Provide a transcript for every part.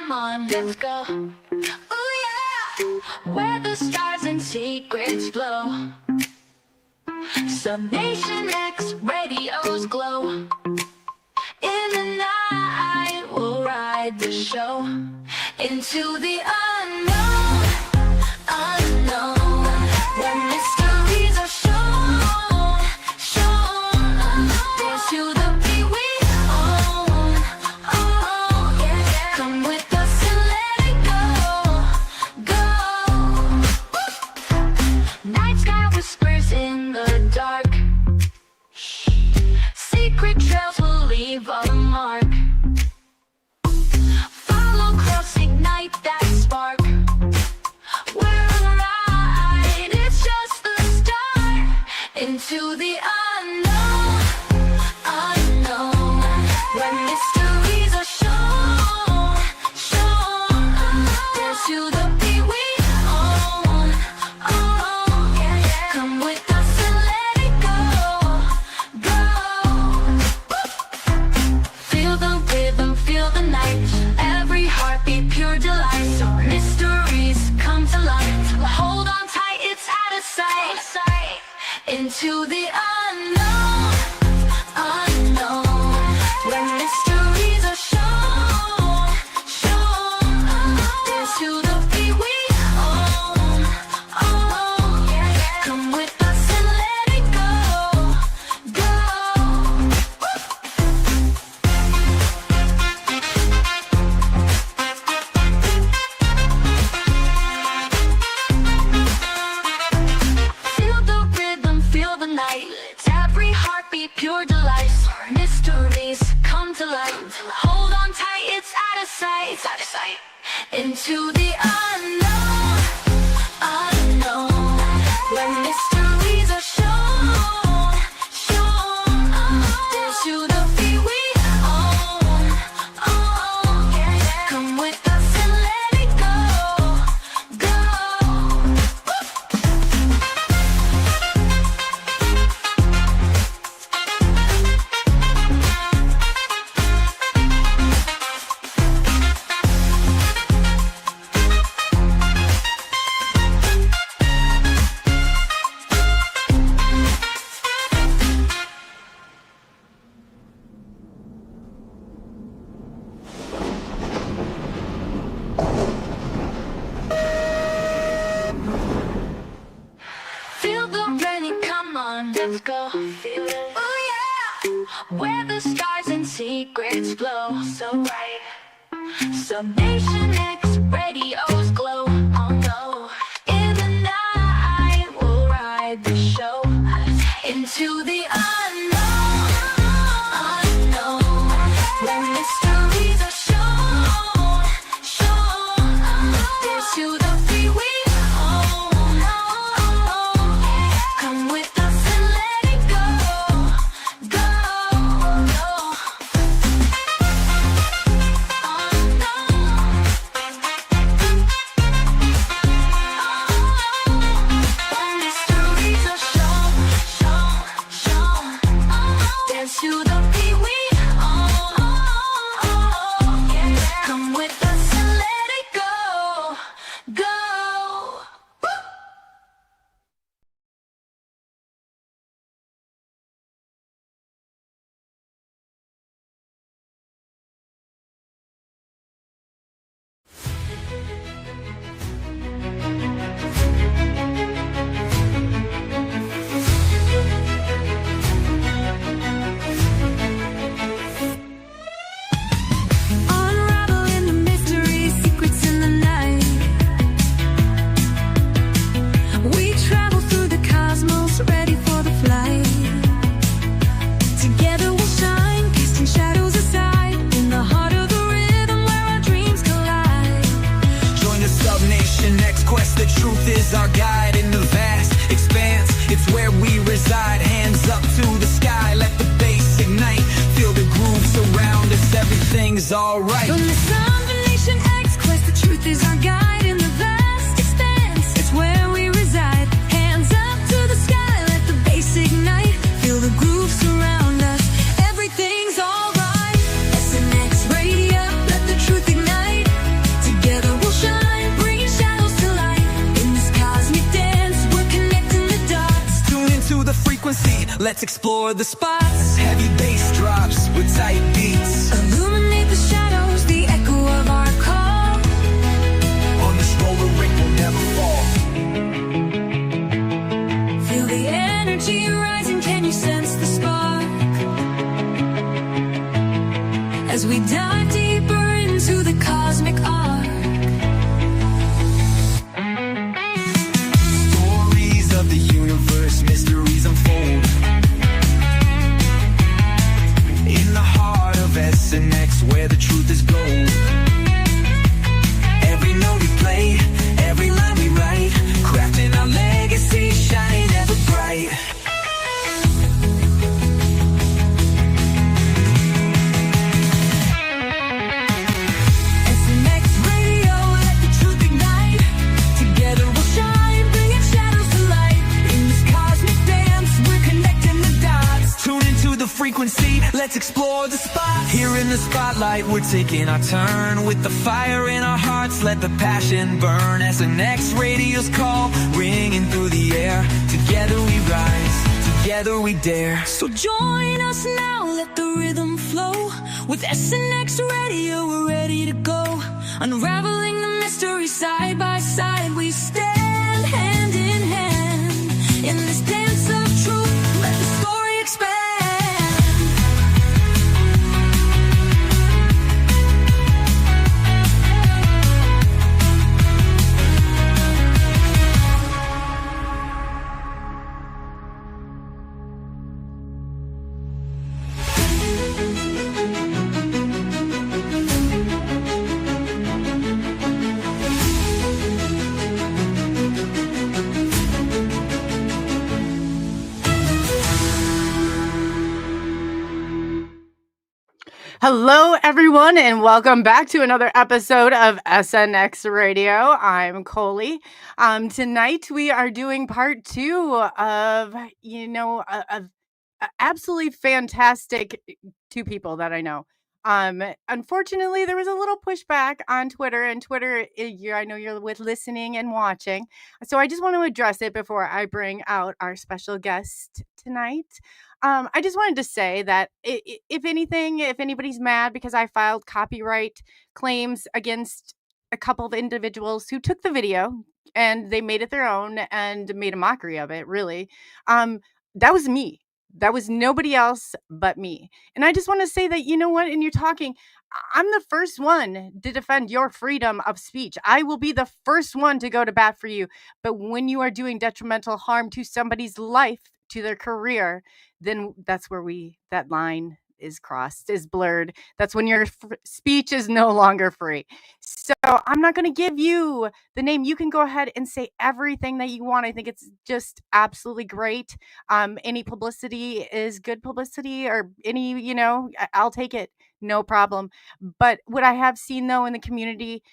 come on, let's go. Ooh yeah, where the stars and secrets glow. Summation X radios glow. In the night we'll ride the show into the unknown, unknown, where mysteries are shown, shown. Dance to the beat we own, own, yeah. Come with us and let it go, go. Night sky whispers in the dark. Secret trails will leave a mark. Follow, cross, ignite that spark. We're alright, it's just the start. Into the unknown, unknown, where mysteries are shown, shown. Dance to the beat we own, own, yeah. Come with us and let it go, go. Feel the rhythm, feel the night. Every heartbeat, pure delight. So mysteries come to light. Hold on tight, it's out of sight. Into the unknown, unknown, where mysteries are shown, shown. Dance to the beat we own, own, yeah. Come with us and let it go, go. Feel the rhythm, feel the night. It's every heartbeat, pure delight. Mysteries come to light. Hold on tight, it's out of sight. It's out of sight. Into the unknown, unknown, where mysteries are shown, shown. Dance to the beat we own, own, yeah. Come with us and let it go, go. Feel the rain, come on, let's go. Feel it. Oh yeah, where the stars and secrets glow so bright. Summation X radios glow. Oh no, in the night we'll ride the show into the unknown, unknown, where mysteries are shown, shown. Dance to the beat we own, own, yeah. Come with us and let it go, go, go. Where mysteries are shown, shown, shown. Dance to the beat we own, yeah. Come with us and let it go, go. Unraveling the mystery, secrets in the night. We travel through the cosmos, ready for the flight. Together we'll shine, casting shadows aside. In the heart of the rhythm where our dreams collide. Join the Subnation X quest, the truth is our guide. In the vast expanse, it's where we reside. Hands up to the sky, let the bass ignite. Feel the groove surround us, everything's alright. From the Subnation X quest, the truth is our guide. In the vast expanse, it's where we reside. Hands up to the sky, let the bass ignite. Feel the groove surround us, everything's alright. SNX radio, let the truth ignite. Let's explore the spots. Heavy bass drops with tight beats. Illuminate the shadows, the echo of our call. On this roller rink we'll never fall. Feel the energy rising, can you sense the spark? As we dive deeper into the cosmic arc. Stories of the universe, mysteries unfold. In the heart of SNX, where the truth is gold. Every note we play, every line we write, crafting our legacy, shining ever bright. SNX radio, let the truth ignite. Together we'll shine, bringing shadows to light. In this cosmic dance, we're connecting the dots. Tune into the frequency, let's explore the spots. Here in the spotlight, we're taking our turn. With the fire in our hearts, let the passion burn. As the next radio's call, ringing through the air. Together we rise, together we dare. So join us now, let the rhythm flow. With SNX radio, we're ready to go. Unraveling the mystery side by side, we stand hand in hand. In this dance of truth, let the story expand. Hello, everyone, and welcome back to another episode of SNX Radio. I'm Coley. Tonight we are doing part 2 of, absolutely fantastic 2 people that I know. Unfortunately, there was a little pushback on Twitter, and Twitter, I know you're with listening and watching, so I just want to address it before I bring out our special guest tonight. I just wanted to say that if anything, if anybody's mad because I filed copyright claims against a couple of individuals who took the video and they made it their own and made a mockery of it, really, that was me. That was nobody else but me. And I just want to say that, you know what, and you're talking, I'm the first one to defend your freedom of speech. I will be the first one to go to bat for you. But when you are doing detrimental harm to somebody's life, to their career, then that's where that line is crossed, is blurred. That's when your speech is no longer free. So I'm not going to give you the name. You can go ahead and say everything that you want. I think it's just absolutely great. Any publicity is good publicity, or any, I'll take it. No problem. But what I have seen, though, in the community,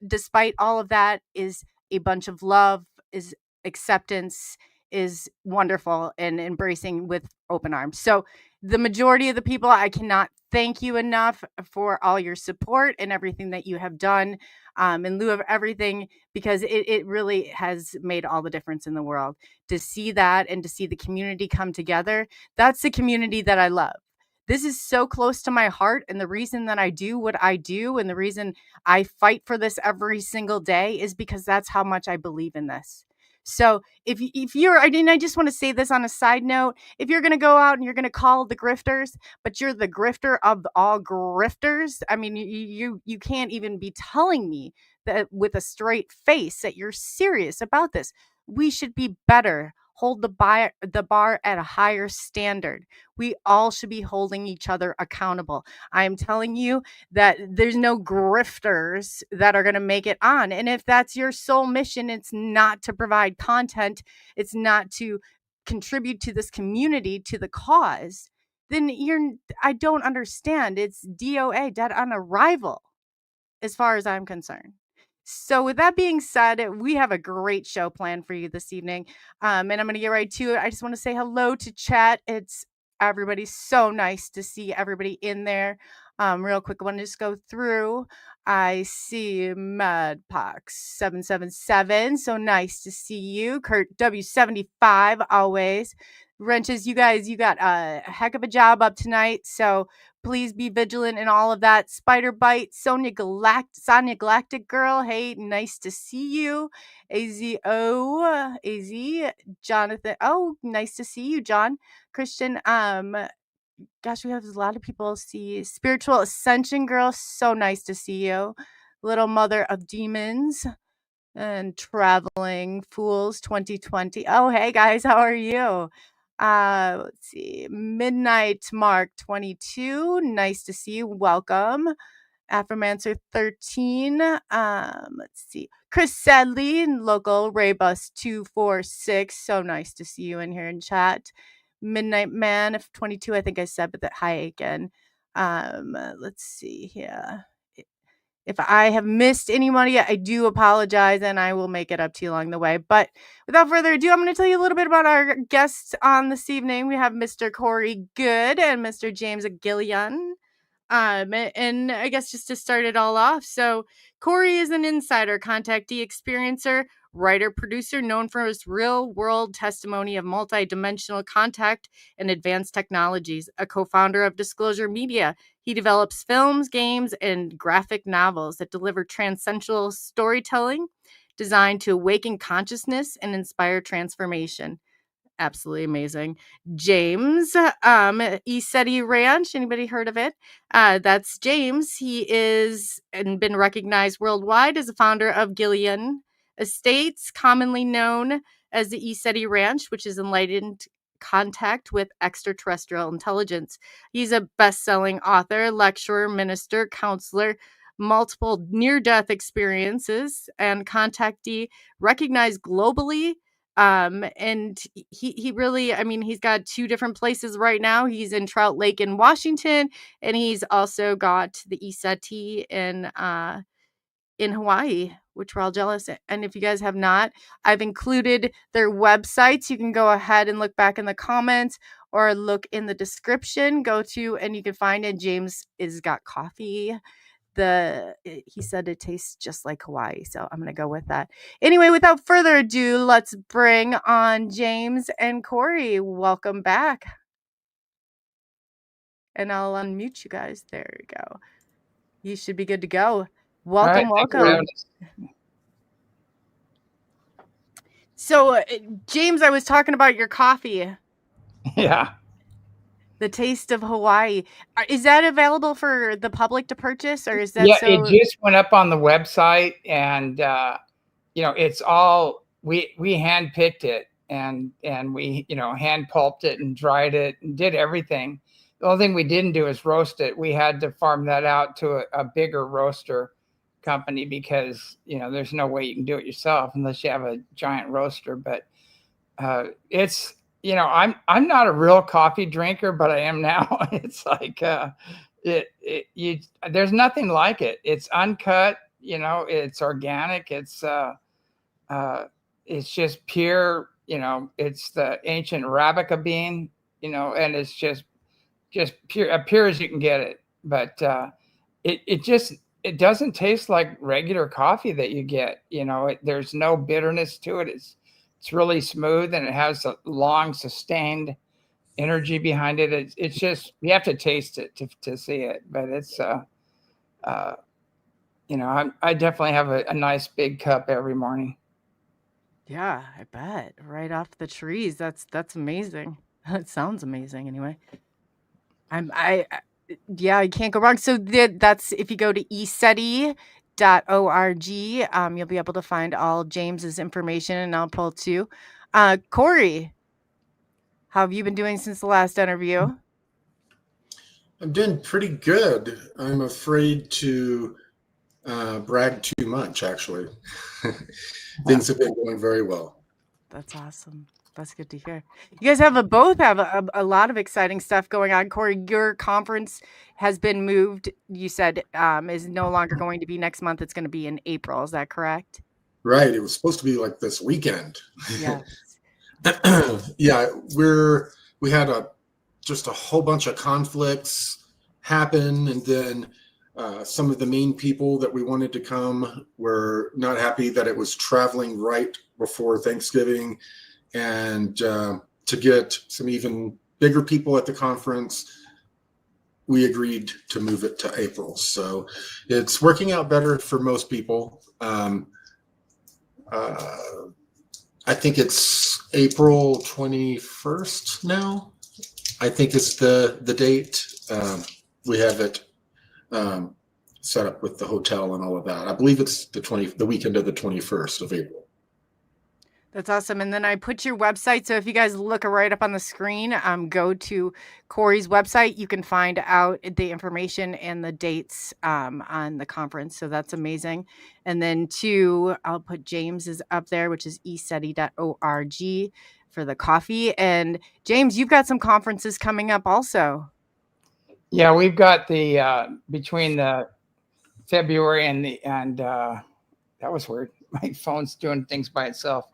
despite all of that, is a bunch of love, is acceptance, is wonderful, and embracing with open arms. So the majority of the people, I cannot thank you enough for all your support and everything that you have done, in lieu of everything, because it really has made all the difference in the world. To see that and to see the community come together, that's the community that I love. This is so close to my heart, and the reason that I do what I do and the reason I fight for this every single day is because that's how much I believe in this. So if you're, I just want to say this on a side note, if you're going to go out and you're going to call the grifters, but you're the grifter of all grifters, I mean, you can't even be telling me that with a straight face that you're serious about this. We should be better. Hold the bar at a higher standard. We all should be holding each other accountable. I am telling you that there's no grifters that are going to make it on. And if that's your sole mission, it's not to provide content, it's not to contribute to this community, to the cause, then I don't understand. It's DOA, dead on arrival, as far as I'm concerned. So with that being said, we have a great show planned for you this evening. And I'm going to get right to it. I just want to say hello to chat. It's everybody's so nice to see everybody in there. Real quick, I want to just go through. I see Madpox777. So nice to see you. Kurt W75 always. Wrenches, you guys, you got a heck of a job up tonight. So please be vigilant in all of that. Spider Bite, Sonia Galactic Girl. Hey, nice to see you. AZ, Jonathan. Oh, nice to see you, John. Christian, gosh, we have a lot of people see Spiritual Ascension Girl. So nice to see you. Little Mother of Demons and Traveling Fools 2020. Oh, hey guys, how are you? Let's see. Midnight Mark 22. Nice to see you. Welcome. Afromancer 13. Let's see. Chris Sedley, local Raybus 246. So nice to see you in here in chat. Midnight Man of 22, I think I said, but that hi again. Let's see here. If I have missed anybody, I do apologize and I will make it up to you along the way. But without further ado, I'm going to tell you a little bit about our guests on this evening. We have Mr. Corey Goode and Mr. James Gilliland. And I guess just to start it all off, so Corey is an insider, contactee, experiencer, writer, producer known for his real-world testimony of multidimensional contact and advanced technologies, a co-founder of Disclosure Media. He develops films, games, and graphic novels that deliver transcendental storytelling designed to awaken consciousness and inspire transformation. Absolutely amazing. James, ECETI Ranch. Anybody heard of it? That's James. He is and been recognized worldwide as a founder of Gilliland Estates, commonly known as the ECETI Ranch, which is enlightened contact with extraterrestrial intelligence. He's a best-selling author, lecturer, minister, counselor, multiple near-death experiences, and contactee recognized globally. And he really, I mean, he's got 2 different places right now. He's in Trout Lake in Washington, and he's also got the ECETI in Hawaii, which we're all jealous. And if you guys have not, I've included their websites. You can go ahead and look back in the comments or look in the description. Go to, and you can find it. James is got coffee. He said it tastes just like Hawaii, so I'm gonna go with that. Anyway, without further ado, let's bring on James and Corey. Welcome back. And I'll unmute you guys. There we go. You should be good to go. Welcome, welcome. So, James, I was talking about your coffee. Yeah. The Taste of Hawaii. Is that available for the public to purchase, or is that it just went up on the website, and it's all we handpicked it, and we hand pulped it and dried it and did everything. The only thing we didn't do is roast it. We had to farm that out to a bigger roaster company because there's no way you can do it yourself unless you have a giant roaster. But it's I'm not a real coffee drinker, but I am now. It's like there's nothing like it. It's uncut, it's organic. It's just pure, it's the ancient Arabica bean, and it's just pure as you can get it. But it doesn't taste like regular coffee that you get. There's no bitterness to it. It's really smooth, and it has a long sustained energy behind it. It's just, you have to taste it to see it. But it's, I definitely have a nice big cup every morning. Yeah, I bet. Right off the trees. That's amazing. It sounds amazing anyway. I can't go wrong. So that's, if you go to ECETI.org, you'll be able to find all James's information, and I'll pull too. Corey, how have you been doing since the last interview? I'm doing pretty good. I'm afraid to brag too much, actually. Things have been going very well. That's awesome. That's good to hear. You guys both have a lot of exciting stuff going on. Corey, your conference has been moved. You said is no longer going to be next month. It's going to be in April. Is that correct? Right. It was supposed to be like this weekend. Yeah. Yeah. We had just a whole bunch of conflicts happen. And then some of the main people that we wanted to come were not happy that it was traveling right before Thanksgiving. And to get some even bigger people at the conference, we agreed to move it to April. So it's working out better for most people. I think it's April 21st now. I think it's the date. We have it set up with the hotel and all of that. I believe it's the weekend of the 21st of April. That's awesome. And then I put your website. So if you guys look right up on the screen, go to Corey's website. You can find out the information and the dates on the conference. So that's amazing. And then I'll put James's up there, which is ECETI.org for the coffee. And James, you've got some conferences coming up also. Yeah, we've got the between the February and that was weird. My phone's doing things by itself.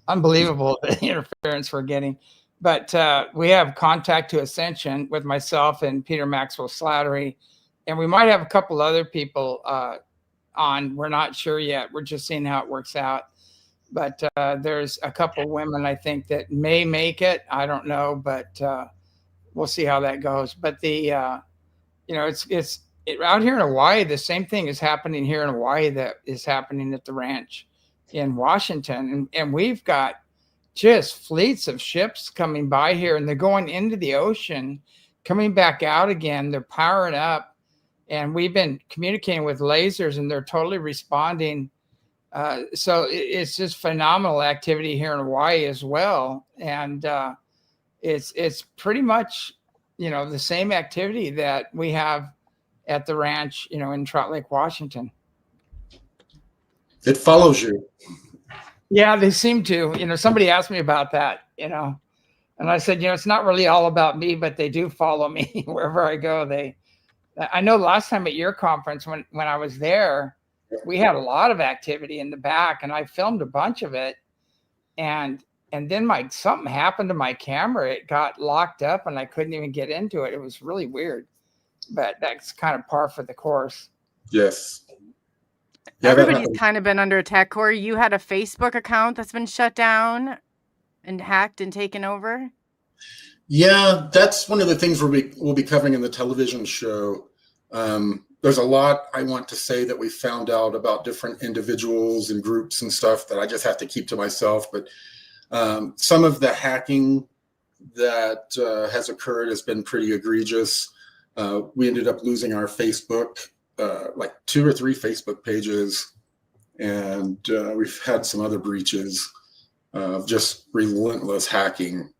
Unbelievable the interference we're getting. But we have Contact to Ascension with myself and Peter Maxwell Slattery. And we might have a couple other people on. We're not sure yet. We're just seeing how it works out. But there's a couple women, I think, that may make it. I don't know, but we'll see how that goes. But it's out here in Hawaii, the same thing is happening here in Hawaii that is happening at the ranch in Washington. And we've got just fleets of ships coming by here, and they're going into the ocean, coming back out again. They're powering up, and we've been communicating with lasers, and they're totally responding. So it's just phenomenal activity here in Hawaii as well. And it's pretty much, the same activity that we have at the ranch, in Trout Lake, Washington. It follows you. Yeah, they seem to. Somebody asked me about that, and I said, it's not really all about me, but they do follow me wherever I go. I know last time at your conference when I was there, we had a lot of activity in the back, and I filmed a bunch of it, and then something happened to my camera. It got locked up, and I couldn't even get into it. It was really weird, but that's kind of par for the course. Yes. Yeah, everybody's kind of been under attack. Corey, you had a Facebook account that's been shut down and hacked and taken over. Yeah, that's one of the things we'll be covering in the television show. There's a lot I want to say that we found out about different individuals and groups and stuff that I just have to keep to myself. But some of the hacking that has occurred has been pretty egregious. We ended up losing our Facebook, like 2 or 3 Facebook pages, and we've had some other breaches of just relentless hacking.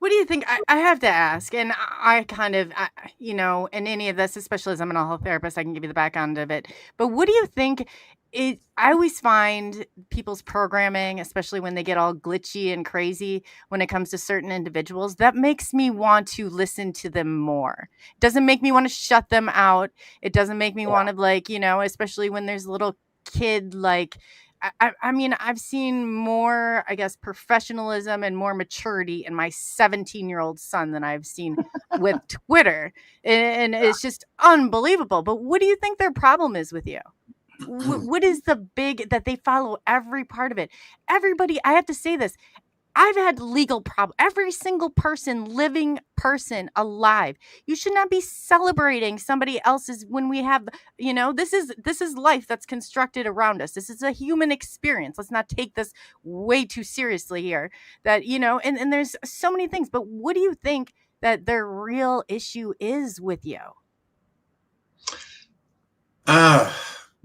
What do you think? I have to ask, and I kind of, in any of this, especially as I'm an mental health therapist, I can give you the background of it. But what do you think? I always find people's programming, especially when they get all glitchy and crazy when it comes to certain individuals, that makes me want to listen to them more. It doesn't make me want to shut them out. It doesn't make me want to, especially when there's a little kid, I mean, I've seen more, I guess, professionalism and more maturity in my 17-year-old son than I've seen with Twitter. And it's just unbelievable. But what do you think their problem is with you? What is the big that they follow every part of it? Everybody, I have to say this. I've had legal problems. Every single living person alive. You should not be celebrating somebody else's when we have, this is life that's constructed around us. This is a human experience. Let's not take this way too seriously here. That, and there's so many things. But what do you think that their real issue is with you?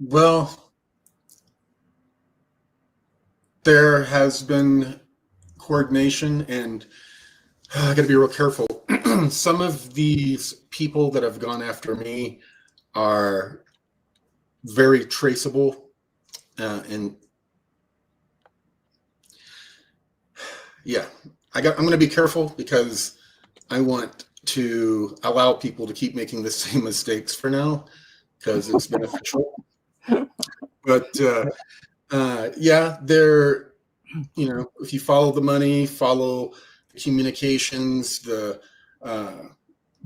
Well, there has been coordination, and I got to be real careful. Some of these people that have gone after me are very traceable, and yeah, I'm going to be careful because I want to allow people to keep making the same mistakes for now because it's beneficial. But yeah, they're, if you follow the money, follow the communications, the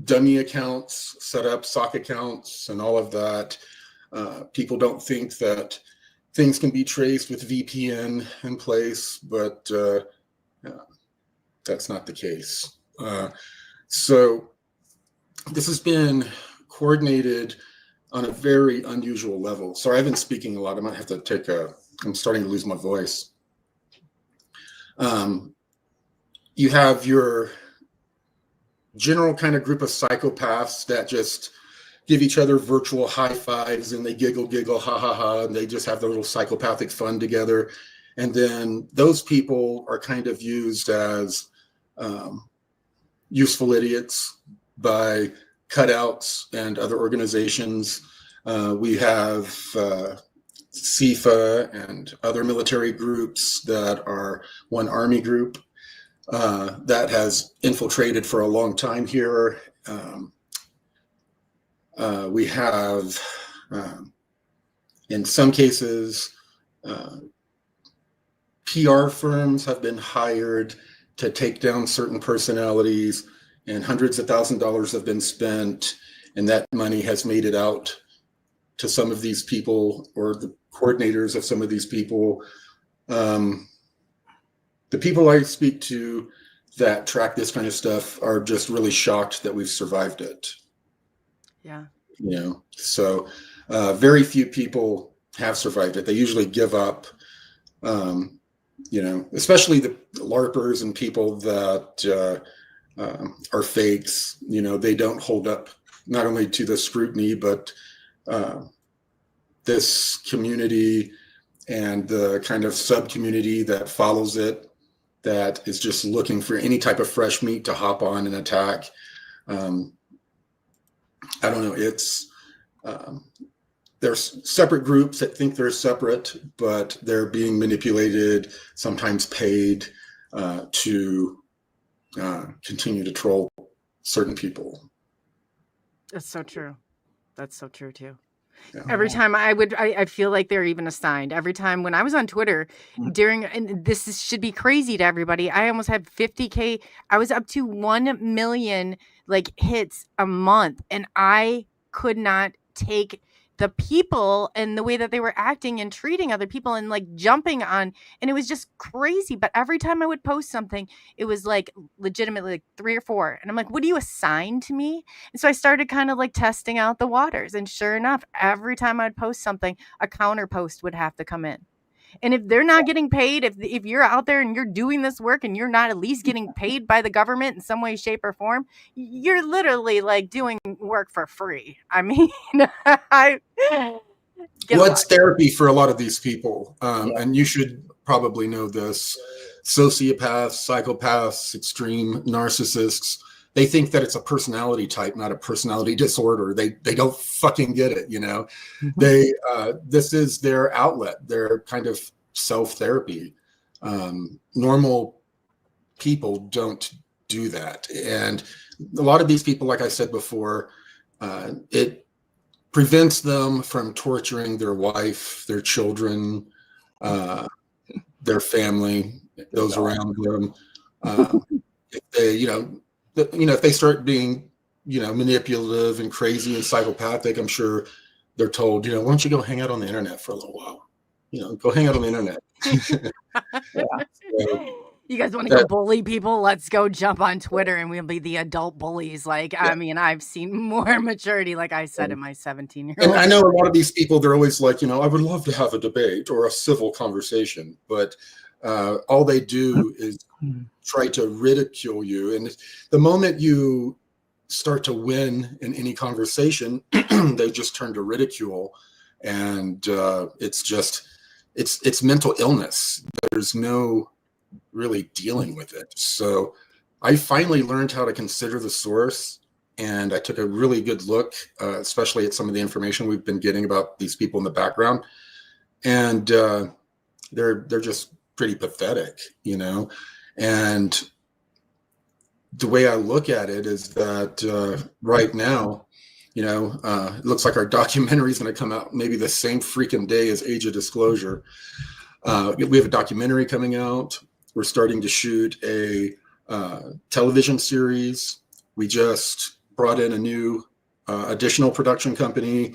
dummy accounts, set up sock accounts and all of that. People don't think that things can be traced with VPN in place, but that's not the case. So this has been coordinated on a very unusual level. Sorry, I've been speaking a lot. I might have to I'm starting to lose my voice. You have your general kind of group of psychopaths that just give each other virtual high fives and they giggle, ha ha ha, and they just have their little psychopathic fun together. And then those people are kind of used as useful idiots by cutouts and other organizations. We have CIFA and other military groups that are one army group that has infiltrated for a long time here. We have, in some cases, PR firms have been hired to take down certain personalities, and hundreds of thousands of dollars have been spent, and that money has made it out to some of these people or the coordinators of some of these people. The people I speak to that track this kind of stuff are just really shocked that we've survived it. Yeah. You know, so very few people have survived it. They usually give up, you know, especially the LARPers and people that are fakes. You know, they don't hold up not only to the scrutiny, but this community and the kind of sub-community that follows it, that is just looking for any type of fresh meat to hop on and attack. I don't know, it's, there's separate groups that think they're separate, but they're being manipulated, sometimes paid to continue to troll certain people. That's so true. That's so true too. Yeah. Every time I feel like they're even assigned. Every time when I was on Twitter and should be crazy to everybody. I almost had 50K. I was up to 1 million like hits a month, and I could not take the people and the way that they were acting and treating other people and like jumping on, and it was just crazy. But every time I would post something, it was like legitimately like 3 or 4, and I'm like, what do you assign to me? And so I started kind of like testing out the waters, and sure enough, every time I'd post something, a counter post would have to come in. And if they're not getting paid, if you're out there and you're doing this work and you're not at least getting paid by the government in some way, shape, or form, you're literally like doing work for free. I mean, What's therapy for a lot of these people? And you should probably know this. Sociopaths, psychopaths, extreme narcissists, they think that it's a personality type, not a personality disorder. They don't fucking get it, you know. This is their outlet, their kind of self-therapy. Normal people don't do that. And a lot of these people, like I said before, it prevents them from torturing their wife, their children, their family, those around them. If they start being, manipulative and crazy and psychopathic, I'm sure they're told, why don't you go hang out on the internet for a little while? Go hang out on the internet. You guys want to go bully people? Let's go jump on Twitter and we'll be the adult bullies. I mean, I've seen more maturity, like I said, in my 17-year-old. And I know a lot of these people, they're always like, I would love to have a debate or a civil conversation, but all they do is try to ridicule you. And the moment you start to win in any conversation, they just turn to ridicule. And it's mental illness. There's no really dealing with it. So I finally learned how to consider the source, and I took a really good look, especially at some of the information we've been getting about these people in the background, and they're just pretty pathetic, and the way I look at it is that right now, it looks like our documentary is going to come out maybe the same freaking day as Age of Disclosure. We have a documentary coming out. We're starting to shoot a television series. We just brought in a new additional production company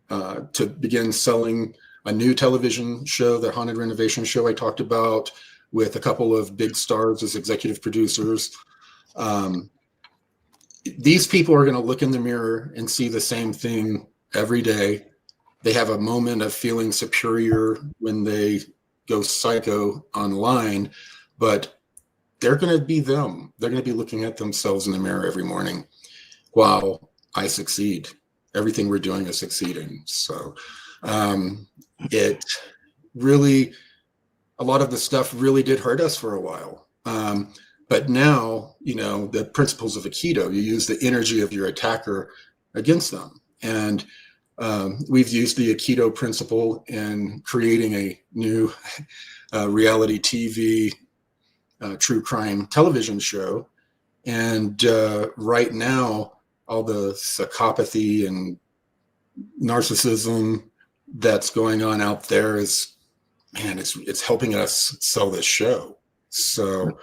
to begin selling a new television show, the Haunted Renovation show I talked about, with a couple of big stars as executive producers. These people are going to look in the mirror and see the same thing every day. They have a moment of feeling superior when they go psycho online, but they're going to be them. They're going to be looking at themselves in the mirror every morning. Wow, I succeed. Everything we're doing is succeeding. So it really, a lot of the stuff really did hurt us for a while. But now, you know, the principles of Aikido, you use the energy of your attacker against them. And we've used the Aikido principle in creating a new reality TV true crime television show. And right now, all the psychopathy and narcissism that's going on out there is, man, it's helping us sell this show. So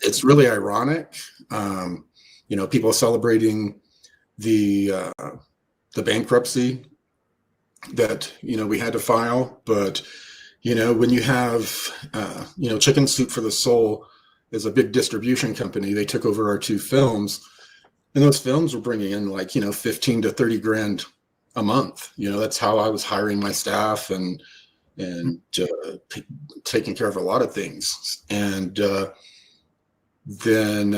it's really ironic. You know, people celebrating the bankruptcy that, you know, we had to file, but you know, when you have, you know, Chicken Soup for the Soul is a big distribution company. They took over our 2 films, and those films were bringing in like, you know, 15 to 30 grand a month. You know, that's how I was hiring my staff and taking care of a lot of things. And then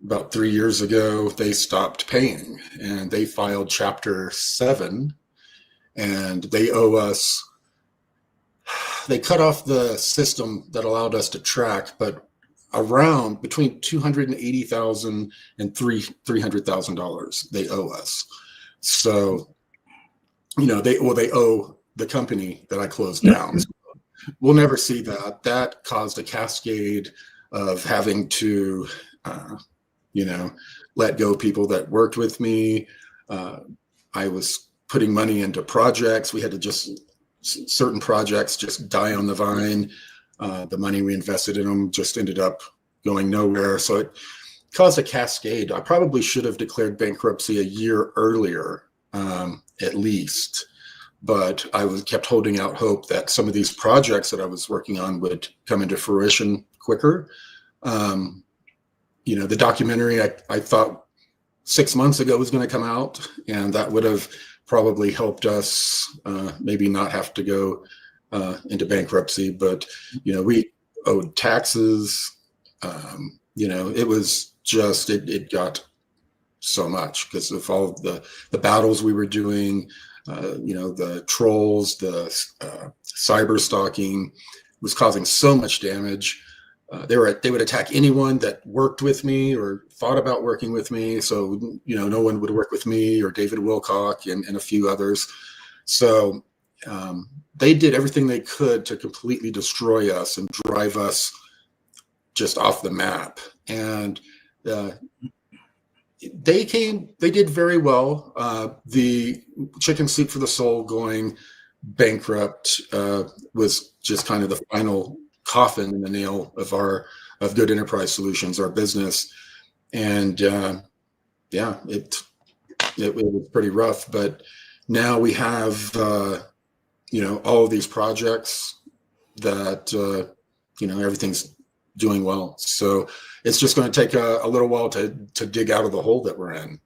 about 3 years ago, they stopped paying, and they filed Chapter 7, and they owe us. They cut off the system that allowed us to track, but around between $280,000 and $300,000 they owe us. So, you know, they owe the company that I closed down. So we'll never see that. That caused a cascade of having to, you know, let go people that worked with me. I was putting money into projects. We had to just, certain projects just die on the vine. The money we invested in them just ended up going nowhere. So it caused a cascade. I probably should have declared bankruptcy a year earlier, at least. But I kept holding out hope that some of these projects that I was working on would come into fruition quicker. You know, the documentary I thought 6 months ago was going to come out, and that would have probably helped us maybe not have to go into bankruptcy. But, you know, we owed taxes. You know, it was just, it got so much because of all of the battles we were doing, you know, the trolls, the cyber stalking was causing so much damage. They would attack anyone that worked with me or thought about working with me. So, you know, no one would work with me or David Wilcock and a few others. So they did everything they could to completely destroy us and drive us just off the map. And they did very well. The Chicken Soup for the Soul going bankrupt was just kind of the final coffin in the nail of Good Enterprise Solutions, our business. And yeah, it was pretty rough, but now we have you know, all of these projects that you know, everything's doing well. So it's just going to take a little while to dig out of the hole that we're in.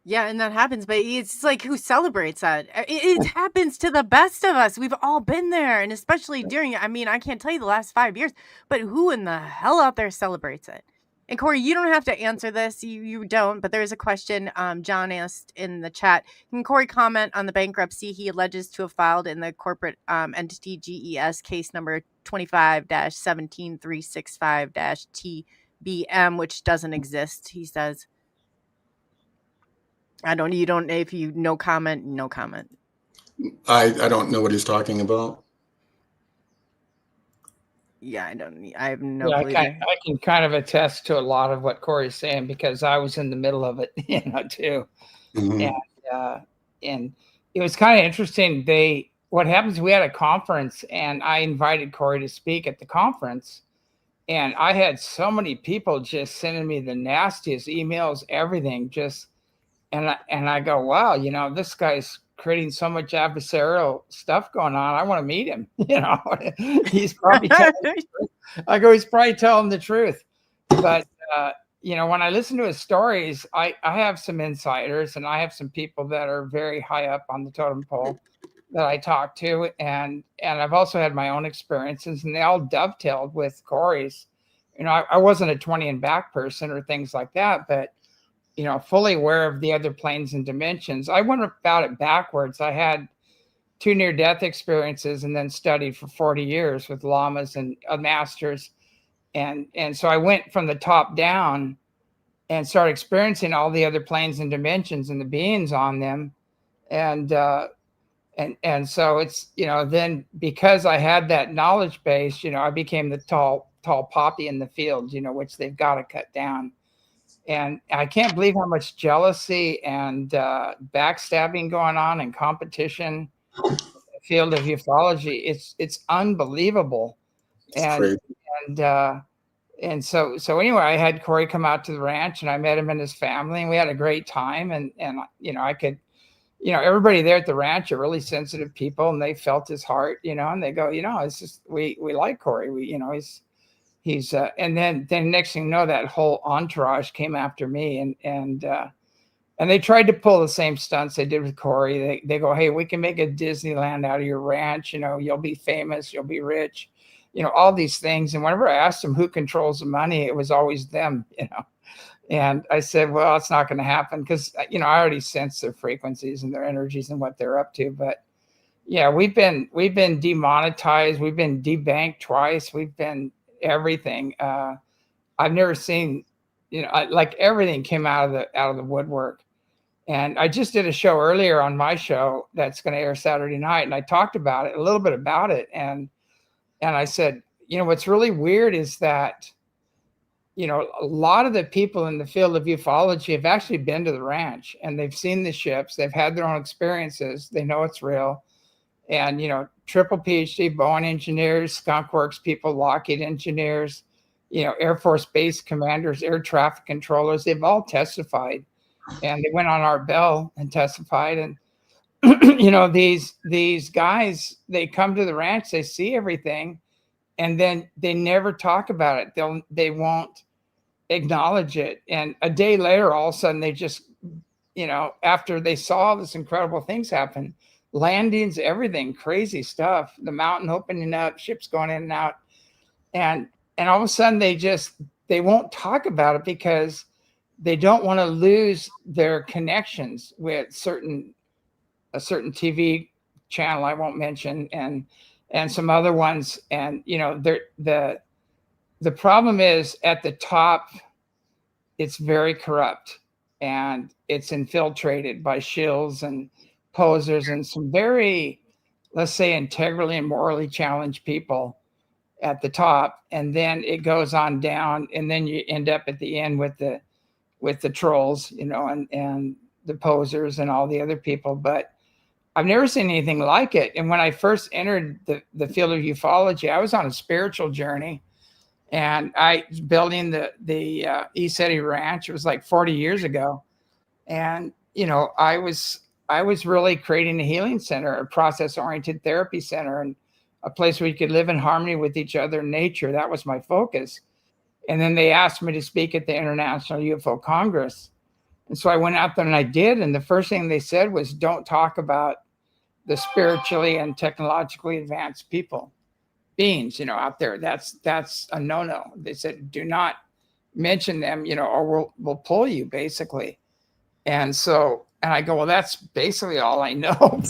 Yeah, and that happens, but it's like, who celebrates that? It happens to the best of us. We've all been there, and especially during, I mean, I can't tell you the last 5 years, but who in the hell out there celebrates it? And Corey, you don't have to answer this. You don't, but there's a question John asked in the chat. Can Corey comment on the bankruptcy he alleges to have filed in the corporate entity GES case number 25-17365-TBM, which doesn't exist, he says. If you no comment, no comment. I don't know what he's talking about. Yeah, I have no clue. I can kind of attest to a lot of what Corey's saying because I was in the middle of it, you know, too. Mm-hmm. And it was kind of interesting. What happens, we had a conference and I invited Corey to speak at the conference. And I had so many people just sending me the nastiest emails, everything, just, and I go, wow, you know, this guy's creating so much adversarial stuff going on. I want to meet him. You know, he's probably I go, he's probably telling the truth. But you know, when I listen to his stories, I have some insiders, and I have some people that are very high up on the totem pole that I talk to, and I've also had my own experiences, and they all dovetailed with Corey's. You know, I wasn't a 20 and back person or things like that, but you know, fully aware of the other planes and dimensions. I went about it backwards. I had 2 near-death experiences, and then studied for 40 years with lamas and masters, and so I went from the top down and started experiencing all the other planes and dimensions and the beings on them, and so it's, you know, then because I had that knowledge base, you know, I became the tall poppy in the field, you know, which they've got to cut down. And I can't believe how much jealousy and backstabbing going on and competition in the field of ufology. It's unbelievable. And so anyway, I had Corey come out to the ranch, and I met him and his family, and we had a great time. And you know, I could, you know, everybody there at the ranch are really sensitive people, and they felt his heart, you know, and they go, you know, it's just, we like Corey. We, you know, he's and then next thing you know, that whole entourage came after me, and they tried to pull the same stunts they did with Corey. They go, hey, we can make a Disneyland out of your ranch. You know, you'll be famous, you'll be rich, you know, all these things. And whenever I asked them who controls the money, it was always them, you know. And I said, well, it's not going to happen, because, you know, I already sense their frequencies and their energies and what they're up to. But yeah, we've been demonetized. We've been debanked twice. We've been everything. I've never seen, you know, like everything came out of the woodwork. And I just did a show earlier on my show that's going to air Saturday night, and I talked about it a little bit about it, and I said, you know, what's really weird is that, you know, a lot of the people in the field of ufology have actually been to the ranch, and they've seen the ships, they've had their own experiences, they know it's real. And, you know, triple PhD Boeing engineers, Skunk Works people, Lockheed engineers, you know, Air Force base commanders, air traffic controllers, they've all testified. And they went on our bell and testified. And, you know, these guys, they come to the ranch, they see everything, and then they never talk about it. They won't acknowledge it. And a day later, all of a sudden, they just, you know, after they saw this incredible things happen, landings, everything, crazy stuff, the mountain opening up, ships going in and out, and all of a sudden they won't talk about it, because they don't want to lose their connections with a certain TV channel I won't mention, and some other ones. And you know, the problem is at the top, it's very corrupt, and it's infiltrated by shills and posers and some very, let's say, integrally and morally challenged people at the top. And then it goes on down, and then you end up at the end with the trolls, you know, and the posers and all the other people. But I've never seen anything like it. And when I first entered the field of ufology, I was on a spiritual journey, and I was building the ECETI ranch. It was like 40 years ago. And, you know, I was really creating a healing center, a process-oriented therapy center, and a place where you could live in harmony with each other in nature. That was my focus. And then they asked me to speak at the International UFO Congress. And so I went out there and I did. And the first thing they said was, don't talk about the spiritually and technologically advanced beings, you know, out there. That's a no-no. They said, do not mention them, you know, or we'll pull you, basically. And so, and I go, well, that's basically all I know.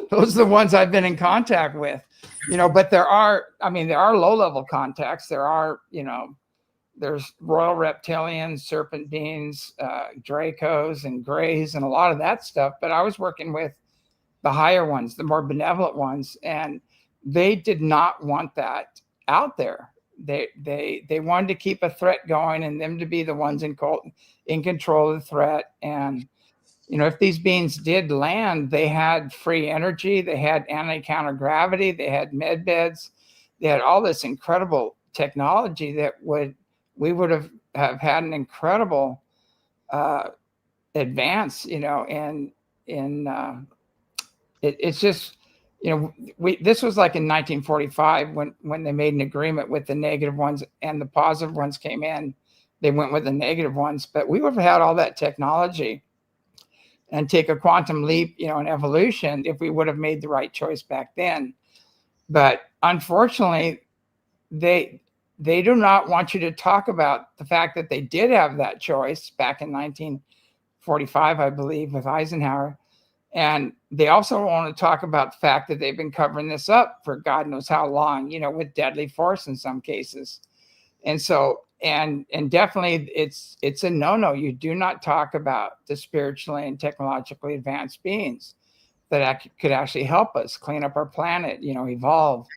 Those are the ones I've been in contact with, you know. But there are low-level contacts. There are, you know, there's royal reptilians, serpent beings, Dracos and Greys, and a lot of that stuff. But I was working with the higher ones, the more benevolent ones, and they did not want that out there. They wanted to keep a threat going, and them to be the ones in control of the threat. And you know, if these beings did land, they had free energy, they had anti-counter gravity, they had med beds, they had all this incredible technology that we would have had an incredible advance, and it's just, this was like in 1945 when they made an agreement with the negative ones and the positive ones came in. They went with the negative ones, but we would have had all that technology and take a quantum leap, in evolution if we would have made the right choice back then. But unfortunately, they do not want you to talk about the fact that they did have that choice back in 1945, I believe, with Eisenhower. And they also want to talk about the fact that they've been covering this up for God knows how long, with deadly force in some cases. And so, and definitely it's a no-no. You do not talk about the spiritually and technologically advanced beings that could actually help us clean up our planet, evolve,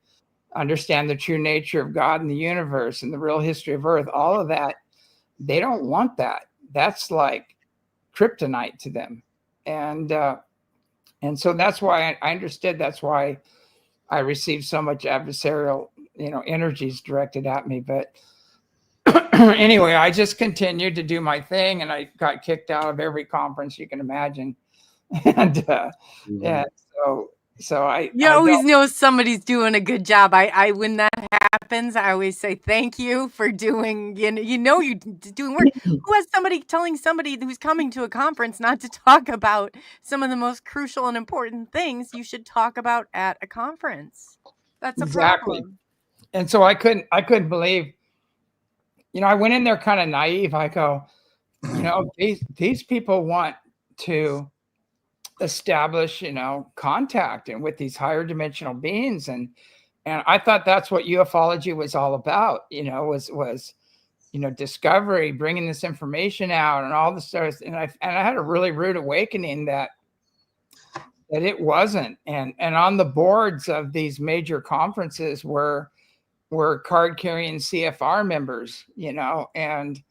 understand the true nature of God and the universe and the real history of Earth, all of that. They don't want that. That's like kryptonite to them. And so that's why I understood. That's why I received so much adversarial, energies directed at me. But anyway, I just continued to do my thing, and I got kicked out of every conference you can imagine. And so I always know somebody's doing a good job. I when that happens, I always say thank you for doing. You're doing work. Who has somebody telling somebody who's coming to a conference not to talk about some of the most crucial and important things you should talk about at a conference? That's a problem. And so I couldn't believe. I went in there kind of naive. I go, these people want to establish, contact and with these higher dimensional beings. And I thought that's what ufology was all about, was discovery, bringing this information out and all the stuff. And I had a really rude awakening that it wasn't. And on the boards of these major conferences were card carrying CFR members, and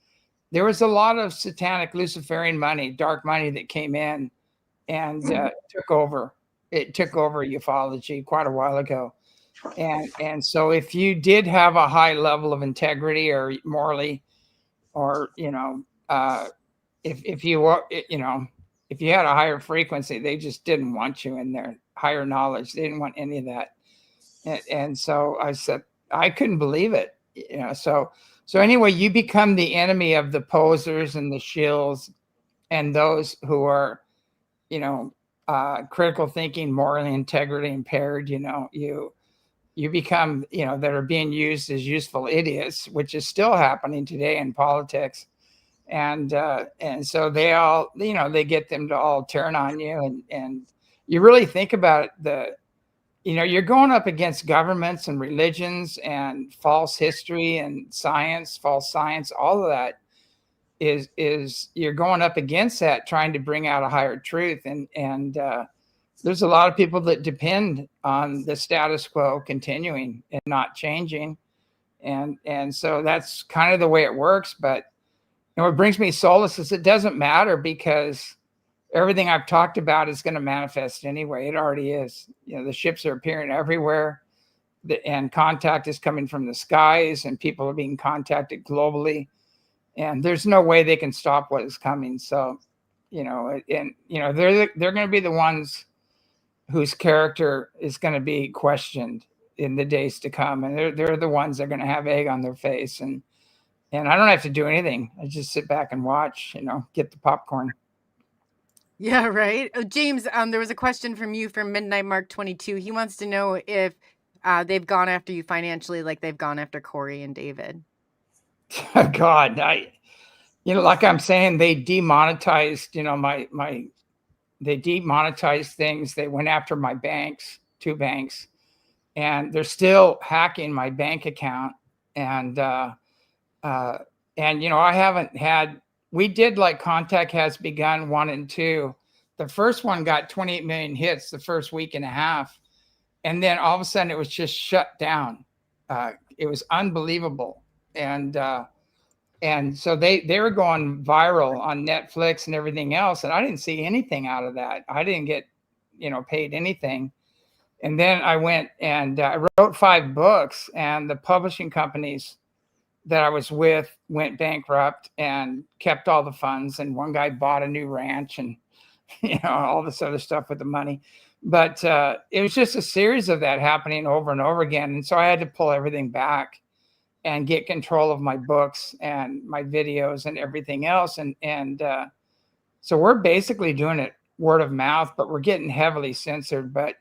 there was a lot of satanic Luciferian money, dark money that came in and took over. It took over ufology quite a while ago. And so if you did have a high level of integrity or morally, or, if you were, if you had a higher frequency, they just didn't want you in their higher knowledge. They didn't want any of that. And so I said, I couldn't believe it. So anyway, you become the enemy of the posers and the shills and those who are, critical thinking, morally integrity impaired. You become, that are being used as useful idiots, which is still happening today in politics. And so they all, they get them to all turn on you. And you really think about it, you're going up against governments and religions and false history and science, false science, all of that is you're going up against that, trying to bring out a higher truth. And there's a lot of people that depend on the status quo continuing and not changing. And so that's kind of the way it works. But what brings me solace is it doesn't matter, because everything I've talked about is going to manifest anyway. It already is. The ships are appearing everywhere, and contact is coming from the skies, and people are being contacted globally. And there's no way they can stop what is coming. So, they're going to be the ones whose character is going to be questioned in the days to come. And they're the ones that are going to have egg on their face. And I don't have to do anything. I just sit back and watch, get the popcorn. Yeah, right. Oh, James, there was a question from you from Midnight Mark 22. He wants to know if they've gone after you financially like they've gone after Corey and David. God, like I'm saying, they demonetized, they demonetized things. They went after my banks, 2 banks, and they're still hacking my bank account. And I haven't had, we did like Contact Has Begun 1 and 2. The first one got 28 million hits the first week and a half. And then all of a sudden it was just shut down. It was unbelievable. And so they were going viral on Netflix and everything else. And I didn't see anything out of that. I didn't get, paid anything. And then I went and I wrote 5 books, and the publishing companies that I was with went bankrupt and kept all the funds. And one guy bought a new ranch and, all this other stuff with the money. But it was just a series of that happening over and over again. And so I had to pull everything back and get control of my books and my videos and everything else. And so we're basically doing it word of mouth, but we're getting heavily censored. But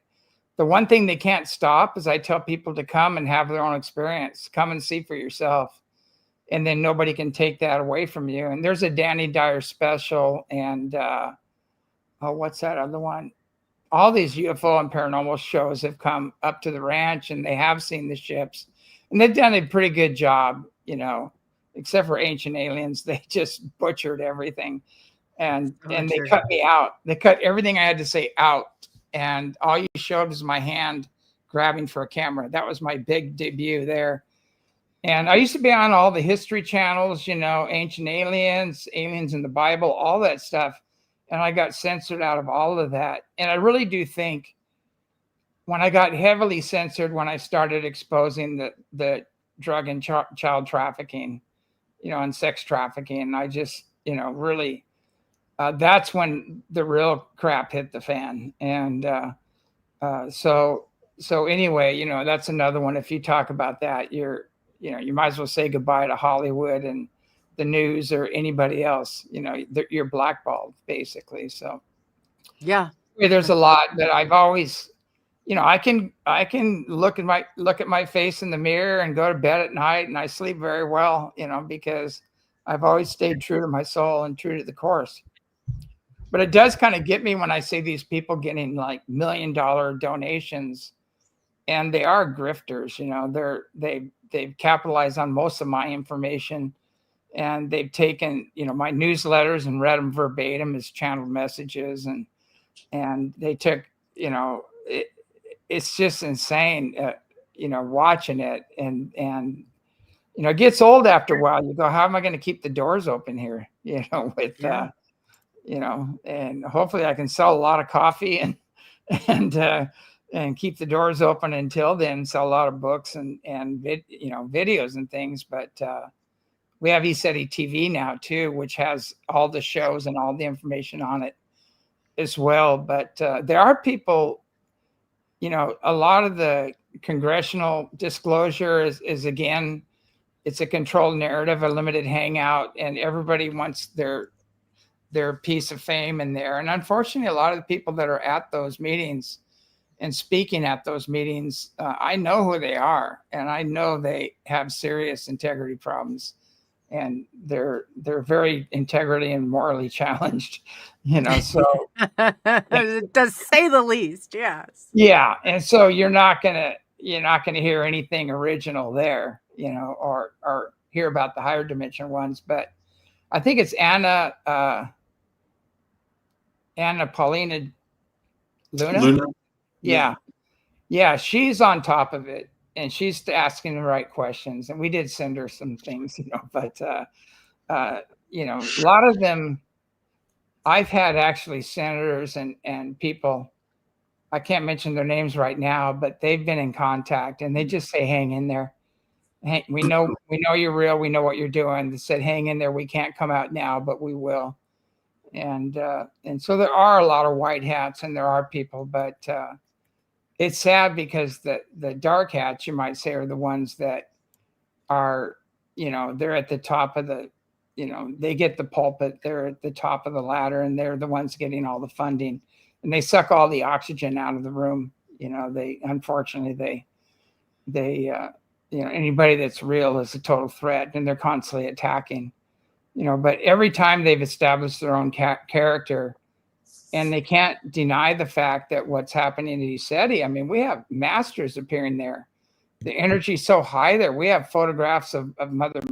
the one thing they can't stop is I tell people to come and have their own experience. Come and see for yourself. And then nobody can take that away from you. And there's a Danny Dyer special, and what's that other one? All these UFO and paranormal shows have come up to the ranch, and they have seen the ships, and they've done a pretty good job, except for Ancient Aliens. They just butchered everything, and they cut me out. They cut everything I had to say out, and all you showed was my hand grabbing for a camera. That was my big debut there. And I used to be on all the history channels, Ancient Aliens, Aliens in the Bible, all that stuff. And I got censored out of all of that. And I really do think when I got heavily censored, when I started exposing the drug and child trafficking, and sex trafficking, I just, really, that's when the real crap hit the fan. And so anyway, that's another one. If you talk about that, you might as well say goodbye to Hollywood and the news or anybody else. You're blackballed basically. So yeah, there's a lot that I've always, I can look at my face in the mirror and go to bed at night, and I sleep very well, because I've always stayed true to my soul and true to the course. But it does kind of get me when I see these people getting like $1 million donations, and they are grifters. They've capitalized on most of my information, and they've taken, my newsletters and read them verbatim as channeled messages. And they took, it's just insane, watching it. And it gets old after a while. You go, how am I going to keep the doors open here? And hopefully I can sell a lot of coffee and keep the doors open until then, sell a lot of books and videos and things. But we have ECETI TV now too, which has all the shows and all the information on it as well. But there are people, a lot of the congressional disclosure is again, it's a controlled narrative, a limited hangout, and everybody wants their piece of fame in there. And unfortunately, a lot of the people that are at those meetings and speaking at those meetings, I know who they are, and I know they have serious integrity problems, and they're very integrity and morally challenged, so to say the least. Yes. Yeah. And so you're not gonna hear anything original there, or hear about the higher dimension ones. But I think it's Anna Paulina Luna. Yeah, she's on top of it, and she's asking the right questions. And we did send her some things, but a lot of them, I've had actually senators and people, I can't mention their names right now, but they've been in contact, and they just say, hang in there. Hey, we know you're real. We know what you're doing. They said, hang in there. We can't come out now, but we will. And so there are a lot of white hats, and there are people, but it's sad because the dark hats, you might say, are the ones that are, they're at the top of the, they get the pulpit, they're at the top of the ladder, and they're the ones getting all the funding, and they suck all the oxygen out of the room. They, unfortunately, anybody that's real is a total threat, and they're constantly attacking, but every time they've established their own character, and they can't deny the fact that what's happening at ECETI, I mean, we have masters appearing there. The energy's so high there. We have photographs of Mother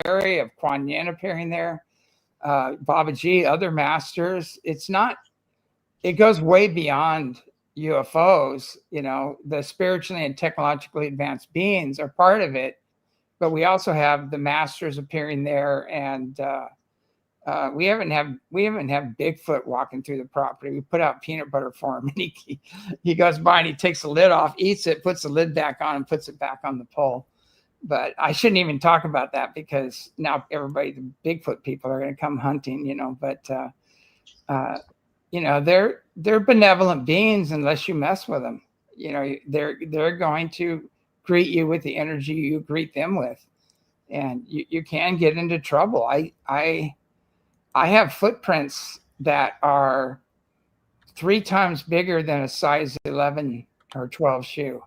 Mary, of Kuan Yin appearing there, Baba Ji, other masters. It goes way beyond UFOs. The spiritually and technologically advanced beings are part of it, but we also have the masters appearing there, and We haven't had Bigfoot walking through the property. We put out peanut butter for him, and he goes by and he takes the lid off, eats it, puts the lid back on, and puts it back on the pole. But I shouldn't even talk about that because now everybody, the Bigfoot people, are going to come hunting, you know. But you know, they're benevolent beings unless you mess with them. You know, they're going to greet you with the energy you greet them with, and you can get into trouble. I have footprints that are 3 times bigger than a size 11 or 12 shoe.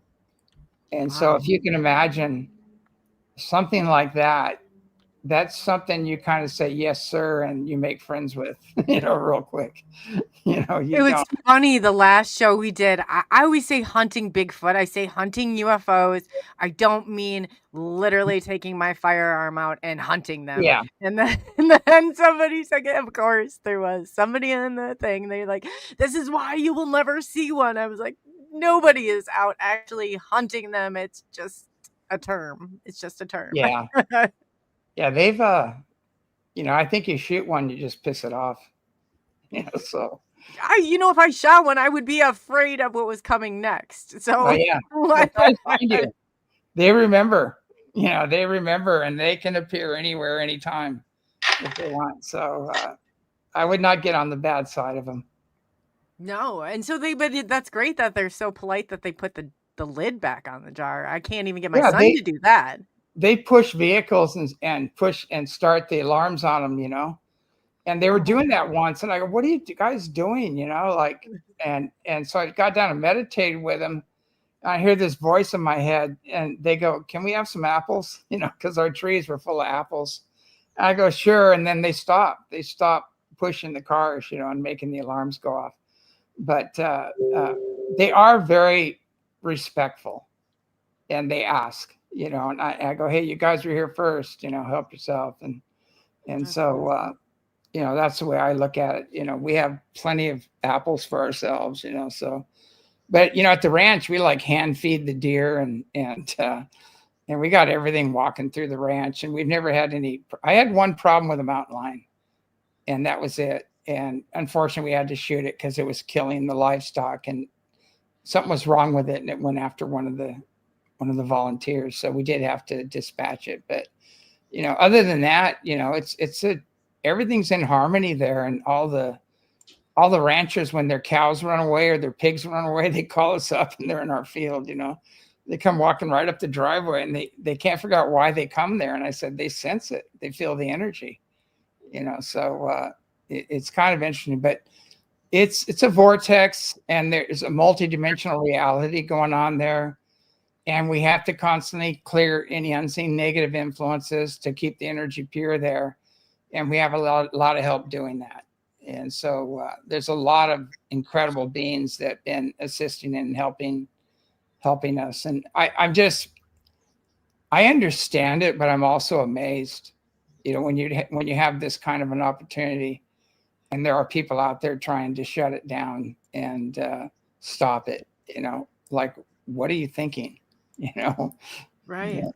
And so if you can imagine something like that, that's something you kind of say, yes, sir, and you make friends with, you know, real quick. You know, it was funny. The last show we did, I always say hunting Bigfoot. I say hunting UFOs. I don't mean literally taking my firearm out and hunting them. Yeah. And then somebody said, of course, there was somebody in the thing. They're like, this is why you will never see one. I was like, nobody is out actually hunting them. It's just a term. It's just a term. Yeah. Yeah. They've, you know, I think you shoot one, you just piss it off. You know, so. You know, if I shot one, I would be afraid of what was coming next. So, oh, yeah. They remember, you know, and they can appear anywhere, anytime if they want. So I would not get on the bad side of them. No. And so but that's great that they're so polite that they put the lid back on the jar. I can't even get my son to do that. They push vehicles and push and start the alarms on them, you know. And they were doing that once, and I go, "What are you guys doing?" You know, like, and so I got down and meditated with them. I hear this voice in my head, and they go, "Can we have some apples?" You know, because our trees were full of apples. And I go, "Sure." And then they stop. They stop pushing the cars, you know, and making the alarms go off. But they are very respectful, and they ask, you know. And I go, "Hey, you guys were here first, you know, help yourself." And so. You know, that's the way I look at it. You know, we have plenty of apples for ourselves, you know, so, but, you know, at the ranch, we like hand feed the deer and we got everything walking through the ranch, and we've never had I had one problem with a mountain lion, and that was it. And unfortunately we had to shoot it because it was killing the livestock, and something was wrong with it. And it went after one of the volunteers. So we did have to dispatch it. But, you know, other than that, you know, everything's in harmony there. And all the ranchers, when their cows run away or their pigs run away, they call us up and they're in our field, you know. They come walking right up the driveway, and they can't figure out why they come there. And I said, they sense it. They feel the energy, you know. So it's kind of interesting, but it's a vortex, and there's a multidimensional reality going on there. And we have to constantly clear any unseen negative influences to keep the energy pure there. And we have a lot of help doing that. And so there's a lot of incredible beings that have been assisting and helping us. And I understand it, but I'm also amazed, you know, when you have this kind of an opportunity, and there are people out there trying to shut it down and stop it, you know, like, what are you thinking? You know? Right. Yeah.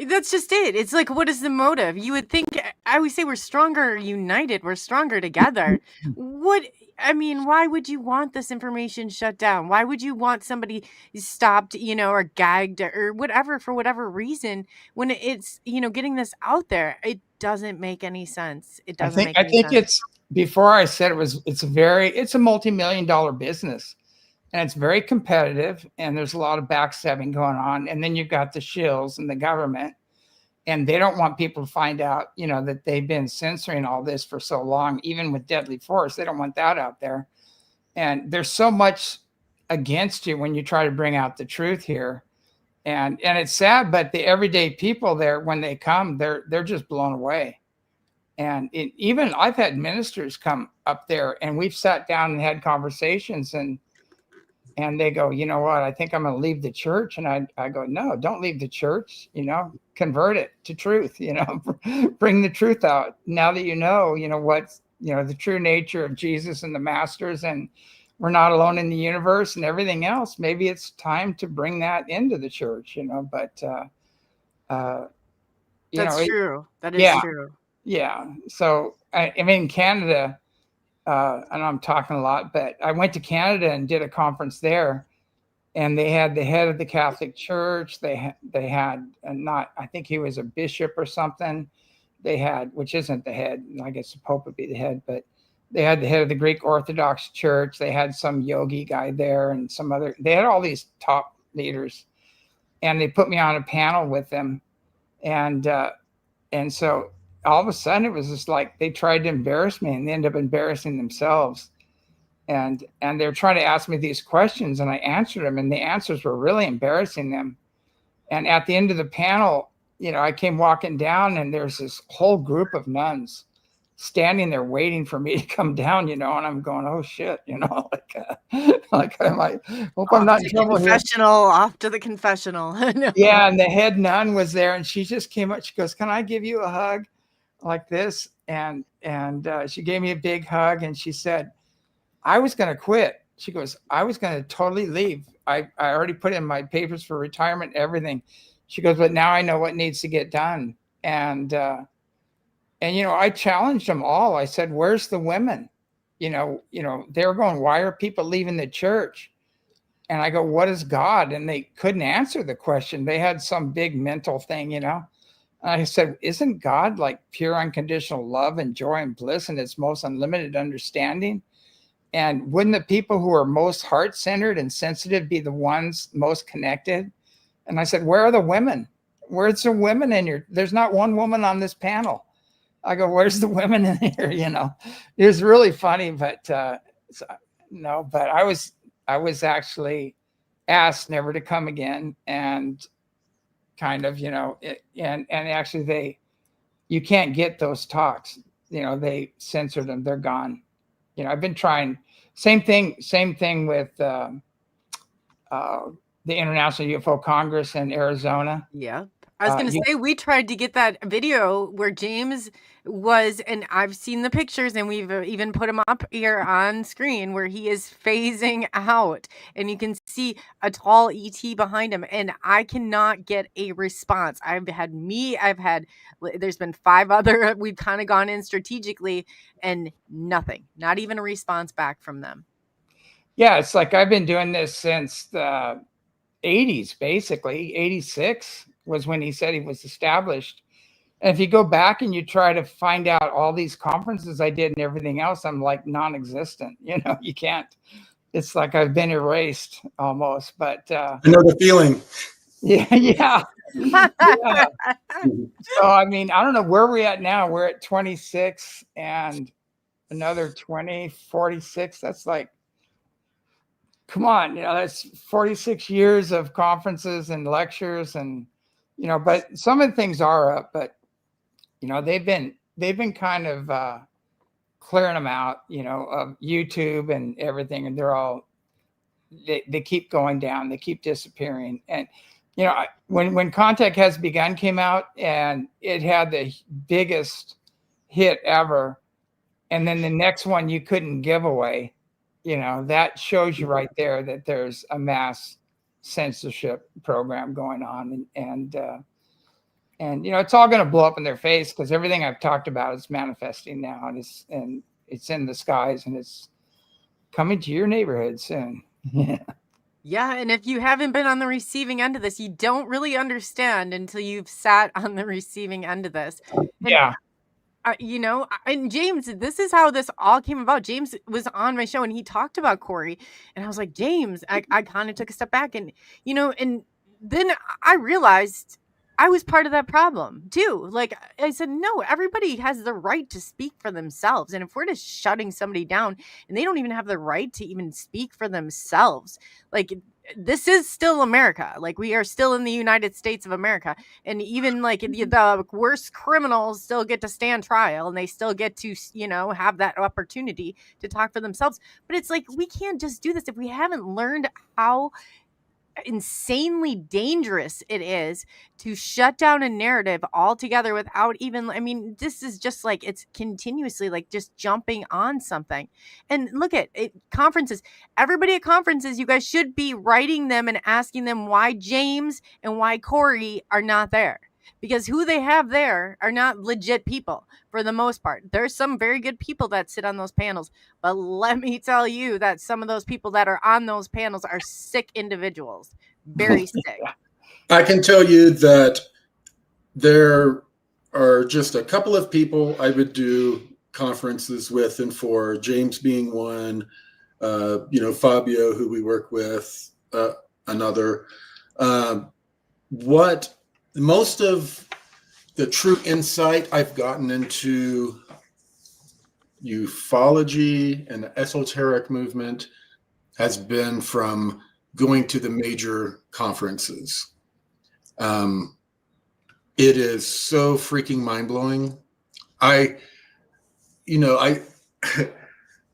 That's just it. It's like, what is the motive? You would think, I always say, we're stronger united. We're stronger together. Why would you want this information shut down? Why would you want somebody stopped, you know, or gagged or whatever, for whatever reason, when it's, you know, getting this out there? It doesn't make any sense. It doesn't make any sense. I think it's, before I said it's a multi-million-dollar business. And it's very competitive, and there's a lot of backstabbing going on. And then you've got the shills and the government, and they don't want people to find out, you know, that they've been censoring all this for so long, even with deadly force. They don't want that out there. And there's so much against you when you try to bring out the truth here. And it's sad, but the everyday people there, when they come, they're just blown away. And even I've had ministers come up there, and we've sat down and had conversations, and they go, you know what, I think I'm going to leave the church. And I go, no, don't leave the church, you know, convert it to truth, you know, bring the truth out. Now that you know what's, you know, the true nature of Jesus and the masters, and we're not alone in the universe and everything else, maybe it's time to bring that into the church, you know. But, that's true. That is true. Yeah. So I mean, Canada, I know I'm talking a lot, but I went to Canada and did a conference there, and they had the head of the Catholic Church. They had not, I think he was a bishop or something. They had, which isn't the head, I guess the Pope would be the head, but they had the head of the Greek Orthodox Church. They had some yogi guy there and some other, they had all these top leaders, and they put me on a panel with them. And so all of a sudden it was just like they tried to embarrass me, and they ended up embarrassing themselves. And they're trying to ask me these questions, and I answered them, and the answers were really embarrassing them. And at the end of the panel, you know, I came walking down, and there's this whole group of nuns standing there waiting for me to come down, you know, and I'm going, oh shit, you know, like I might hope I'm not in trouble here. Off to the confessional. No. Yeah, and the head nun was there, and she just came up. She goes, "Can I give you a hug like this?" And she gave me a big hug, and she said, "I was going to quit." She goes, "I was going to totally leave. I already put in my papers for retirement, everything." She goes, "But now I know what needs to get done." And you know, I challenged them all. I said, "Where's the women?" You know, they were going, "Why are people leaving the church?" And I go, "What is God?" And they couldn't answer the question. They had some big mental thing, you know. And I said, "Isn't God like pure unconditional love and joy and bliss and its most unlimited understanding? And wouldn't the people who are most heart-centered and sensitive be the ones most connected?" And I said, "Where are the women? Where's the women in here? There's not one woman on this panel." I go, "Where's the women in here?" You know, it was really funny, but no, but I was actually asked never to come again, and kind of, you know, and actually you can't get those talks, you know, they censored them, they're gone. You know, I've been trying, same thing with the International UFO Congress in Arizona. Yeah. I was going to say, we tried to get that video where James was, and I've seen the pictures, and we've even put him up here on screen, where he is phasing out, and you can see a tall ET behind him, and I cannot get a response. There's been 5 other, we've kind of gone in strategically, and nothing, not even a response back from them. Yeah, it's like I've been doing this since the 80s, basically. 86 was when he said he was established. And if you go back and you try to find out all these conferences I did and everything else, I'm like non-existent. You know, you can't. It's like I've been erased almost. But I know the feeling. Yeah. So I mean, I don't know where we're at now. We're at 26 and another 20, 46. That's like, come on, you know, that's 46 years of conferences and lectures, and you know, but some of the things are up, but you know, they've been kind of clearing them out, you know, of YouTube and everything, and they keep going down, they keep disappearing. And you know, when Contact Has Begun came out, and it had the biggest hit ever, and then the next one you couldn't give away, you know, that shows you right there that there's a mass censorship program going on, and you know, it's all going to blow up in their face, because everything I've talked about is manifesting now, and it's in the skies, and it's coming to your neighborhood soon. Yeah, and if you haven't been on the receiving end of this, you don't really understand until you've sat on the receiving end of this. And, Yeah. You know, and James, this is how this all came about. James was on my show, and he talked about Corey, and I was like, James, I kind of took a step back, and you know, and then I realized I was part of that problem too. Like I said, no, everybody has the right to speak for themselves. And if we're just shutting somebody down and they don't even have the right to even speak for themselves, like this is still America. Like we are still in the United States of America. And even like the worst criminals still get to stand trial, and they still get to, you know, have that opportunity to talk for themselves. But it's like, we can't just do this if we haven't learned how insanely dangerous it is to shut down a narrative altogether without even, I mean, this is just like, it's continuously like just jumping on something. And look at it, conferences, everybody at conferences, you guys should be writing them and asking them why James and why Corey are not there. because who they have there are not legit people for the most part. There's some very good people that sit on those panels, but let me tell you that some of those people that are on those panels are sick individuals, very sick. I can tell you that there are just a couple of people I would do conferences with and for, James being one, Fabio, who we work with, another. What most of the true insight I've gotten into ufology and the esoteric movement has been from going to the major conferences. It is so freaking mind-blowing.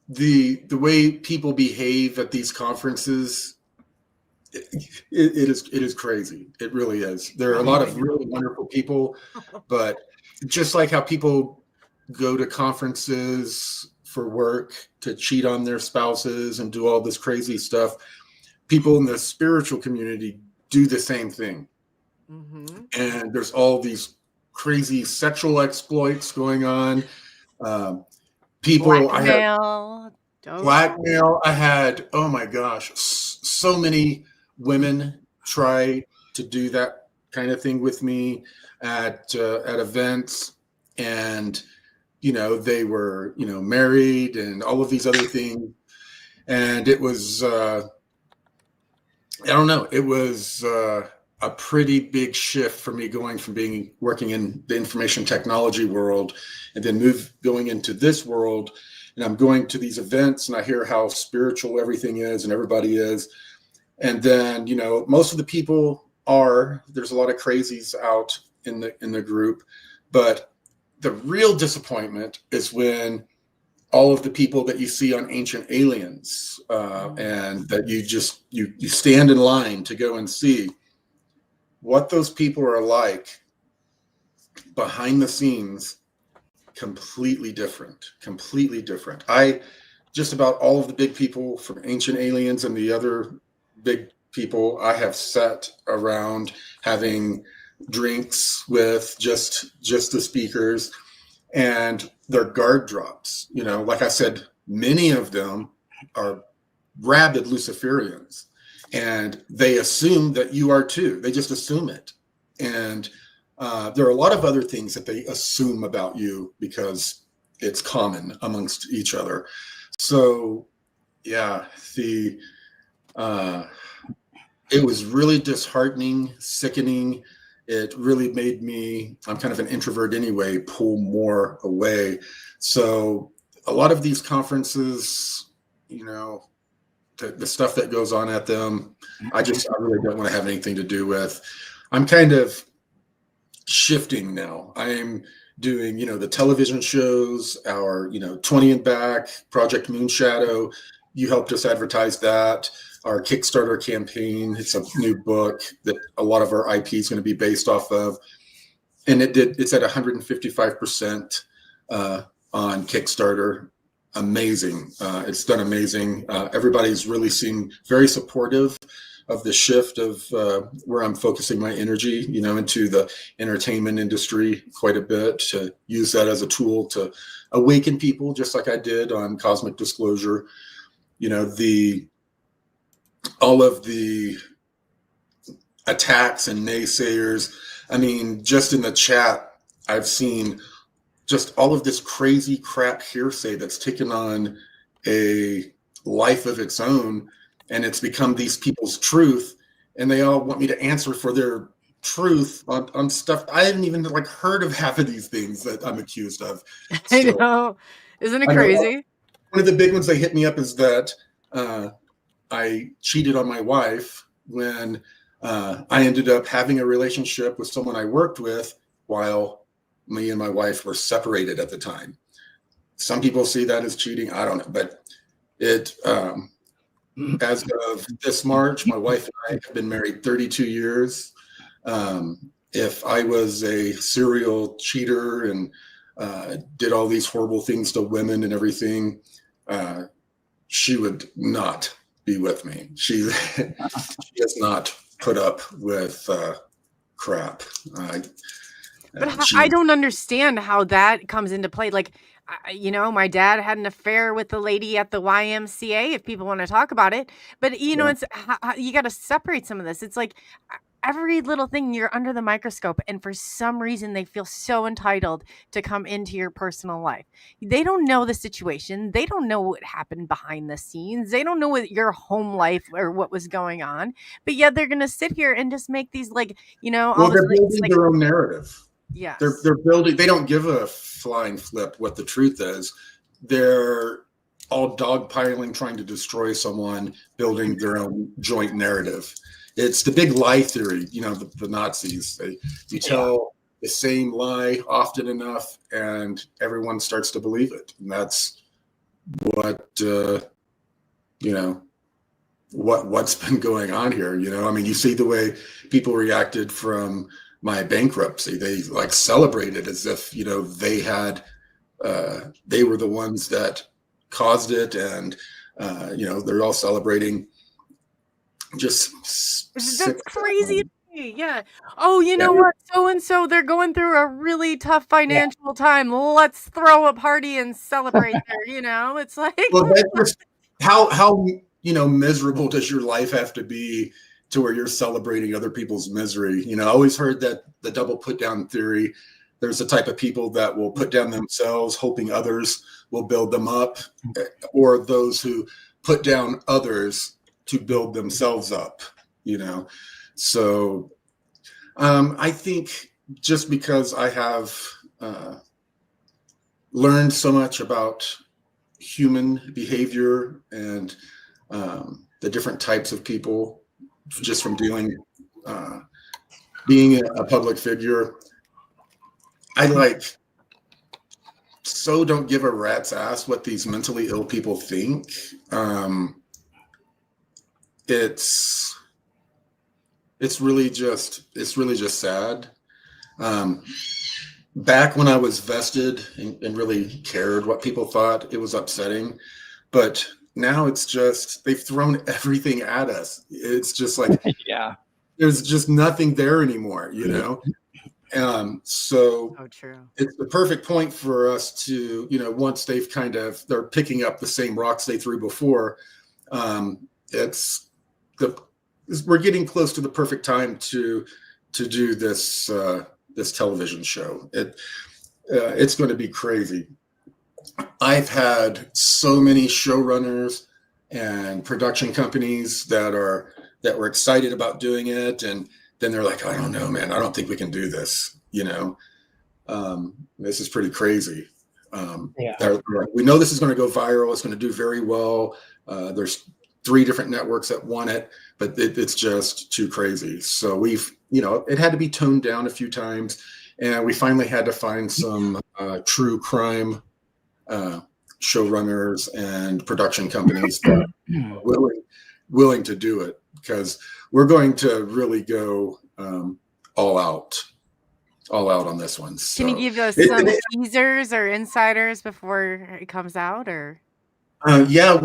The way people behave at these conferences, it is crazy. It really is. There are a lot of really wonderful people, but just like how people go to conferences for work to cheat on their spouses and do all this crazy stuff, people in the spiritual community do the same thing. Mm-hmm. And there's all these crazy sexual exploits going on. Blackmail. I had, oh my gosh, so many women try to do that kind of thing with me at events, and they were married and all of these other things, and it was I don't know, it was a pretty big shift for me going from working in the information technology world and then going into this world. And I'm going to these events and I hear how spiritual everything is and everybody is. And then, most of the people there's a lot of crazies out in the group, but the real disappointment is when all of the people that you see on Ancient Aliens and that you stand in line to go and see, what those people are like behind the scenes, completely different. Just about all of the big people from Ancient Aliens and the other big people I have sat around having drinks with just the speakers, and their guard drops. Like I said, many of them are rabid Luciferians. And they assume that you are too. They just assume it. And there are a lot of other things that they assume about you because it's common amongst each other. So, yeah, it was really disheartening, sickening. It really made me, I'm kind of an introvert anyway, pull more away. So a lot of these conferences, the stuff that goes on at them, I really don't want to have anything to do with. I'm kind of shifting now. I'm doing, the television shows, our, 20 and Back, Project Moonshadow. You helped us advertise that. Our Kickstarter campaign. It's a new book that a lot of our IP is going to be based off of. And it's at 155% on Kickstarter. Amazing. It's done amazing. Everybody's really seemed very supportive of the shift of where I'm focusing my energy, into the entertainment industry quite a bit, to use that as a tool to awaken people, just like I did on Cosmic Disclosure. All of the attacks and naysayers. I mean, just in the chat, I've seen just all of this crazy crap hearsay that's taken on a life of its own, and it's become these people's truth, and they all want me to answer for their truth on stuff I hadn't even heard of half of these things that I'm accused of. I know. Isn't it crazy? One of the big ones they hit me up is that I cheated on my wife when I ended up having a relationship with someone I worked with while me and my wife were separated at the time. Some people see that as cheating. I don't know, but it, as of this March, my wife and I have been married 32 years. If I was a serial cheater and did all these horrible things to women and everything, she would not be with me. She has not put up with crap. But She, I don't understand how that comes into play. Like, my dad had an affair with the lady at the YMCA, if people want to talk about it. But, Yeah. it's you got to separate some of this. It's like every little thing, you're under the microscope. And for some reason, they feel so entitled to come into your personal life. They don't know the situation. They don't know what happened behind the scenes. They don't know what your home life or what was going on. But yet they're going to sit here and just make these, like, all well, this, they're building like, their own narrative. yes. They're building. They don't give a flying flip what the truth is. They're all dogpiling, trying to destroy someone, building their own joint narrative. It's the big lie theory. The Nazis. You tell the same lie often enough, and everyone starts to believe it. And that's what what's been going on here. You see the way people reacted from my bankruptcy. They like celebrated as if they had they were the ones that caused it, and they're all celebrating. That's crazy to me. Yeah. Oh, you know what? So and so, they're going through a really tough financial time. Let's throw a party and celebrate there. It's like, well, that's just how miserable does your life have to be to where you're celebrating other people's misery? I always heard that the double put down theory. There's a type of people that will put down themselves, hoping others will build them up, or those who put down others to build themselves up. So I think just because I have learned so much about human behavior and the different types of people, just from being a public figure, I don't give a rat's ass what these mentally ill people think. It's really just sad. Back when I was vested and really cared what people thought, it was upsetting. But now it's just, they've thrown everything at us. It's just like, there's just nothing there anymore, So true. It's the perfect point for us to, once they're picking up the same rocks they threw before, we're getting close to the perfect time to do this television show. It's going to be crazy. I've had so many showrunners and production companies that were excited about doing it, and then they're like, I don't know, man, I don't think we can do this. This is pretty crazy. We know this is going to go viral. It's going to do very well. There's 3 different networks that want it, but it's just too crazy. So it had to be toned down a few times, and we finally had to find some true crime showrunners and production companies that are willing to do it, because we're going to really go all out on this one. So, can you give us some teasers or insiders before it comes out, or? Well, there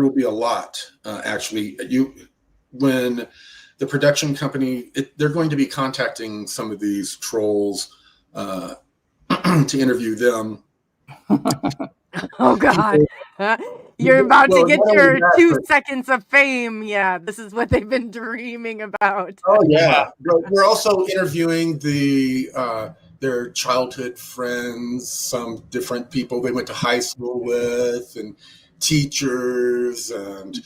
will be a lot. Actually, when the production company, they're going to be contacting some of these trolls to interview them. Oh God. You're about to get your 2 seconds of fame. Yeah, this is what they've been dreaming about. Oh yeah. We're also interviewing their childhood friends, some different people they went to high school with, and teachers, and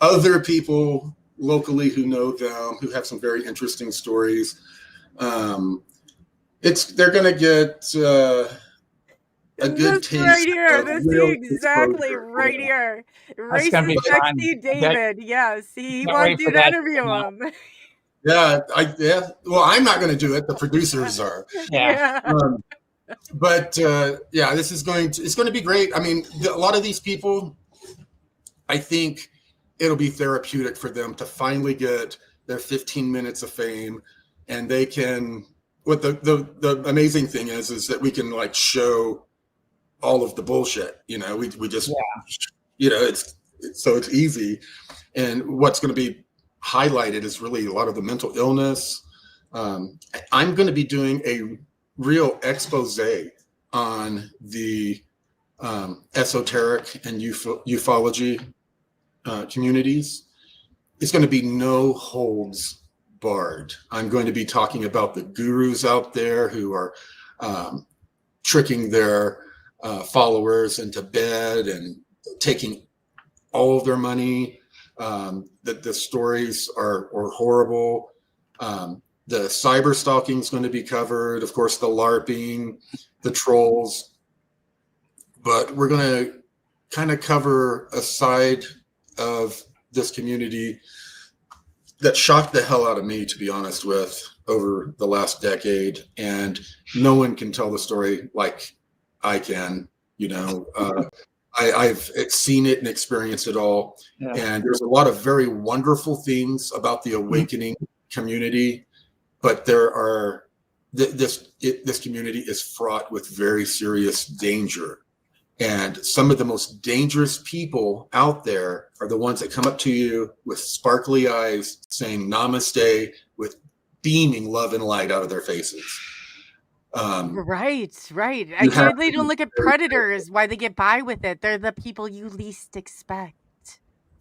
other people locally who know them, who have some very interesting stories. They're going to get a good taste right here. of This real is exactly exposure. right here. That's gonna be Racist fun. Sexy David. Yes, he Can't wants wait you for to that to interview come out. him. Yeah. Well, I'm not going to do it. The producers are. Yeah. But this is it's going to be great. I mean, a lot of these people, I think it'll be therapeutic for them to finally get their 15 minutes of fame, and they can. What the amazing thing is that we can show all of the bullshit. We just it's easy, and what's going to be highlighted is really a lot of the mental illness, I'm going to be doing a real expose on the esoteric and ufology communities. It's going to be no holds barred. I'm going to be talking about the gurus out there who are tricking their followers into bed and taking all of their money. That the stories are horrible. The cyber stalking is going to be covered. Of course, the LARPing, the trolls. But we're going to kind of cover a side of this community that shocked the hell out of me, to be honest with, over the last decade. And no one can tell the story like I can, you know. I've seen it and experienced it all. Yeah. And there's a lot of very wonderful things about the awakening community, but there are this community is fraught with very serious danger. And some of the most dangerous people out there are the ones that come up to you with sparkly eyes saying namaste with beaming love and light out of their faces. Right. I can't believe don't look at predators, why they get by with it. They're the people you least expect.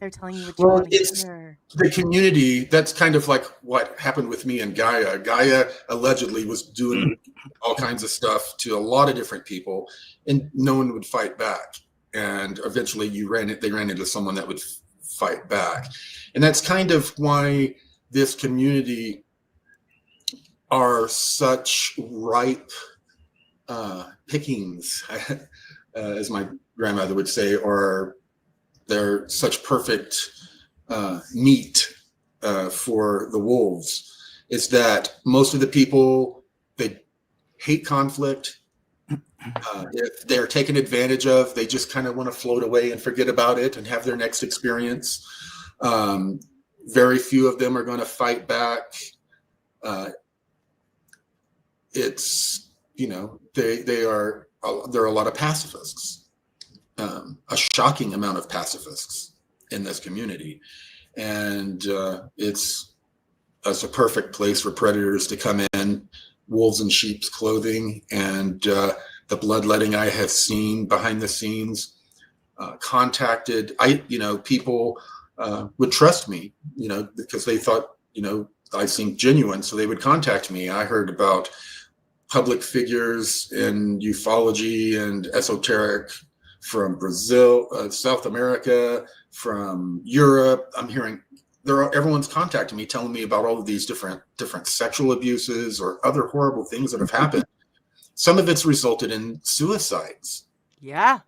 They're telling you what you want to hear. The community, that's kind of like what happened with me and Gaia. Gaia allegedly was doing all kinds of stuff to a lot of different people, and no one would fight back. And eventually they ran into someone that would fight back. And that's kind of why this community are such ripe pickings, as my grandmother would say, or they're such perfect meat for the wolves. Is that most of the people, they hate conflict. If they're taken advantage of, they just kind of want to float away and forget about it and have their next experience. Very few of them are going to fight back. It's, you know, there are a lot of pacifists, a shocking amount of pacifists in this community. And it's a perfect place for predators to come in, wolves in sheep's clothing. And the bloodletting I have seen behind the scenes, people would trust me, you know, because they thought, you know, I seemed genuine. So they would contact me. I heard about public figures in ufology and esoteric from Brazil, South America, from Europe. I'm hearing everyone's contacting me, telling me about all of these different sexual abuses or other horrible things that have happened. Some of it's resulted in suicides. Yeah.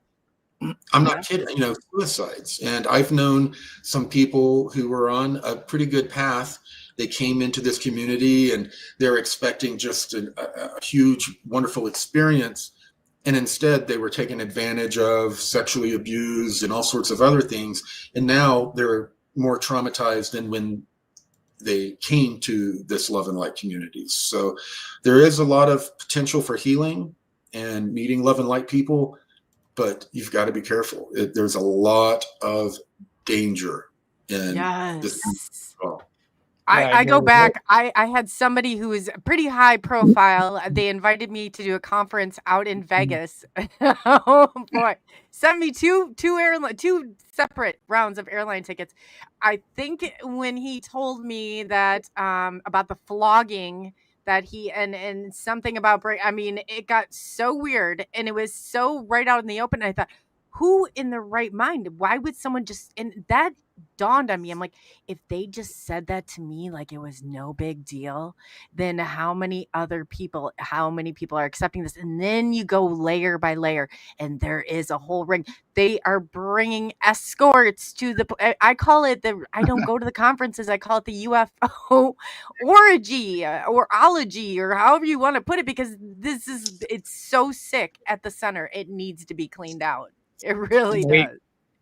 I'm not kidding, you know, suicides. And I've known some people who were on a pretty good path. They came into this community and they're expecting just a huge, wonderful experience. And instead they were taken advantage of, sexually abused, and all sorts of other things. And now they're more traumatized than when they came to this love and light community. So there is a lot of potential for healing and meeting love and light people, but you've got to be careful. There's a lot of danger in this. I go back. I had somebody who was pretty high profile. They invited me to do a conference out in Vegas. Oh boy, sent me two separate rounds of airline tickets. I think when he told me that about the flogging that he and something about I mean, it got so weird and it was so right out in the open. I thought, who in their right mind? Why would someone just, and that dawned on me. I'm like, if they just said that to me like it was no big deal, then how many people are accepting this? And then you go layer by layer and there is a whole ring. They are bringing escorts to I call it I don't go to the conferences. I call it the UFO orgy or ology or however you want to put it, because it's so sick at the center. It needs to be cleaned out. It really does.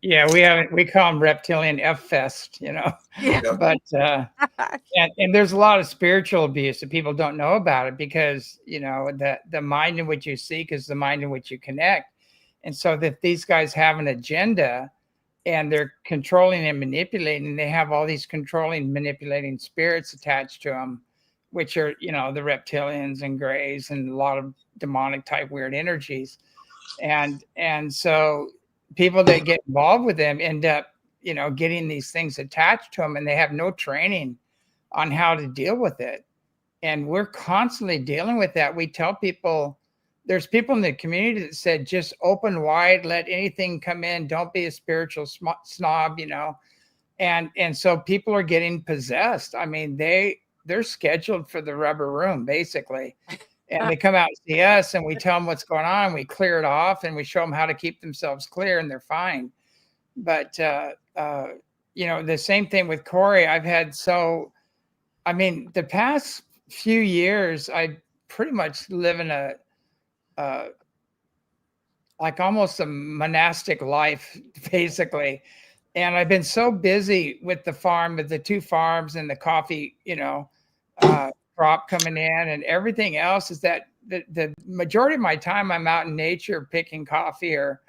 Yeah, we call them reptilian F-fest, you know. Yeah. But and there's a lot of spiritual abuse that people don't know about it, because, you know, the mind in which you seek is the mind in which you connect. And so that these guys have an agenda and they're controlling and manipulating, they have all these controlling, manipulating spirits attached to them, which are, you know, the reptilians and grays and a lot of demonic type weird energies. And so people that get involved with them end up, you know, getting these things attached to them, and they have no training on how to deal with it. And we're constantly dealing with that. We tell people, there's people in the community that said, just open wide, let anything come in. Don't be a spiritual snob, you know? And so people are getting possessed. I mean, they're scheduled for the rubber room, basically. And they come out and see us, and we tell them what's going on. We clear it off, and we show them how to keep themselves clear, and they're fine. But, you know, the same thing with Corey. I mean, the past few years, I pretty much live in like almost a monastic life, basically. And I've been so busy with the farm, with the 2 farms and the coffee, you know, crop coming in and everything else, is that the majority of my time I'm out in nature picking coffee, or,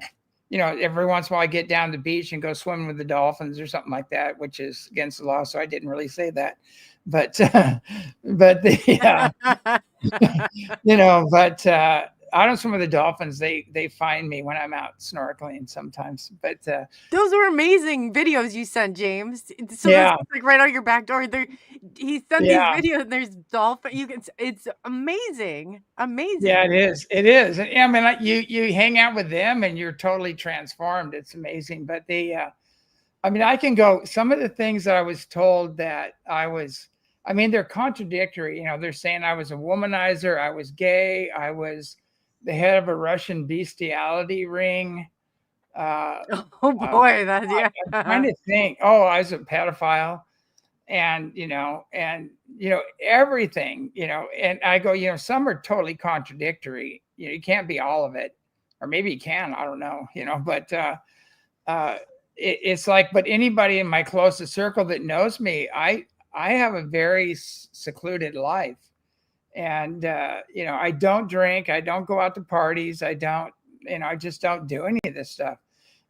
you know, every once in a while I get down to the beach and go swimming with the dolphins or something like that, which is against the law. So I didn't really say that, but you know, but I don't swim with the dolphins. They find me when I'm out snorkeling sometimes. But those were amazing videos you sent, James. So yeah, that's like right out your back door. He sent these videos, and there's dolphin. It's amazing, amazing. Yeah, it is. It is. And I mean, like you hang out with them, and you're totally transformed. It's amazing. But I mean, I can go. Some of the things that I was told that I mean, they're contradictory. You know, they're saying I was a womanizer, I was gay, I was the head of a Russian bestiality ring. Oh boy, that's yeah. I'm trying to think. Oh, I was a pedophile, and you know, everything. You know, and I go, you know, some are totally contradictory. You know, you can't be all of it, or maybe you can. I don't know. You know, but it's like, but anybody in my closest circle that knows me, I have a very secluded life. And, you know, I don't drink. I don't go out to parties. I don't, you know, I just don't do any of this stuff.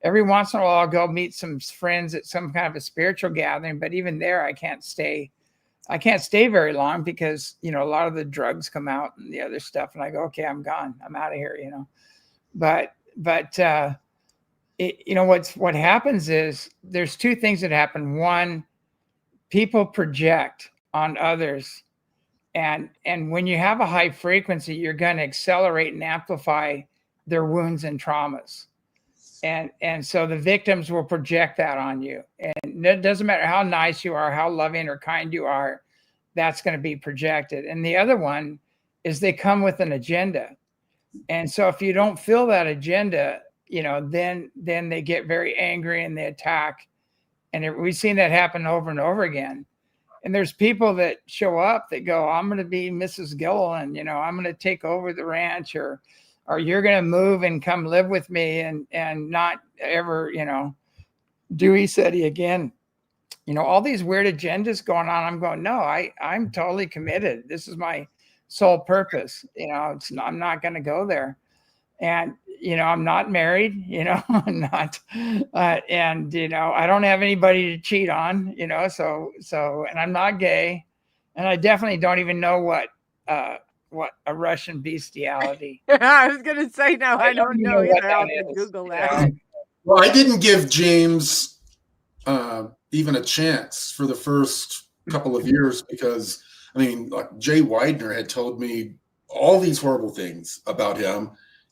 Every once in a while, I'll go meet some friends at some kind of a spiritual gathering. But even there, I can't stay very long because, you know, a lot of the drugs come out and the other stuff. And I go, okay, I'm gone. I'm out of here, you know. But you know, what happens is there's 2 things that happen. One, people project on others. And when you have a high frequency, you're going to accelerate and amplify their wounds and traumas. And so the victims will project that on you. And it doesn't matter how nice you are, how loving or kind you are, that's going to be projected. And the other one is they come with an agenda. And so if you don't feel that agenda, you know, then they get very angry and they attack. And we've seen that happen over and over again. And there's people that show up that go, I'm going to be Mrs. Gilliland, you know, I'm going to take over the ranch, or you're going to move and come live with me and not ever, you know, do ECETI again. You know, all these weird agendas going on. I'm going, no, I'm totally committed. This is my sole purpose. You know, I'm not going to go there. And, you know, I'm not married, you know, I'm not, and, you know, I don't have anybody to cheat on, you know, so, and I'm not gay, and I definitely don't even know what a Russian bestiality. I was going to say, no, I don't know either. I'll have to Google that. Well, I didn't give James even a chance for the first couple of years because, I mean, like Jay Widener had told me all these horrible things about him.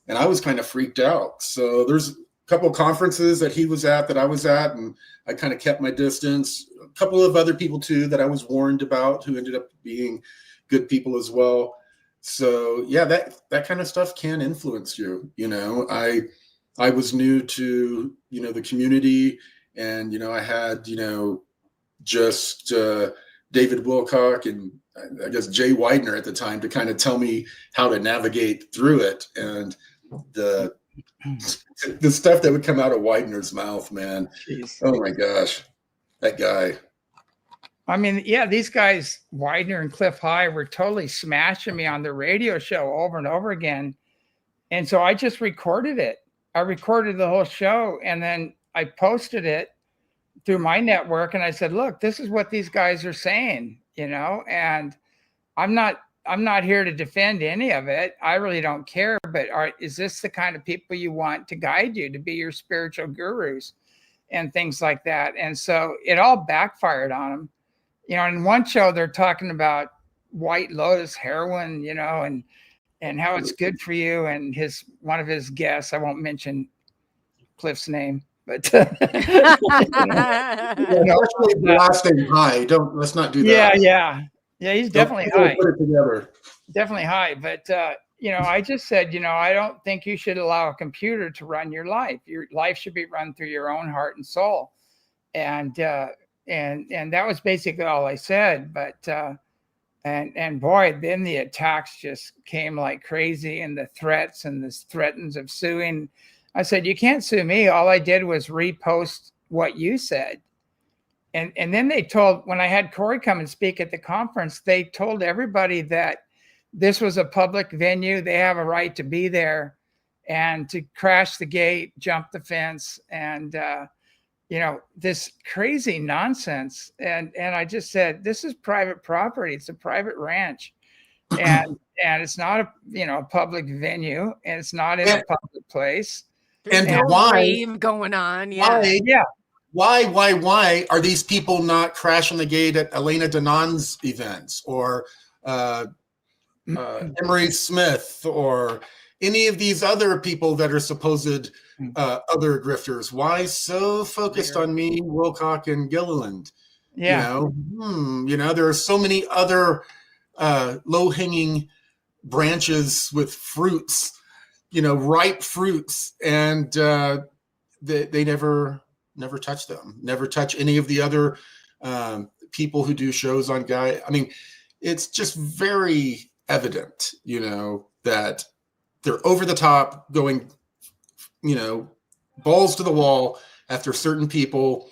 And I was kind of freaked out. So there's a couple of conferences that he was at that I was at, and I kind of kept my distance. A couple of other people too that I was warned about who ended up being good people as well. So yeah, that kind of stuff can influence you. You know, I was new to, you know, the community, and, you know, I had, you know, just David Wilcock and I guess Jay Widener at the time to kind of tell me how to navigate through it. And the stuff that would come out of Widener's mouth, man. Jeez. Oh my gosh, that guy. I mean, yeah, these guys, Widener and Cliff High, were totally smashing me on the radio show over and over again. And so I just recorded it. I recorded the whole show, and then I posted it through my network. And I said, look, this is what these guys are saying, you know, and I'm not here to defend any of it. I really don't care. But is this the kind of people you want to guide you, to be your spiritual gurus and things like that? And so it all backfired on them. You know, in one show they're talking about White Lotus heroin, you know, and how it's good for you. And one of his guests, I won't mention Cliff's name, but Especially the last name high. Let's not do that. Yeah. He's definitely high. Put it together. Definitely high. But you know, I just said, you know, I don't think you should allow a computer to run your life. Your life should be run through your own heart and soul. And that was basically all I said. But and boy, then the attacks just came like crazy, and the threats and the threats of suing. I said, you can't sue me. All I did was repost what you said. And then they told, when I had Corey come and speak at the conference, they told everybody that this was a public venue. They have a right to be there and to crash the gate, jump the fence, and you know, this crazy nonsense. And I just said, this is private property. It's a private ranch. And it's not a, you know, a public venue, and it's not in a public place. There's no rave going on. Yeah. Why are these people not crashing the gate at Elena Danan's events, or Emery Smith, or any of these other people that are supposed other grifters? Why so focused on me, Wilcock, and Gilliland? Yeah. You know, there are so many other low-hanging branches with fruits, you know, ripe fruits, and they never touch them, never touch any of the other people who do shows on Guy. I mean, it's just very evident, you know, that they're over the top, going, you know, balls to the wall after certain people,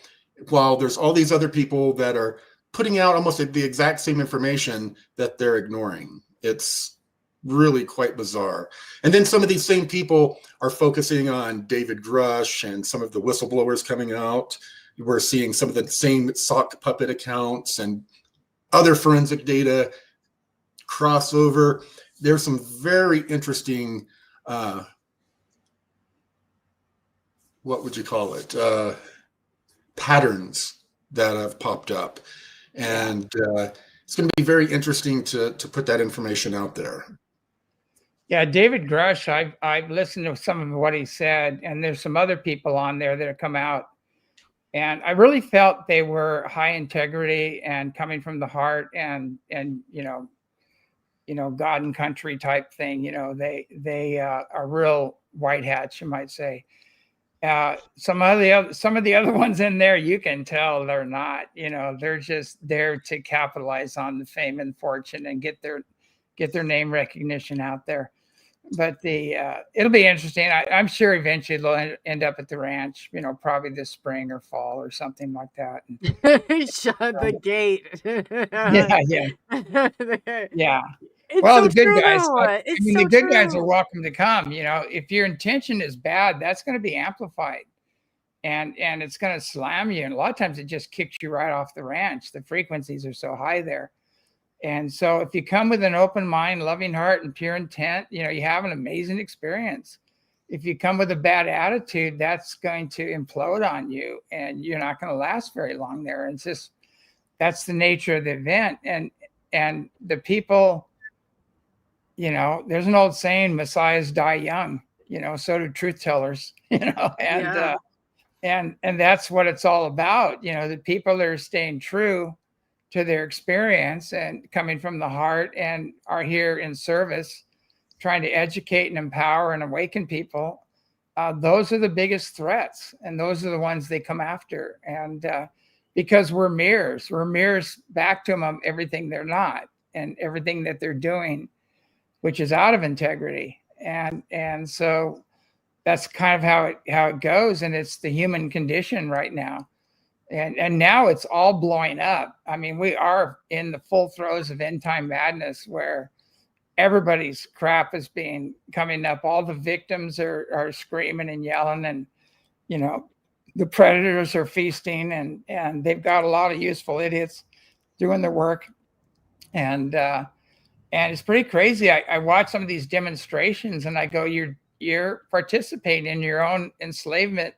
while there's all these other people that are putting out almost the exact same information that they're ignoring. It's really quite bizarre. And then some of these same people are focusing on David Grush and some of the whistleblowers coming out. We're seeing some of the same sock puppet accounts and other forensic data crossover. There's some very interesting, what would you call it? Patterns that have popped up. And it's going to be very interesting to put that information out there. Yeah, David Grush, I've listened to some of what he said, and there's some other people on there that have come out, and I really felt they were high integrity and coming from the heart, and you know, God and country type thing. You know, they are real white hats, you might say. Some of the other ones in there, you can tell they're not. You know, they're just there to capitalize on the fame and fortune and get their name recognition out there. But it'll be interesting. I'm sure eventually they'll end up at the ranch, you know, probably this spring or fall or something like that. Shut the gate. Yeah. It's Well, so the good true. guys, I It's mean, so the good guys true. are welcome to come. You know, if your intention is bad, that's going to be amplified, and it's going to slam you. And a lot of times it just kicks you right off the ranch. The frequencies are so high there. And so if you come with an open mind, loving heart, and pure intent, you know, you have an amazing experience. If you come with a bad attitude, that's going to implode on you, and you're not going to last very long there. And it's just, that's the nature of the event. And the people, you know, there's an old saying, messiahs die young, you know, so do truth tellers, you know, and that's what it's all about. You know, the people that are staying true to their experience and coming from the heart and are here in service, trying to educate and empower and awaken people. Those are the biggest threats, and those are the ones they come after. And because we're mirrors back to them, everything they're not, and everything that they're doing, which is out of integrity. And so that's kind of how it goes. And it's the human condition right now. And now it's all blowing up. I mean, we are in the full throes of end time madness, where everybody's crap is coming up. All the victims are screaming and yelling, and, you know, the predators are feasting, and they've got a lot of useful idiots doing their work. And And it's pretty crazy. I watch some of these demonstrations and I go, you're participating in your own enslavement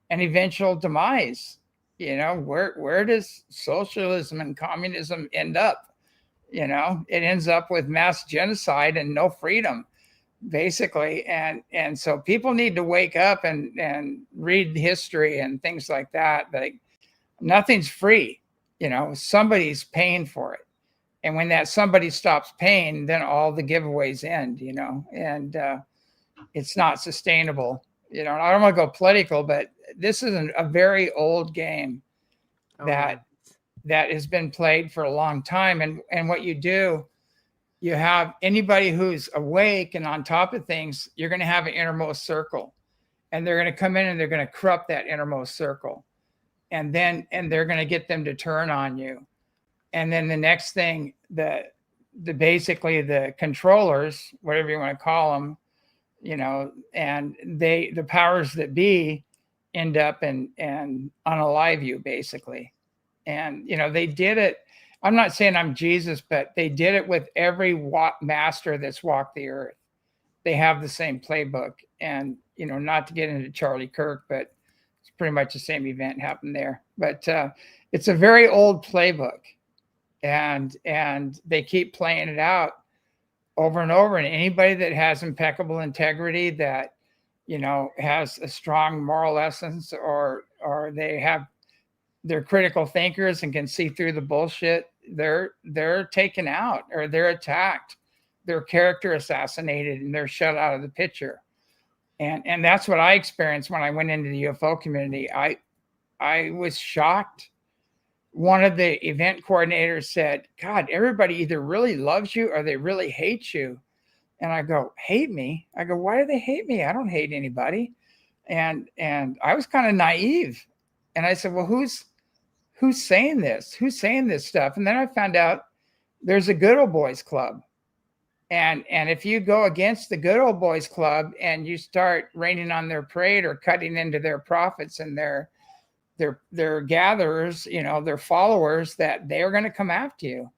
and eventual demise. You know, where does socialism and communism end up? You know, it ends up with mass genocide and no freedom, basically. And so people need to wake up and read history and things like that. Like, nothing's free. You know, somebody's paying for it. And when that somebody stops paying, then all the giveaways end, you know, and it's not sustainable. You know, I don't want to go political, but this is a very old game that has been played for a long time. And what you do, you have anybody who's awake and on top of things, you're going to have an innermost circle, and they're going to come in and they're going to corrupt that innermost circle. And they're going to get them to turn on you. And then the next thing, basically the controllers, whatever you want to call them, you know, and the powers that be end up and unalive you, basically. And, you know, they did it. I'm not saying I'm Jesus, but they did it with every master that's walked the earth. They have the same playbook. And, you know, not to get into Charlie Kirk, but it's pretty much the same event happened there. But it's a very old playbook. And they keep playing it out over and over. And anybody that has impeccable integrity, that, you know, has a strong moral essence, or they're critical thinkers and can see through the bullshit, they're taken out, or they're attacked, their character assassinated, and they're shut out of the picture. And that's what I experienced when I went into the UFO community. I was shocked. One of the event coordinators said, God, everybody either really loves you or they really hate you. And I go, hate me? I go, why do they hate me? I don't hate anybody. And I was kind of naive. And I said, well, who's saying this? Who's saying this stuff? And then I found out there's a Good Old Boys Club. And if you go against the Good Old Boys Club and you start raining on their parade or cutting into their profits and their gatherers, you know, their followers, that they're going to come after you.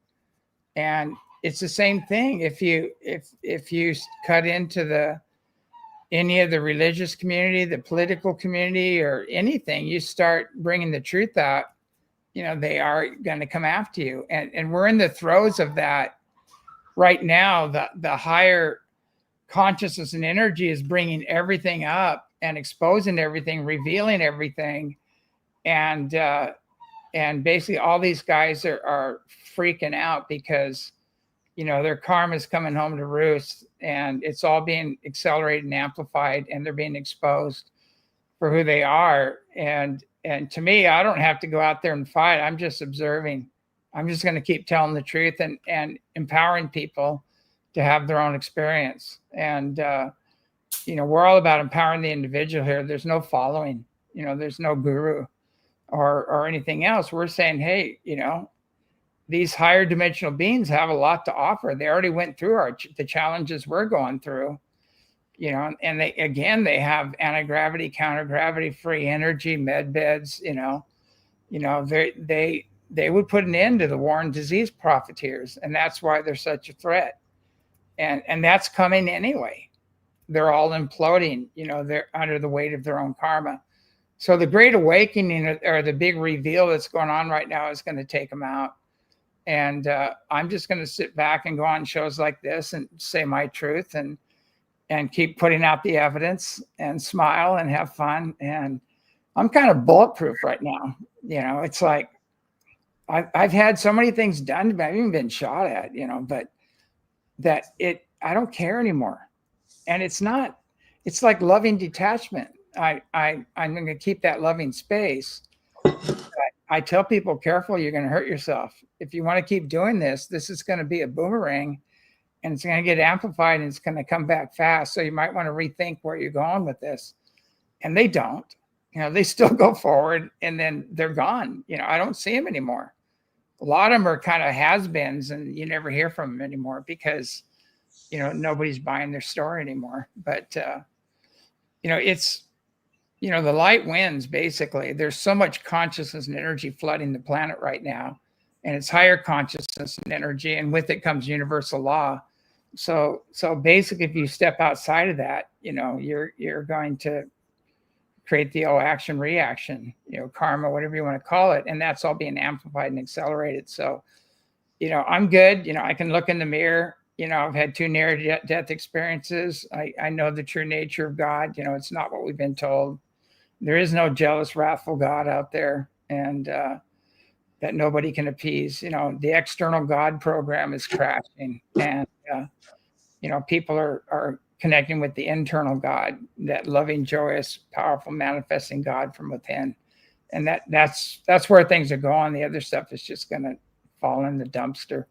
And it's the same thing. If you cut into any of the religious community, the political community, or anything, you start bringing the truth out, you know, they are going to come after you. And we're in the throes of that right now. The higher consciousness and energy is bringing everything up and exposing everything, revealing everything. And basically all these guys are freaking out because, you know, their karma's coming home to roost, and it's all being accelerated and amplified, and they're being exposed for who they are. And to me, I don't have to go out there and fight. I'm just observing. I'm just going to keep telling the truth and empowering people to have their own experience. And, you know, we're all about empowering the individual here. There's no following, you know, there's no guru or anything else. We're saying, hey, you know, these higher dimensional beings have a lot to offer. They already went through the challenges we're going through, you know, and they have anti-gravity, counter-gravity, free energy, med beds, you know, they would put an end to the war and disease profiteers. And that's why they're such a threat. And that's coming anyway. They're all imploding, you know, they're under the weight of their own karma. So the great awakening, or the big reveal that's going on right now, is going to take them out. And I'm just going to sit back and go on shows like this and say my truth and keep putting out the evidence and smile and have fun. And I'm kind of bulletproof right now. You know, it's like I've had so many things done to me. I've even been shot at, you know, but I don't care anymore. And it's like loving detachment. I'm going to keep that loving space. I tell people, careful, you're going to hurt yourself. If you want to keep doing this is going to be a boomerang, and it's going to get amplified, and it's going to come back fast. So you might want to rethink where you're going with this. And they don't, you know, they still go forward, and then they're gone. You know, I don't see them anymore. A lot of them are kind of has-beens, and you never hear from them anymore because, you know, nobody's buying their story anymore. But, you know, it's, you know, the light wins, basically. There's so much consciousness and energy flooding the planet right now and it's higher consciousness and energy, and with it comes universal law. So basically, if you step outside of that, you're going to create the action reaction, karma, whatever you want to call it, and that's all being amplified and accelerated. So, I'm good. I can look in the mirror. I've had 2 near-death experiences. I know the true nature of God. It's not what we've been told. There is no jealous, wrathful God out there, and that nobody can appease. The external God program is crashing, and people are connecting with the internal God, that loving, joyous, powerful, manifesting God from within, and that's where things are going. The other stuff is just going to fall in the dumpster.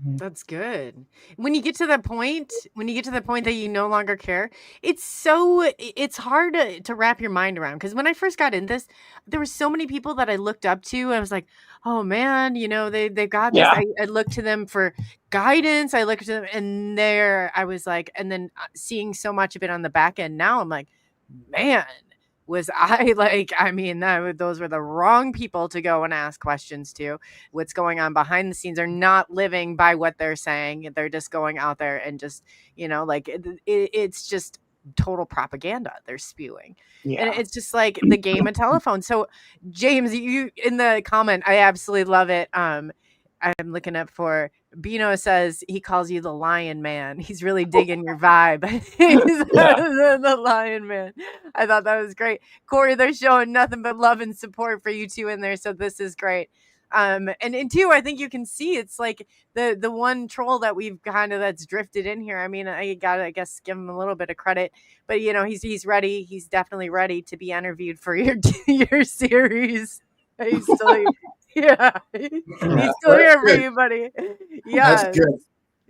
That's good. When you get to that point that you no longer care, it's hard to wrap your mind around. Because when I first got in this, there were so many people that I looked up to. I was like, oh man, they've got this. Yeah. I looked to them for guidance. I looked to them, and there I was like, and then seeing so much of it on the back end. Now I'm like, man, was I like, those were the wrong people to go and ask questions to. What's going on behind the scenes are not living by what they're saying. They're just going out there and just, it's just total propaganda they're spewing. Yeah. And it's just like the game of telephone. So James, you in the comment, I absolutely love it. I'm looking up for Bino says he calls you the Lion Man. He's really digging your vibe. The Lion Man. I thought that was great. Corey, they're showing nothing but love and support for you two in there. So this is great. And two, I think you can see it's like the one troll that we've that's drifted in here. I mean, I gotta, I guess, give him a little bit of credit, but he's ready. He's definitely ready to be interviewed for your series. He's still yeah, he's still here for you, buddy. Yeah, That's good.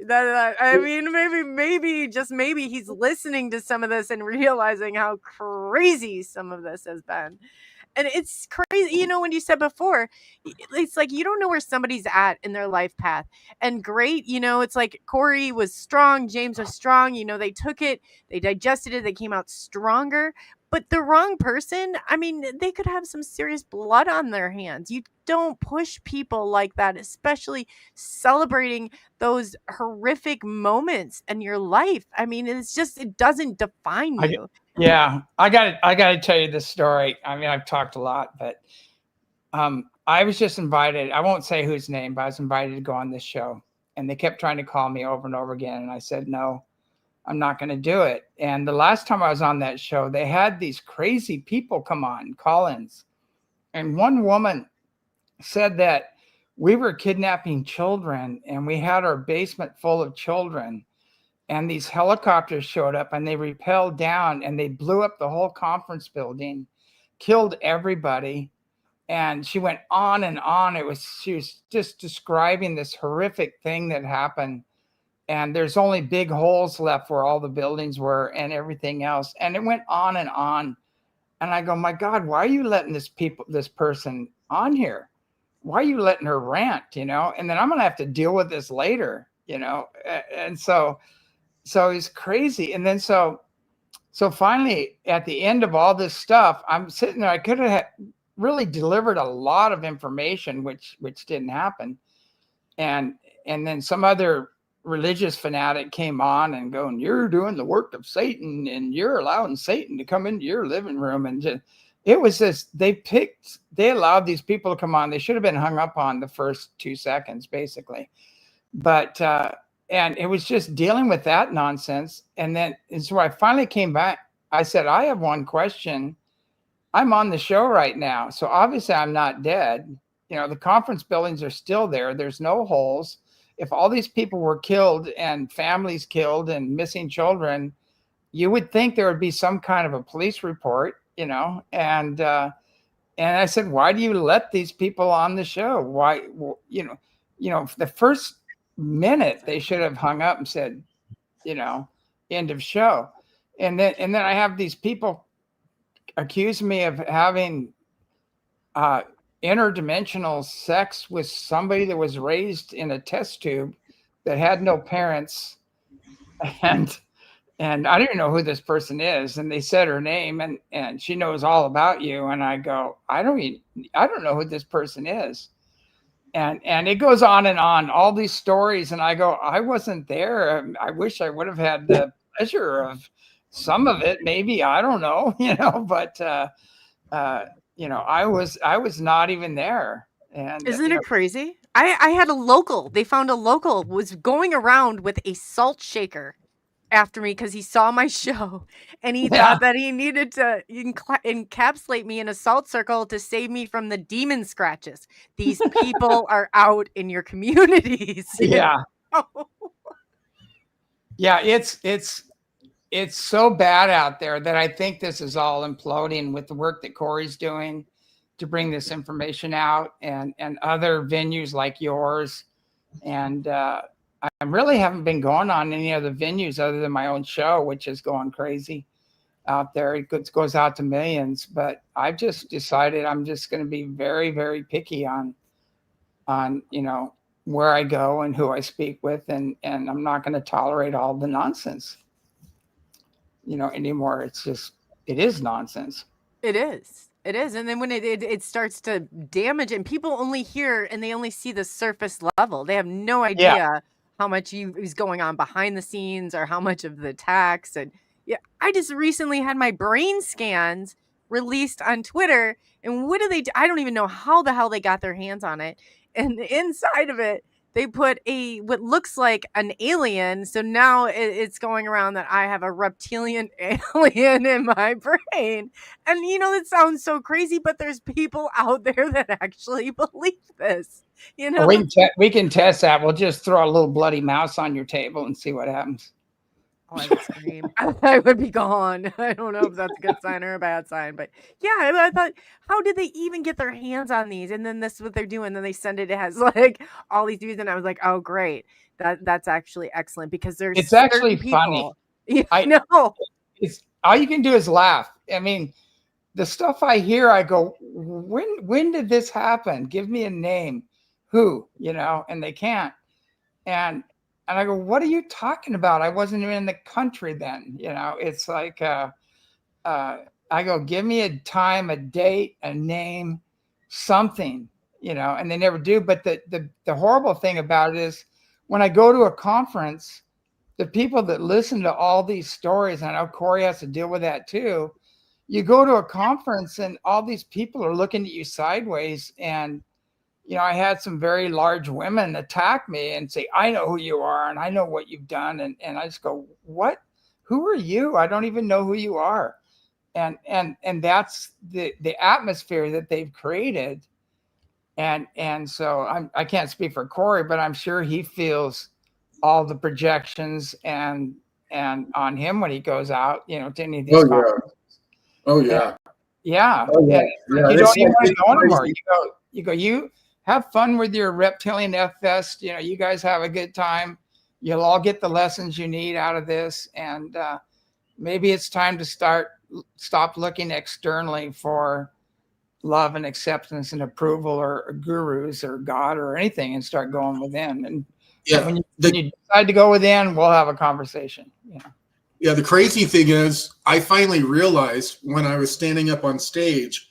I mean, maybe he's listening to some of this and realizing how crazy some of this has been. And it's crazy, when you said before, it's like you don't know where somebody's at in their life path. And great, it's like Corey was strong, James was strong, they took it, they digested it, they came out stronger. But the wrong person, they could have some serious blood on their hands. You don't push people like that, especially celebrating those horrific moments in your life. It's just, it doesn't define you. Yeah, I got to tell you this story. I've talked a lot, but I was just invited. I won't say whose name, but I was invited to go on this show, and they kept trying to call me over and over again, and I said no. I'm not going to do it. And the last time I was on that show, they had these crazy people come on, call-ins. And one woman said that we were kidnapping children and we had our basement full of children. And these helicopters showed up and they rappelled down and they blew up the whole conference building, killed everybody. And she went on and on. She was just describing this horrific thing that happened. And there's only big holes left where all the buildings were and everything else. And it went on and on. And I go, my God, why are you letting this person on here? Why are you letting her rant, And then I'm going to have to deal with this later, And so it's crazy. And then so finally, at the end of all this stuff, I'm sitting there. I could have really delivered a lot of information, which didn't happen. And then some other religious fanatic came on and going, you're doing the work of Satan and you're allowing Satan to come into your living room. And it was this, they allowed these people to come on. They should have been hung up on the first 2 seconds, basically. But, and it was just dealing with that nonsense. And so I finally came back. I said, I have one question. I'm on the show right now. So obviously I'm not dead. The conference buildings are still there. There's no holes. If all these people were killed and families killed and missing children, you would think there would be some kind of a police report, And I said, why do you let these people on the show? Why, the first minute they should have hung up and said, end of show. And then I have these people accuse me of having interdimensional sex with somebody that was raised in a test tube that had no parents, and I didn't know who this person is, and they said her name and she knows all about you, and I go, I don't know who this person is. and it goes on and on, all these stories. And I go, I wasn't there. I wish I would have had the pleasure of some of it, maybe, I don't know, but I was not even there. And Isn't it crazy? I had a local, they found a local was going around with a salt shaker after me because he saw my show and he thought that he needed to encapsulate me in a salt circle to save me from the demon scratches. These people are out in your communities. Yeah. Yeah, it's so bad out there that I think this is all imploding with the work that Corey's doing to bring this information out, and other venues like yours. And I really haven't been going on any other venues other than my own show, which is going crazy out there. It goes out to millions, but I've just decided I'm just going to be very, very picky on where I go and who I speak with, and I'm not going to tolerate all the nonsense, anymore. It is nonsense. It is. It is. And then when it starts to damage, and people only hear and they only see the surface level, they have no idea how much is going on behind the scenes or how much of the attacks. And I just recently had my brain scans released on Twitter. And what do they do? I don't even know how the hell they got their hands on it. And inside of it, they put what looks like an alien. So now it's going around that I have a reptilian alien in my brain. And, it sounds so crazy, but there's people out there that actually believe this, We can test that. We'll just throw a little bloody mouse on your table and see what happens. Oh, I would scream. I would be gone. I don't know if that's a good sign or a bad sign, but yeah, I thought, how did they even get their hands on these? And then this is what they're doing. Then they send it as like all these dudes, and I was like, oh, great. That's actually excellent because it's actually funny. I know. It's all you can do is laugh. I mean, the stuff I hear, I go, when did this happen? Give me a name. Who? And they can't. And I go, what are you talking about? I wasn't even in the country then. It's like, I go, give me a time, a date, a name, something, and they never do. But the horrible thing about it is when I go to a conference, the people that listen to all these stories, and I know Corey has to deal with that too. You go to a conference and all these people are looking at you sideways, and I had some very large women attack me and say, I know who you are and I know what you've done. And I just go, what? Who are you? I don't even know who you are. And that's the atmosphere that they've created. And so I can't speak for Corey, but I'm sure he feels all the projections and on him when he goes out, to any of these conferences. Oh, yeah. Yeah. Oh, yeah. You don't even want to go anymore. You have fun with your reptilian F-Fest. You guys have a good time. You'll all get the lessons you need out of this. And maybe it's time to stop looking externally for love and acceptance and approval or gurus or God or anything, and start going within. And when you decide to go within, we'll have a conversation. Yeah, the crazy thing is, I finally realized when I was standing up on stage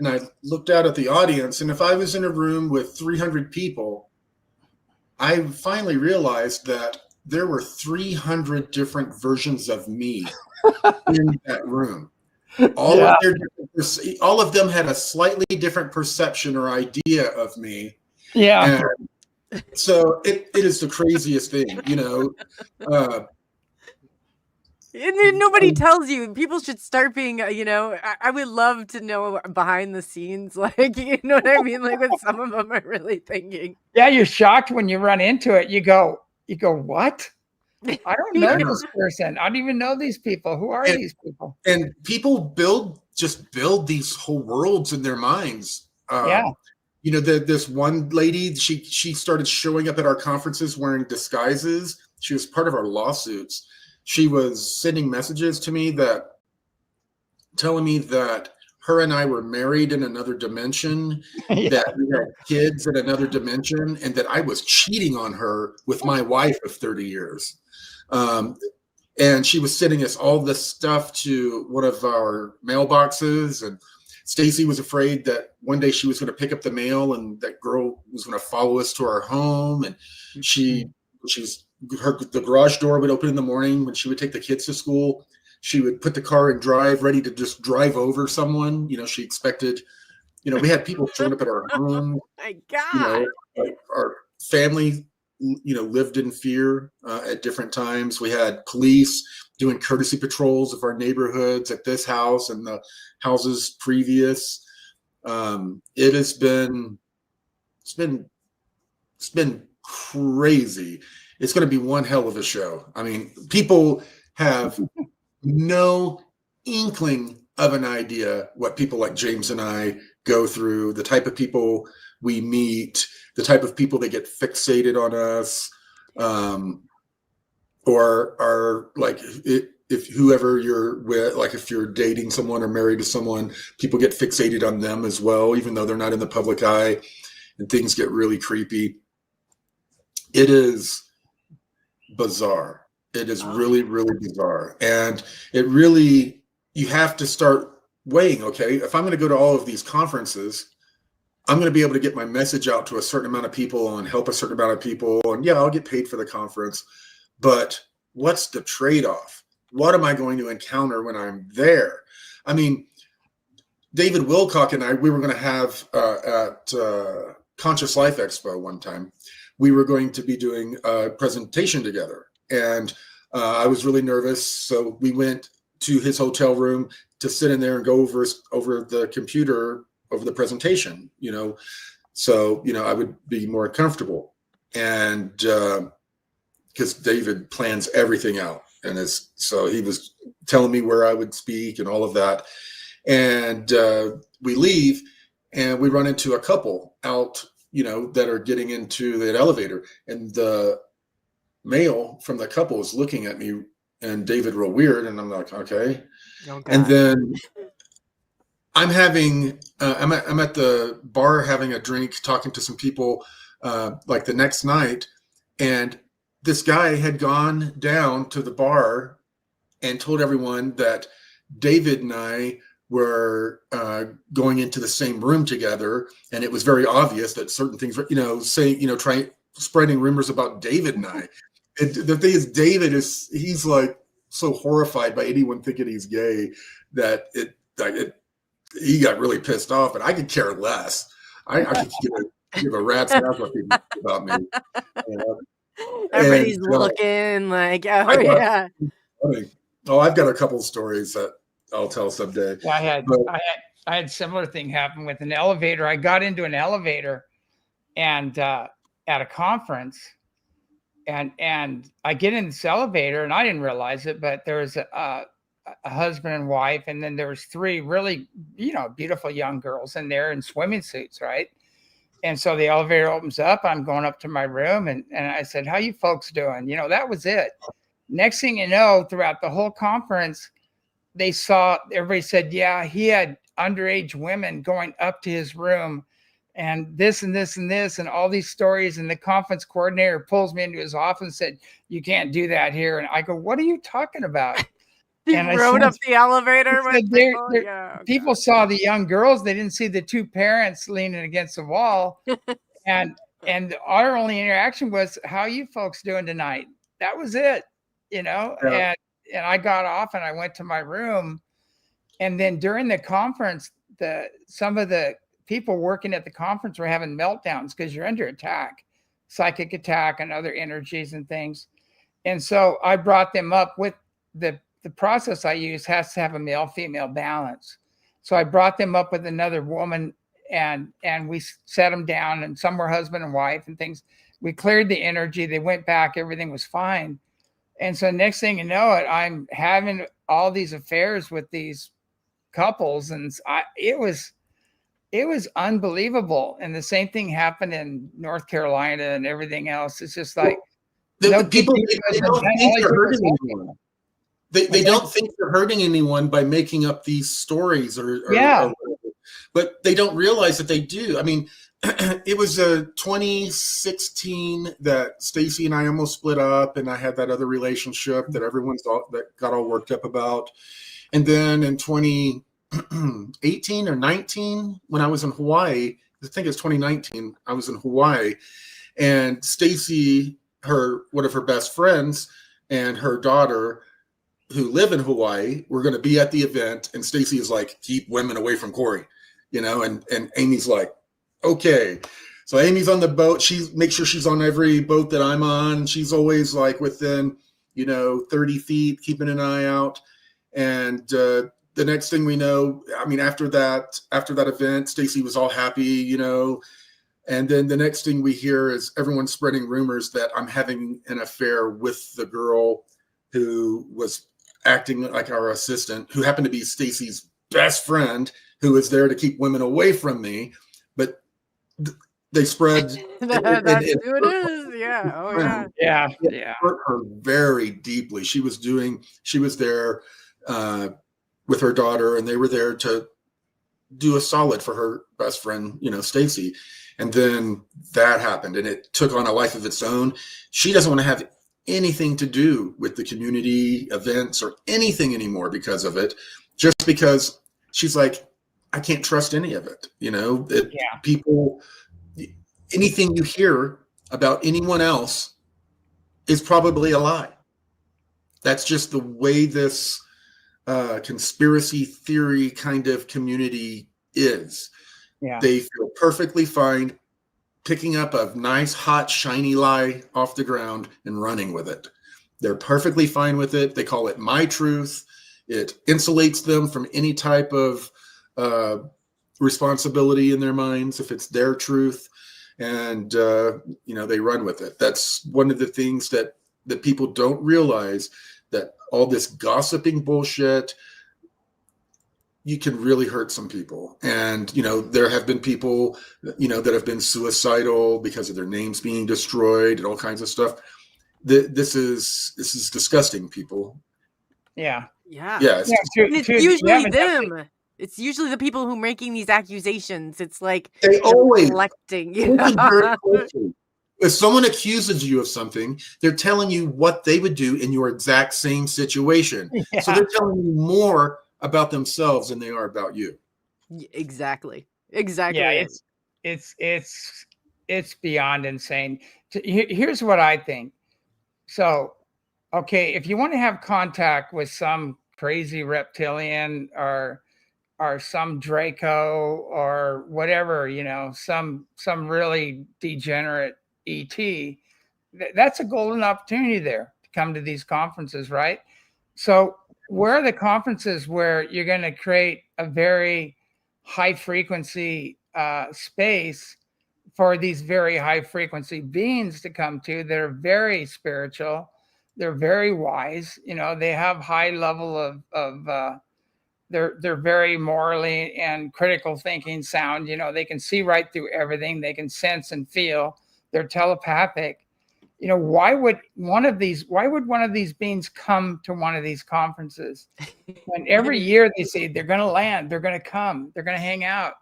and I looked out at the audience, and if I was in a room with 300 people, I finally realized that there were 300 different versions of me in that room. All of them had a slightly different perception or idea of me. Yeah. And so it is the craziest thing, And then nobody tells you. People should start being, I would love to know behind the scenes, like, you know what I mean? Like what some of them are really thinking. Yeah, you're shocked when you run into it. You go, what? I don't know this person. I don't even know these people. Who are these people? And people build these whole worlds in their minds. This one lady, she started showing up at our conferences wearing disguises. She was part of our lawsuits. She was sending messages to me telling me that her and I were married in another dimension, that we had kids in another dimension, and that I was cheating on her with my wife of 30 years. And she was sending us all this stuff to one of our mailboxes, and Stacy was afraid that one day she was going to pick up the mail and that girl was going to follow us to our home, and the garage door would open in the morning when she would take the kids to school. She would put the car in drive, ready to just drive over someone. She expected, we had people showing up at our home. My God. Our family, lived in fear at different times. We had police doing courtesy patrols of our neighborhoods at this house and the houses previous. It's been crazy. It's going to be one hell of a show. I mean, people have no inkling of an idea what people like James and I go through, the type of people we meet, the type of people that get fixated on us, or are like, if whoever you're with, like if you're dating someone or married to someone, people get fixated on them as well, even though they're not in the public eye, and things get really creepy. It is bizarre. It is really, really bizarre. And you have to start weighing, okay, if I'm going to go to all of these conferences, I'm going to be able to get my message out to a certain amount of people and help a certain amount of people. And yeah, I'll get paid for the conference, but what's the trade-off? What am I going to encounter when I'm there? I mean, David Wilcock and I, we were going to have at Conscious Life Expo one time, we were going to be doing a presentation together. And I was really nervous. So we went to his hotel room to sit in there and go over the computer over the presentation, so, I would be more comfortable. And because David plans everything out. And so he was telling me where I would speak and all of that. And we leave and we run into a couple out, that are getting into the elevator. And the male from the couple is looking at me and David real weird. And I'm like, okay. Oh, and then I'm I'm at the bar having a drink, talking to some people like the next night. And this guy had gone down to the bar and told everyone that David and I were going into the same room together. And it was very obvious that certain things were, spreading rumors about David and I. The thing is, he's like so horrified by anyone thinking he's gay that he got really pissed off, but I could care less. I could give a rat's ass what people think about me. Everybody's looking like, oh yeah. I've got a couple of stories that I'll tell someday. Yeah, I had similar thing happen with an elevator. I got into an elevator and at a conference, and I get in this elevator and I didn't realize it, but there was a husband and wife, and then there was three really, beautiful young girls in there in swimming suits, right? And so the elevator opens up. I'm going up to my room, and I said, "How you folks doing?" That was it. Next thing you know, throughout the whole conference, everybody said, "Yeah, he had underage women going up to his room, and this and this and this, and all these stories." And the conference coordinator pulls me into his office and said, "You can't do that here." And I go, "What are you talking about?" He rode up the elevator. People saw the young girls. They didn't see the two parents leaning against the wall. and our only interaction was, "How you folks doing tonight?" That was it, Yeah. And I got off and I went to my room. And then during the conference, some of the people working at the conference were having meltdowns because you're under attack, psychic attack and other energies and things. And so I brought them up with the process I use has to have a male-female balance. So I brought them up with another woman and we set them down, and some were husband and wife and things. We cleared the energy. They went back. Everything was fine. And so next thing you know it, I'm having all these affairs with these couples, and it was unbelievable. And the same thing happened in North Carolina and everything else. It's just like, people they don't think they're hurting anyone. They don't think they're hurting anyone by making up these stories or but they don't realize that they do. I mean, it was 2016 that Stacy and I almost split up, and I had that other relationship that that got all worked up about. And then in 2018 or 19, when I was in Hawaii, I think it's 2019. I was in Hawaii, and Stacy, one of her best friends, and her daughter, who live in Hawaii, were going to be at the event. And Stacy is like, keep women away from Corey, and Amy's like, okay. So Amy's on the boat. She makes sure she's on every boat that I'm on. She's always like within, 30 feet, keeping an eye out. And the next thing we know, I mean, after that event, Stacy was all happy, and then the next thing we hear is everyone spreading rumors that I'm having an affair with the girl who was acting like our assistant, who happened to be Stacy's best friend, who was there to keep women away from me. But they spread. That's who it is. Yeah. Oh yeah. Yeah. It Yeah. hurt her very deeply. She was there with her daughter, and they were there to do a solid for her best friend, Stacy. And then that happened, and it took on a life of its own. She doesn't want to have anything to do with the community events or anything anymore because of it, just because she's like, I can't trust any of it. People, anything you hear about anyone else is probably a lie. That's just the way this conspiracy theory kind of community is. Yeah. They feel perfectly fine picking up a nice, hot, shiny lie off the ground and running with it. They're perfectly fine with it. They call it my truth. It insulates them from any type of responsibility in their minds if it's their truth. And, they run with it. That's one of the things that people don't realize, that all this gossiping bullshit, you can really hurt some people. And, there have been people, that have been suicidal because of their names being destroyed and all kinds of stuff. This is disgusting, people. Yeah. Yeah. And it's usually them. It's usually the people who are making these accusations. It's like they always collecting. If someone accuses you of something, they're telling you what they would do in your exact same situation. Yeah. So they're telling you more about themselves than they are about you. Exactly. Yeah, it's beyond insane. Here's what I think. So, okay, if you want to have contact with some crazy reptilian or some Draco or whatever, some really degenerate ET, that's a golden opportunity there to come to these conferences, right? So where are the conferences where you're going to create a very high frequency space for these very high frequency beings to come to that are very spiritual, they're very wise, they have high level of they're very morally and critical thinking sound, they can see right through everything, they can sense and feel, they're telepathic. Why would one of these beings come to one of these conferences? And every year they say they're going to land, they're going to come, they're going to hang out.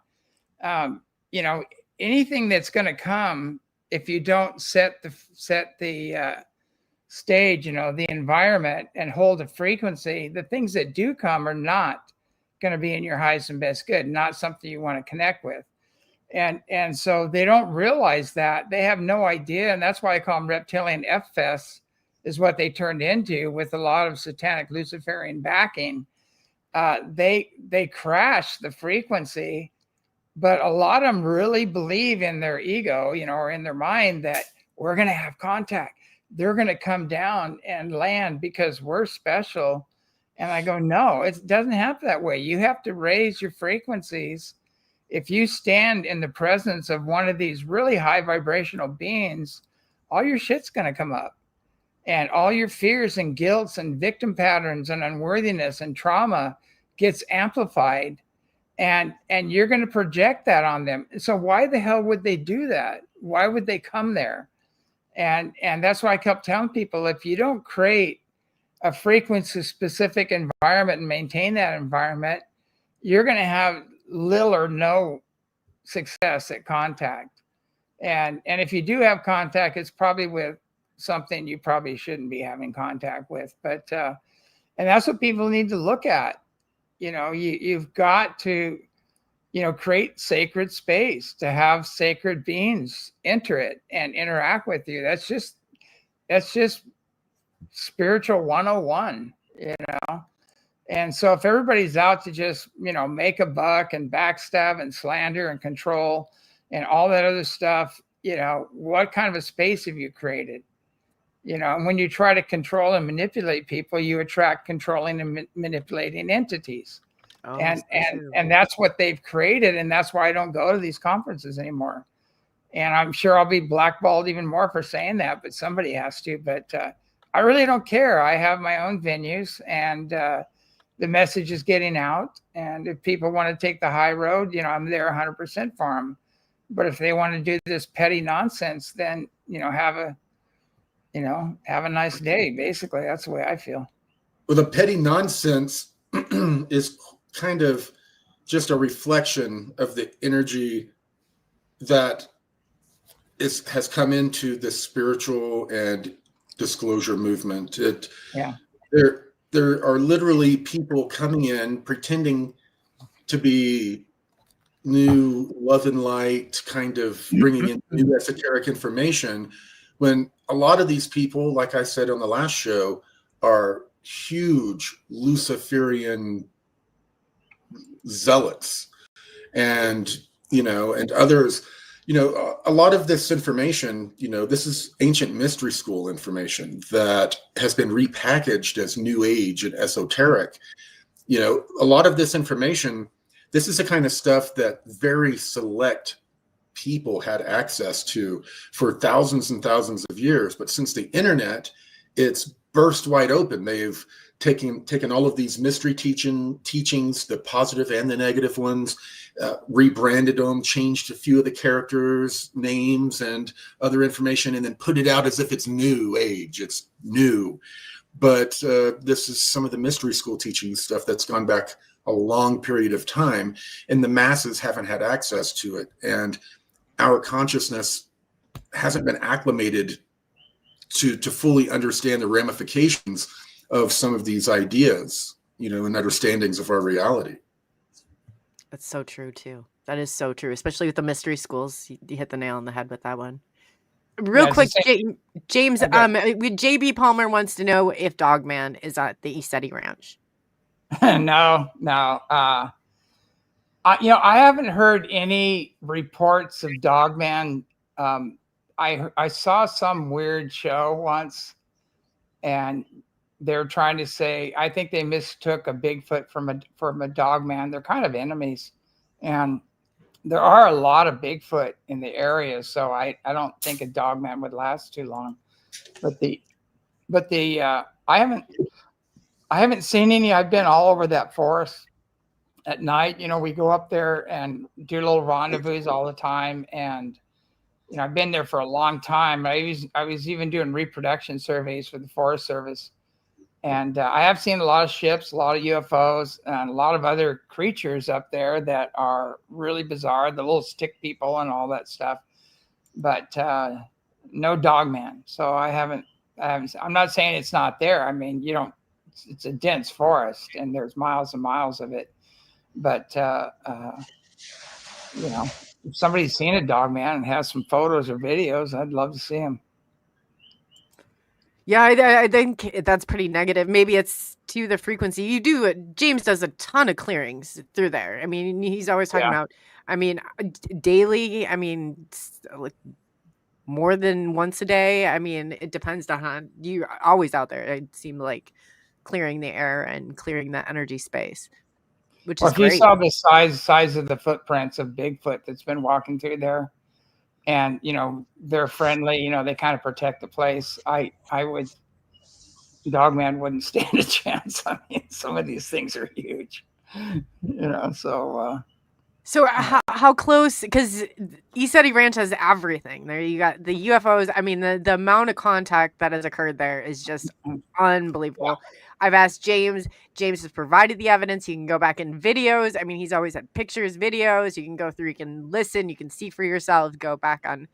Anything that's going to come, if you don't set the stage, the environment, and hold a frequency, the things that do come are not going to be in your highest and best good, not something you want to connect with. And so they don't realize that. They have no idea. And that's why I call them reptilian F-fests, is what they turned into with a lot of satanic Luciferian backing. They crash the frequency, but a lot of them really believe in their ego, or in their mind, that we're going to have contact. They're going to come down and land because we're special. And I go, no, it doesn't happen that way. You have to raise your frequencies. If you stand in the presence of one of these really high vibrational beings, all your shit's going to come up, and all your fears and guilts and victim patterns and unworthiness and trauma gets amplified, and you're going to project that on them. So why the hell would they do that? Why would they come there? And that's why I kept telling people, if you don't create a frequency specific environment and maintain that environment, you're going to have little or no success at contact. And if you do have contact, it's probably with something you probably shouldn't be having contact with. But and that's what people need to look at. You've got to create sacred space to have sacred beings enter it and interact with you. That's just spiritual 101, And so if everybody's out to just, make a buck and backstab and slander and control and all that other stuff, what kind of a space have you created? And when you try to control and manipulate people, you attract controlling and manipulating entities. Oh, And that's what they've created. And that's why I don't go to these conferences anymore. And I'm sure I'll be blackballed even more for saying that, but somebody has to. But I really don't care. I have my own venues, and the message is getting out. And if people want to take the high road, I'm there 100% for them. But if they want to do this petty nonsense, then, have a nice day. Basically, that's the way I feel. Well, the petty nonsense is kind of just a reflection of the energy that has come into the spiritual and disclosure movement. There are literally people coming in pretending to be new love and light, kind of bringing in new esoteric information, when a lot of these people, like I said on the last show, are huge Luciferian zealots, and and others. A lot of this information, this is ancient mystery school information that has been repackaged as new age and esoteric. A lot of this information, this is the kind of stuff that very select people had access to for thousands and thousands of years. But since the internet, it's burst wide open. They've taken all of these mystery teachings, the positive and the negative ones, rebranded them, changed a few of the characters' names and other information, and then put it out as if it's new age. It's new. But this is some of the mystery school teaching stuff that's gone back a long period of time, and the masses haven't had access to it. And our consciousness hasn't been acclimated to fully understand the ramifications of some of these ideas, and understandings of our reality. That's so true too. That is so true, especially with the mystery schools. You hit the nail on the head with that one. Real quick, James, JB Palmer wants to know if Dogman is at the ECETI Ranch. No. I haven't heard any reports of Dogman. I saw some weird show once, and they're trying to say, I think they mistook a Bigfoot from a Dogman. They're kind of enemies, and there are a lot of Bigfoot in the area, so I don't think a Dogman would last too long. But I haven't seen any. I've been all over that forest at night. We go up there and do little rendezvous all the time, and I've been there for a long time. I was even doing reproduction surveys for the Forest Service. And I have seen a lot of ships, a lot of UFOs, and a lot of other creatures up there that are really bizarre, the little stick people and all that stuff. But no Dogman. So I haven't. I'm not saying it's not there. I mean, it's a dense forest, and there's miles and miles of it. But if somebody's seen a Dogman and has some photos or videos, I'd love to see them. Yeah, I think that's pretty negative. Maybe it's to the frequency. James does a ton of clearings through there. I mean, he's always talking about, daily. I mean, like more than once a day. I mean, it depends on you. Always out there. It seemed like clearing the air and clearing that energy space, which is great. If you saw the size of the footprints of Bigfoot that's been walking through there, and they're friendly, they kind of protect the place. Dogman wouldn't stand a chance. I mean, some of these things are huge, So how close? Because ECETI Ranch has everything. There you got the UFOs. I mean, the amount of contact that has occurred there is just unbelievable. Yeah. I've asked James. James has provided the evidence. You can go back in videos. I mean, he's always had pictures, videos. You can go through. You can listen. You can see for yourself. Go back on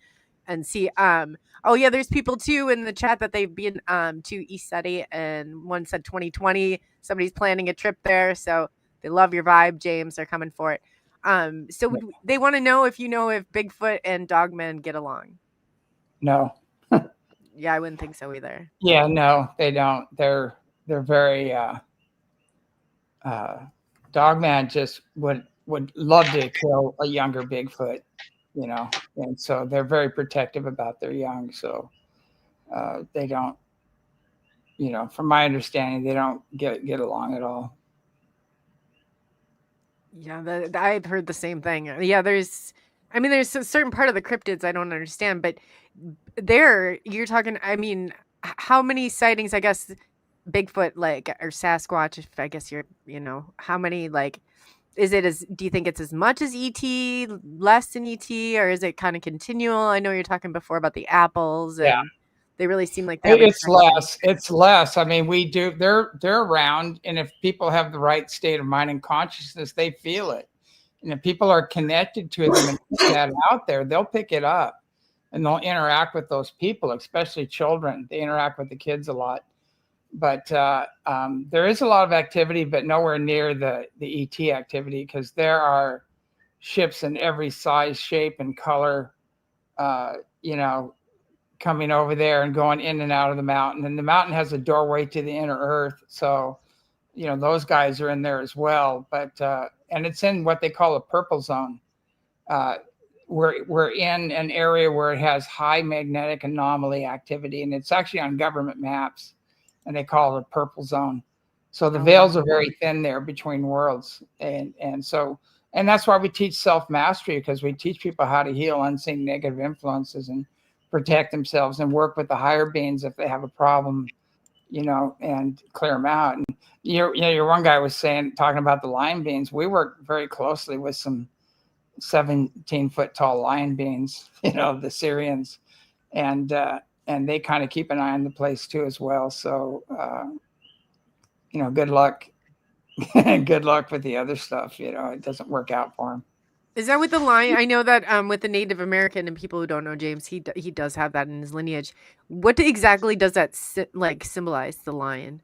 and see. Oh yeah, there's people too in the chat that they've been to ECETI, and one said 2020. Somebody's planning a trip there, so they love your vibe, James. They're coming for it. So they want to know if you know if Bigfoot and Dogman get along. No. Yeah, I wouldn't think so either. Yeah, no, they don't. They're very Dogman just would love to kill a younger Bigfoot, you know, and so they're very protective about their young. So they don't, you know, from my understanding, they don't get along at all. Yeah, I've heard the same thing. Yeah, there's a certain part of the cryptids I don't understand, but you're talking, I mean, how many sightings, I guess, Bigfoot, like, or Sasquatch, if I guess how many, like, do you think it's as much as ET, less than ET, or is it kind of continual? I know you're talking before about the apples, and Yeah. they really seem like they have a It's connection. less. It's less. I mean, they're around, and if people have the right state of mind and consciousness, they feel it. And if people are connected to them and put that out there, they'll pick it up and they'll interact with those people, especially children. They interact with the kids a lot. But there is a lot of activity, but nowhere near the ET activity, because there are ships in every size, shape, and color, you know, coming over there and going in and out of the mountain. And the mountain has a doorway to the inner earth. So, you know, those guys are in there as well. But, and it's in what they call a purple zone. We're in an area where it has high magnetic anomaly activity, and it's actually on government maps, and they call it a purple zone. So the veils are very thin there between worlds. And that's why we teach self-mastery, because we teach people how to heal unseen negative influences and protect themselves and work with the higher beings if they have a problem, you know, and clear them out. And your one guy was talking about the lion beings. We work very closely with some 17-foot tall lion beings, you know, the Syrians, and they kind of keep an eye on the place too as well. So, you know, good luck. Good luck with the other stuff. You know, it doesn't work out for them. Is that with the lion? I know that with the Native American, and people who don't know James, he does have that in his lineage. What exactly does that symbolize, the lion?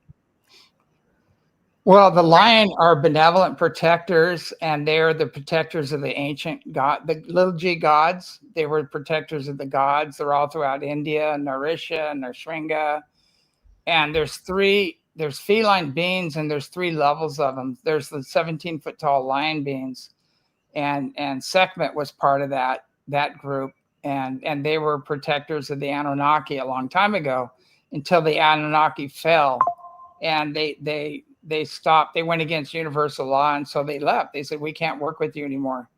Well, the lion are benevolent protectors, and they're the protectors of the ancient god, the little g gods. They were protectors of the gods. They're all throughout India, Narisha, Narshringa. And there's feline beings, and there's 3 levels of them. There's the 17-foot tall lion beings. And Sekhmet was part of that group, and they were protectors of the Anunnaki a long time ago, until the Anunnaki fell, and they stopped. They went against universal law, and so they left. They said, we can't work with you anymore.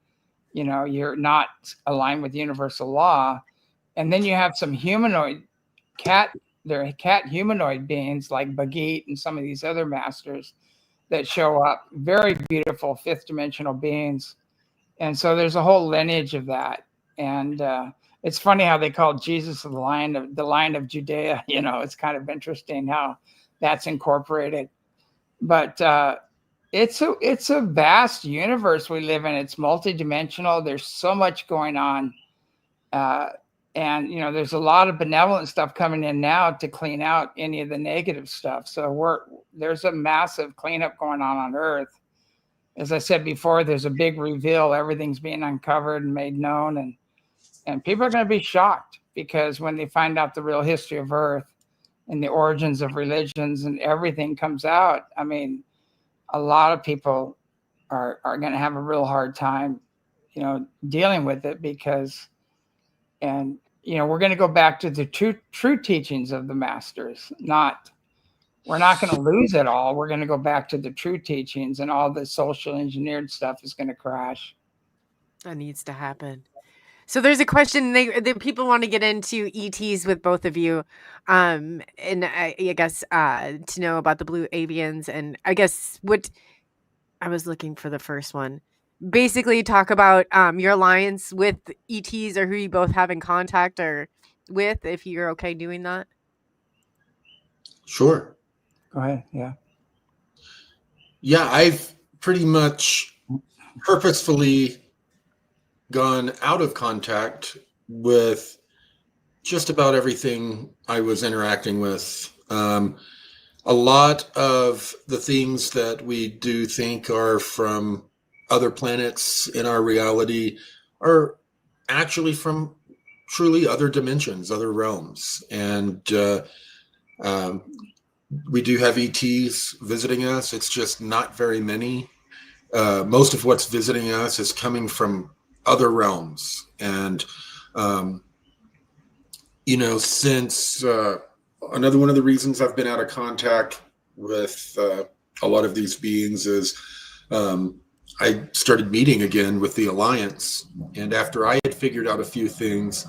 You know, you're not aligned with universal law. And then you have some humanoid cat humanoid beings like Bagheet and some of these other masters that show up, very beautiful 5th dimensional beings. And so there's a whole lineage of that. And it's funny how they call Jesus the Lion of Judea. You know, it's kind of interesting how that's incorporated. But it's a vast universe we live in. It's multidimensional. There's so much going on. And, you know, there's a lot of benevolent stuff coming in now to clean out any of the negative stuff. So there's a massive cleanup going on Earth. As I said before, there's a big reveal. Everything's being uncovered and made known. And people are going to be shocked, because when they find out the real history of Earth and the origins of religions and everything comes out, I mean, a lot of people are going to have a real hard time, you know, dealing with it, because, and, you know, we're going to go back to the true teachings of the masters. We're not going to lose it all. We're going to go back to the true teachings, and all the social engineered stuff is going to crash. That needs to happen. So there's a question the people want to get into ETs with both of you, and I guess to know about the blue avians, and I guess what I was looking for the first one. Basically, talk about your alliance with ETs, or who you both have in contact or with, if you're okay doing that. Sure. Go ahead. Yeah. Yeah, I've pretty much purposefully gone out of contact with just about everything I was interacting with. A lot of the things that we do think are from other planets in our reality are actually from truly other dimensions, other realms. And we do have ETs visiting us. It's just not very many. Most of what's visiting us is coming from other realms. And, since another one of the reasons I've been out of contact with a lot of these beings is I started meeting again with the Alliance. And after I had figured out a few things,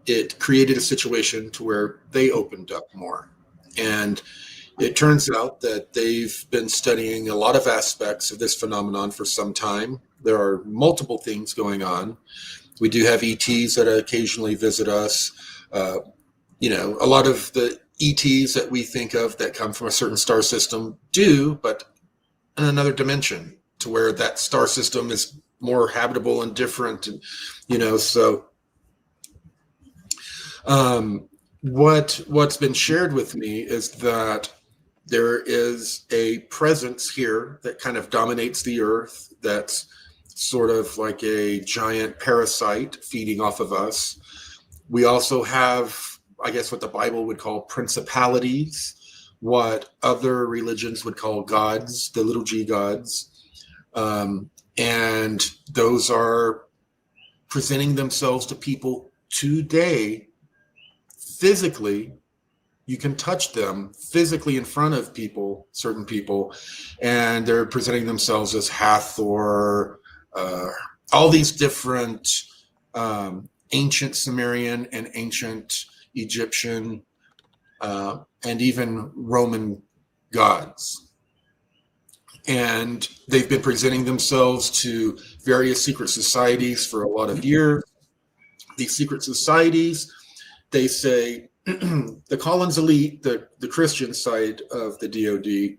it created a situation to where they opened up more. And it turns out that they've been studying a lot of aspects of this phenomenon for some time. There are multiple things going on. We do have ETs that occasionally visit us. A lot of the ETs that we think of that come from a certain star system do, but in another dimension, to where that star system is more habitable and different. And, what's been shared with me is that there is a presence here that kind of dominates the earth, that's sort of like a giant parasite feeding off of us. We also have, I guess, what the Bible would call principalities, what other religions would call gods, the little g gods. And those are presenting themselves to people today physically. You can touch them physically in front of people, certain people, and they're presenting themselves as Hathor, all these different ancient Sumerian and ancient Egyptian and even Roman gods. And they've been presenting themselves to various secret societies for a lot of years. These secret societies, they say, the Collins elite, the Christian side of the DoD,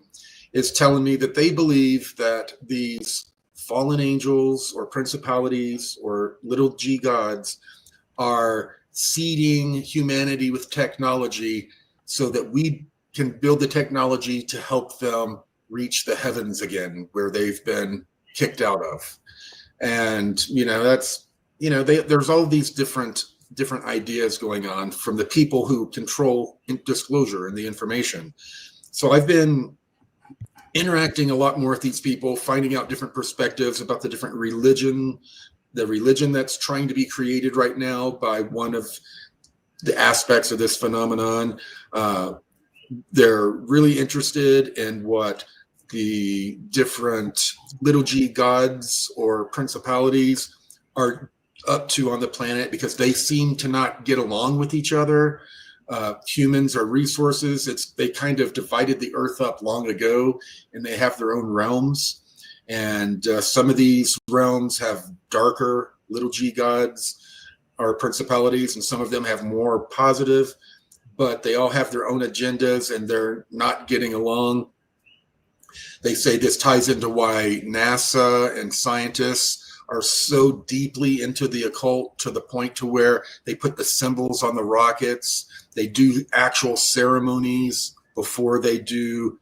is telling me that they believe that these fallen angels or principalities or little g gods are seeding humanity with technology so that we can build the technology to help them reach the heavens again, where they've been kicked out of. And there's all these different ideas going on from the people who control disclosure and the information. So I've been interacting a lot more with these people, finding out different perspectives about the different religion that's trying to be created right now by one of the aspects of this phenomenon. They're really interested in what the different little g gods or principalities are up to on the planet, because they seem to not get along with each other. Humans are resources. They kind of divided the earth up long ago, and they have their own realms. And some of these realms have darker little g gods or principalities, and some of them have more positive, but they all have their own agendas and they're not getting along. They say this ties into why NASA and scientists are so deeply into the occult, to the point to where they put the symbols on the rockets. They do actual ceremonies before they do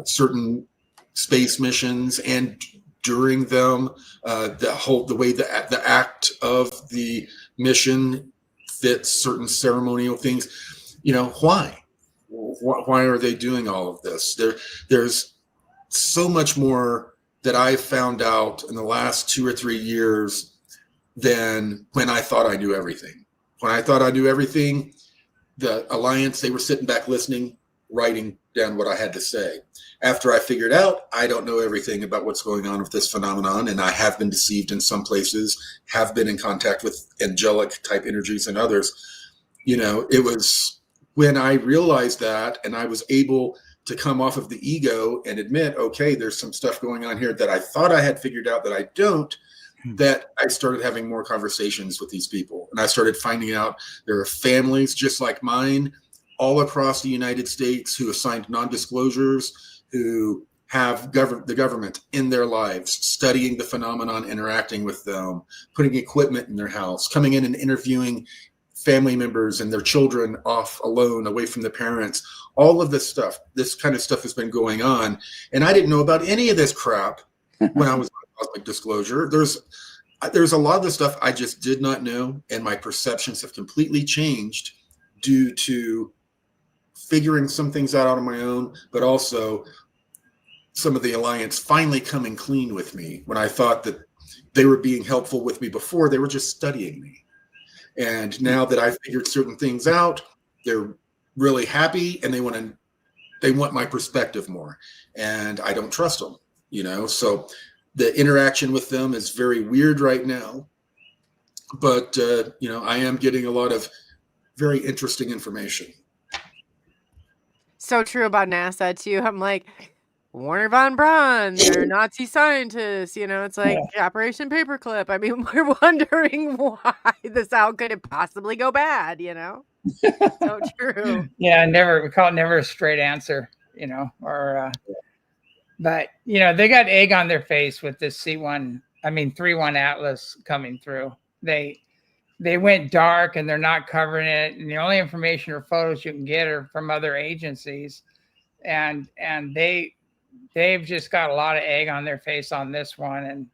certain space missions, and during them, the way the act of the mission fits certain ceremonial things. Why? Why are they doing all of this? There's so much more that I found out in the last 2 or 3 years than when I thought I knew everything. When I thought I knew everything, the Alliance, they were sitting back listening, writing down what I had to say. After I figured out I don't know everything about what's going on with this phenomenon, and I have been deceived in some places, have been in contact with angelic type energies and others, it was when I realized that, and I was able to come off of the ego and admit, okay, there's some stuff going on here that I thought I had figured out that I don't, that I started having more conversations with these people. And I started finding out there are families just like mine all across the United States who have signed non-disclosures, who have the government in their lives, studying the phenomenon, interacting with them, putting equipment in their house, coming in and interviewing family members and their children off alone, away from the parents. All of this kind of stuff has been going on. And I didn't know about any of this crap when I was on Cosmic Disclosure. There's a lot of the stuff I just did not know, and my perceptions have completely changed due to figuring some things out on my own, but also some of the Alliance finally coming clean with me. When I thought that they were being helpful with me before, they were just studying me. And now that I've figured certain things out, they're really happy, and they want my perspective more, and I don't trust them, so the interaction with them is very weird right now, but I am getting a lot of very interesting information. So true about NASA too. I'm like, Warner von Braun, they're Nazi scientists, it's like Operation Paperclip. I mean, we're wondering why how could it possibly go bad, So true. Yeah, we call it never a straight answer, but they got egg on their face with this 3-1 Atlas coming through. They went dark, and they're not covering it, and the only information or photos you can get are from other agencies, and they've just got a lot of egg on their face on this one,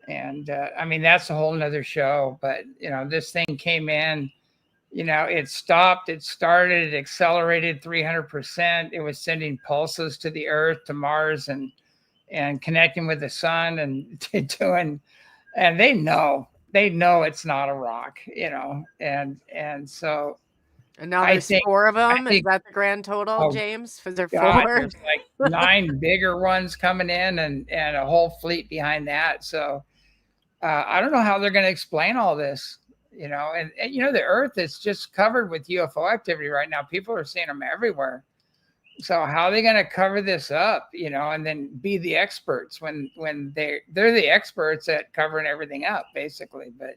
and I mean, that's a whole nother show. But this thing came in, it stopped, it started, it accelerated 300%. It was sending pulses to the Earth, to Mars, and connecting with the sun, and and they know it's not a rock, and so. And now there's 4 of them. Is that the grand total, James? Was there 4? There's like 9 bigger ones coming in, and a whole fleet behind that. So I don't know how they're going to explain all this, and the Earth is just covered with UFO activity right now. People are seeing them everywhere. So how are they going to cover this up, and then be the experts when they're the experts at covering everything up, basically. But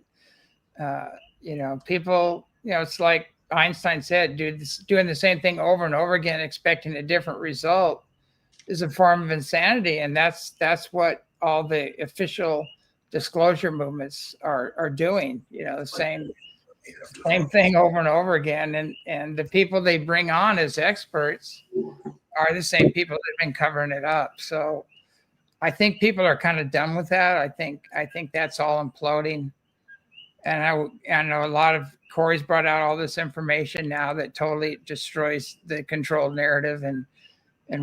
people, it's like Einstein said, doing the same thing over and over again, expecting a different result, is a form of insanity. And that's what all the official disclosure movements are doing, the same thing over and over again. And the people they bring on as experts are the same people that have been covering it up. So I think people are kind of done with that. I think that's all imploding. And I know a lot of Corey's brought out all this information now that totally destroys the controlled narrative, and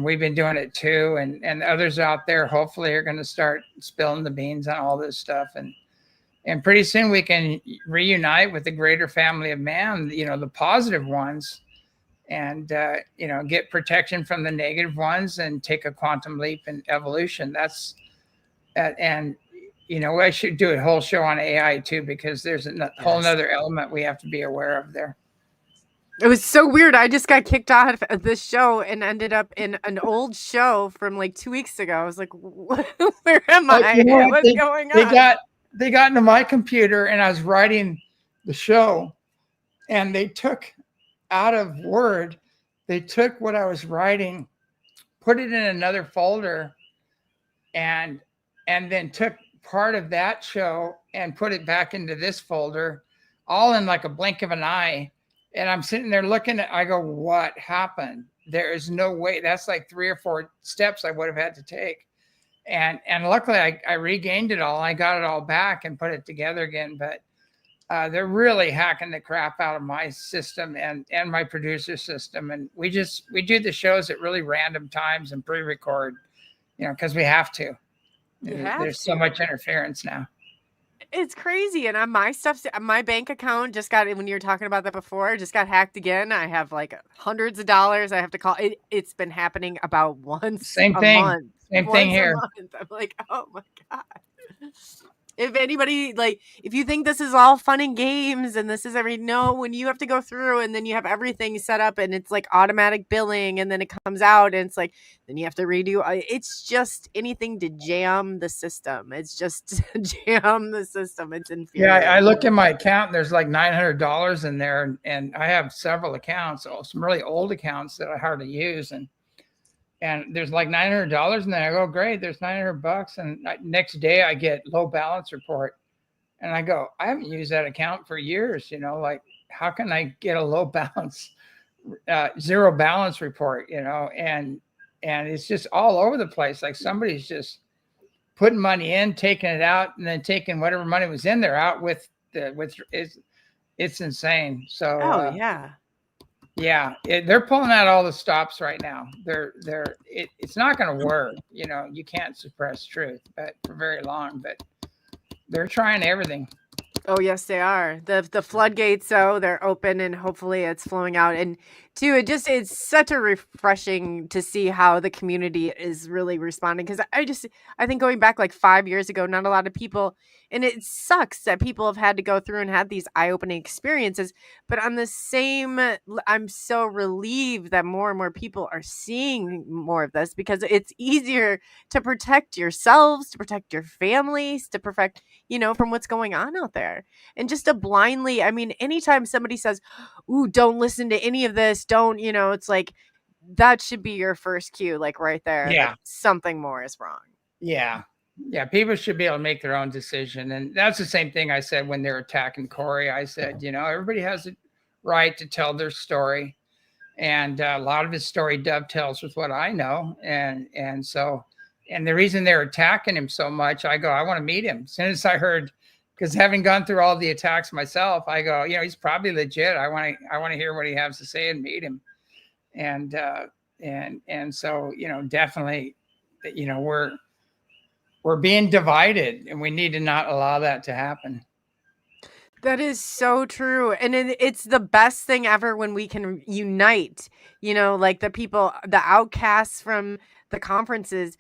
we've been doing it too. And others out there hopefully are going to start spilling the beans on all this stuff, and pretty soon we can reunite with the greater family of man, the positive ones, and get protection from the negative ones, and take a quantum leap in evolution. That's and I should do a whole show on AI too, because there's a whole nother element we have to be aware of there. It was so weird. I just got kicked off of this show and ended up in an old show from like 2 weeks ago. I was like, where am I? What's going on? They got into my computer, and I was writing the show, and they took out of Word, they took what I was writing, put it in another folder, and then took part of that show and put it back into this folder, all in like a blink of an eye. And I'm sitting there looking I go, what happened? There is no way. That's like 3 or 4 steps I would have had to take. And luckily I regained it all. I got it all back and put it together again. But they're really hacking the crap out of my system and my producer system. And we do the shows at really random times and pre-record, because we have to. There's so much interference now. It's crazy. And on my bank account just got, when you were talking about that before, just got hacked again. I have like hundreds of dollars I have to call. It's been happening about once a month. Same thing here. I'm like, oh my God. If anybody, if you think this is all fun and games and this is when you have to go through and then you have everything set up and it's like automatic billing, and then it comes out and it's like, then you have to redo. It's just anything to jam the system. It's just to jam the system. It's infuriating. Yeah, I look at my account, there's like $900 in there, and I have several accounts, some really old accounts that I hardly use. And there's like $900 in there. I go, great, there's $900. And next day I get low balance report. And I go, I haven't used that account for years. Like, how can I get a low balance, zero balance report? And it's just all over the place. Like somebody's just putting money in, taking it out, and then taking whatever money was in there out with it's insane. So Oh yeah. yeah, they're pulling out all the stops right now. It's not going to work. You can't suppress truth, but for very long. But they're trying everything. Oh yes, they are. The floodgates, so they're open, and hopefully it's flowing out. And too, it's such a refreshing to see how the community is really responding. Because I think going back like 5 years ago, not a lot of people, and it sucks that people have had to go through and had these eye-opening experiences. But on the same, I'm so relieved that more and more people are seeing more of this, because it's easier to protect yourselves, to protect your families, to protect, from what's going on out there. And just to blindly, I mean, anytime somebody says, ooh, don't listen to any of this, don't, it's like, that should be your first cue, like right there. Yeah. That something more is wrong. Yeah. Yeah. People should be able to make their own decision. And that's the same thing I said when they're attacking Corey. I said, everybody has a right to tell their story. And a lot of his story dovetails with what I know. And the reason they're attacking him so much, I go, I want to meet him. As soon as I heard, because having gone through all the attacks myself, I go, he's probably legit. I want to hear what he has to say and meet him. And so, definitely, we're being divided, and we need to not allow that to happen. That is so true. And it's the best thing ever when we can unite, like the people, the outcasts from the conferences,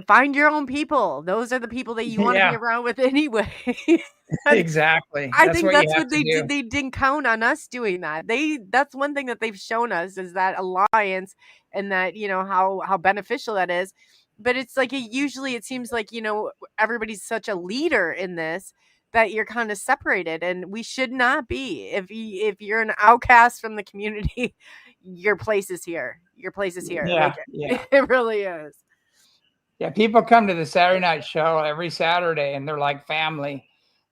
find your own people. Those are the people that you want to be around with anyway. Exactly. I think that's what they did. They didn't count on us doing that. That's one thing that they've shown us, is that alliance, and that, how beneficial that is. But it's like, it seems like, everybody's such a leader in this, that you're kind of separated, and we should not be. If you're an outcast from the community, your place is here. Your place is here. Yeah, It really is. Yeah, people come to the Saturday night show every Saturday, and they're like family.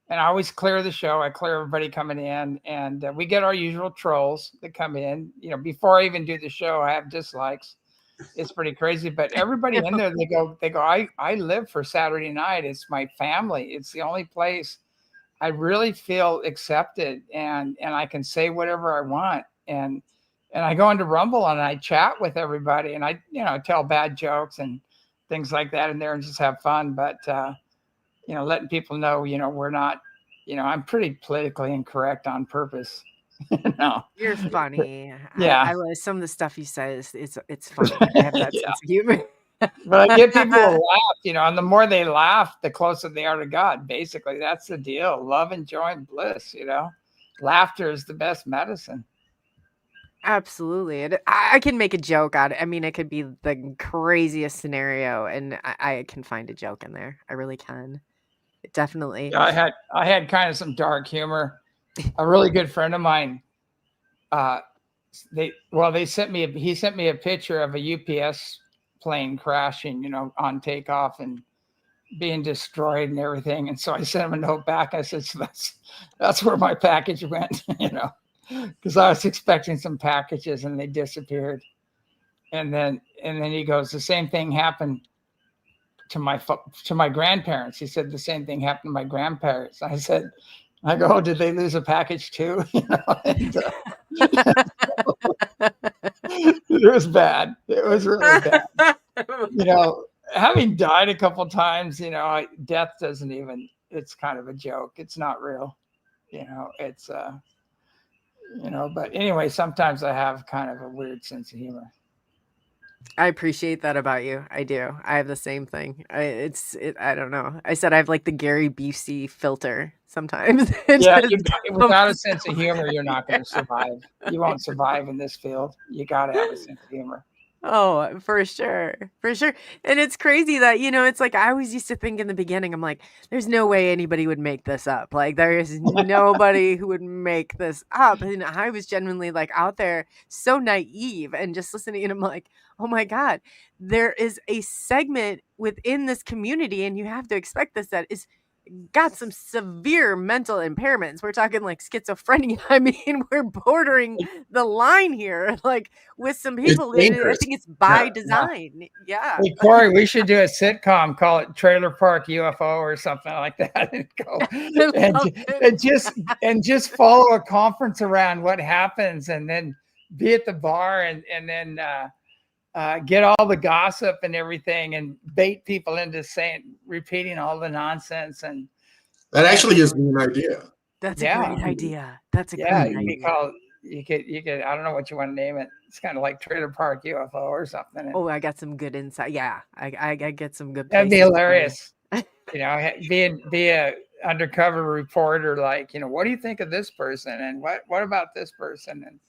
And I always clear the show. I clear everybody coming in, and we get our usual trolls that come in. Before I even do the show, I have dislikes. It's pretty crazy, but everybody in there, they go, I live for Saturday night. It's my family. It's the only place I really feel accepted, and I can say whatever I want. And I go into Rumble and I chat with everybody, and I tell bad jokes and things like that in there and just have fun. But letting people know, we're not, I'm pretty politically incorrect on purpose. You're funny. Yeah. I some of the stuff you say it's funny. I have that sense of humor. But I get people to laugh, and the more they laugh, the closer they are to God. Basically, that's the deal. Love and joy and bliss, Laughter is the best medicine. Absolutely. And I can make a joke out of it. I mean, it could be the craziest scenario, and I can find a joke in there. I really can. Definitely. Yeah, I had kind of some dark humor. A really good friend of mine, he sent me a picture of a UPS plane crashing, on takeoff and being destroyed and everything. And so I sent him a note back. I said, so that's where my package went, because I was expecting some packages and they disappeared. And then he goes, the same thing happened to my grandparents. He said the same thing happened to my grandparents. I go, oh, did they lose a package too? And, it was bad. It was really bad. Having died a couple times, death doesn't even, it's kind of a joke. It's not real. It's, but anyway, sometimes I have kind of a weird sense of humor. I appreciate that about you. I do. I have the same thing. I don't know. I said I have like the Gary Busey filter sometimes. Yeah, without a sense of humor, you're not going to survive. You won't survive in this field. You got to have a sense of humor. Oh, for sure. For sure. And it's crazy that, it's like I always used to think in the beginning, I'm like, there's no way anybody would make this up. Like there is nobody who would make this up. And I was genuinely like out there so naive and just listening, and I'm like, oh my God, there is a segment within this community, and you have to expect this, that is got some severe mental impairments. We're talking like schizophrenia. I mean, we're bordering the line here, like with some It's people. I dangerous. think it's by Yeah. design. Yeah. Hey, Corey, we should do a sitcom, call it Trailer Park UFO or something like that, and go and just follow a conference around what happens, and then be at the bar, and then get all the gossip and everything, and bait people into repeating all the nonsense. And That actually is an idea. That's a Yeah. great idea. That's a yeah, great idea. you could I don't know what you want to name it. It's kind of like Trailer Park UFO or something. Oh, I got some good insight. Yeah, I get some good. That'd be places. hilarious. You know, be a undercover reporter, like, you know, what do you think of this person, and what about this person,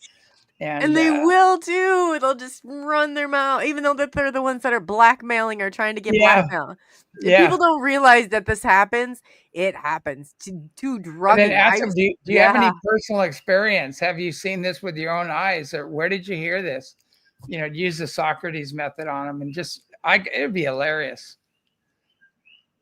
And they will too. They'll just run their mouth, even though that they're the ones that are blackmailing or trying to get blackmail. If people don't realize that this happens, it happens to drug. And then ask them, do you have any personal experience? Have you seen this with your own eyes, or where did you hear this? You know, use the Socrates method on them, and it'd be hilarious.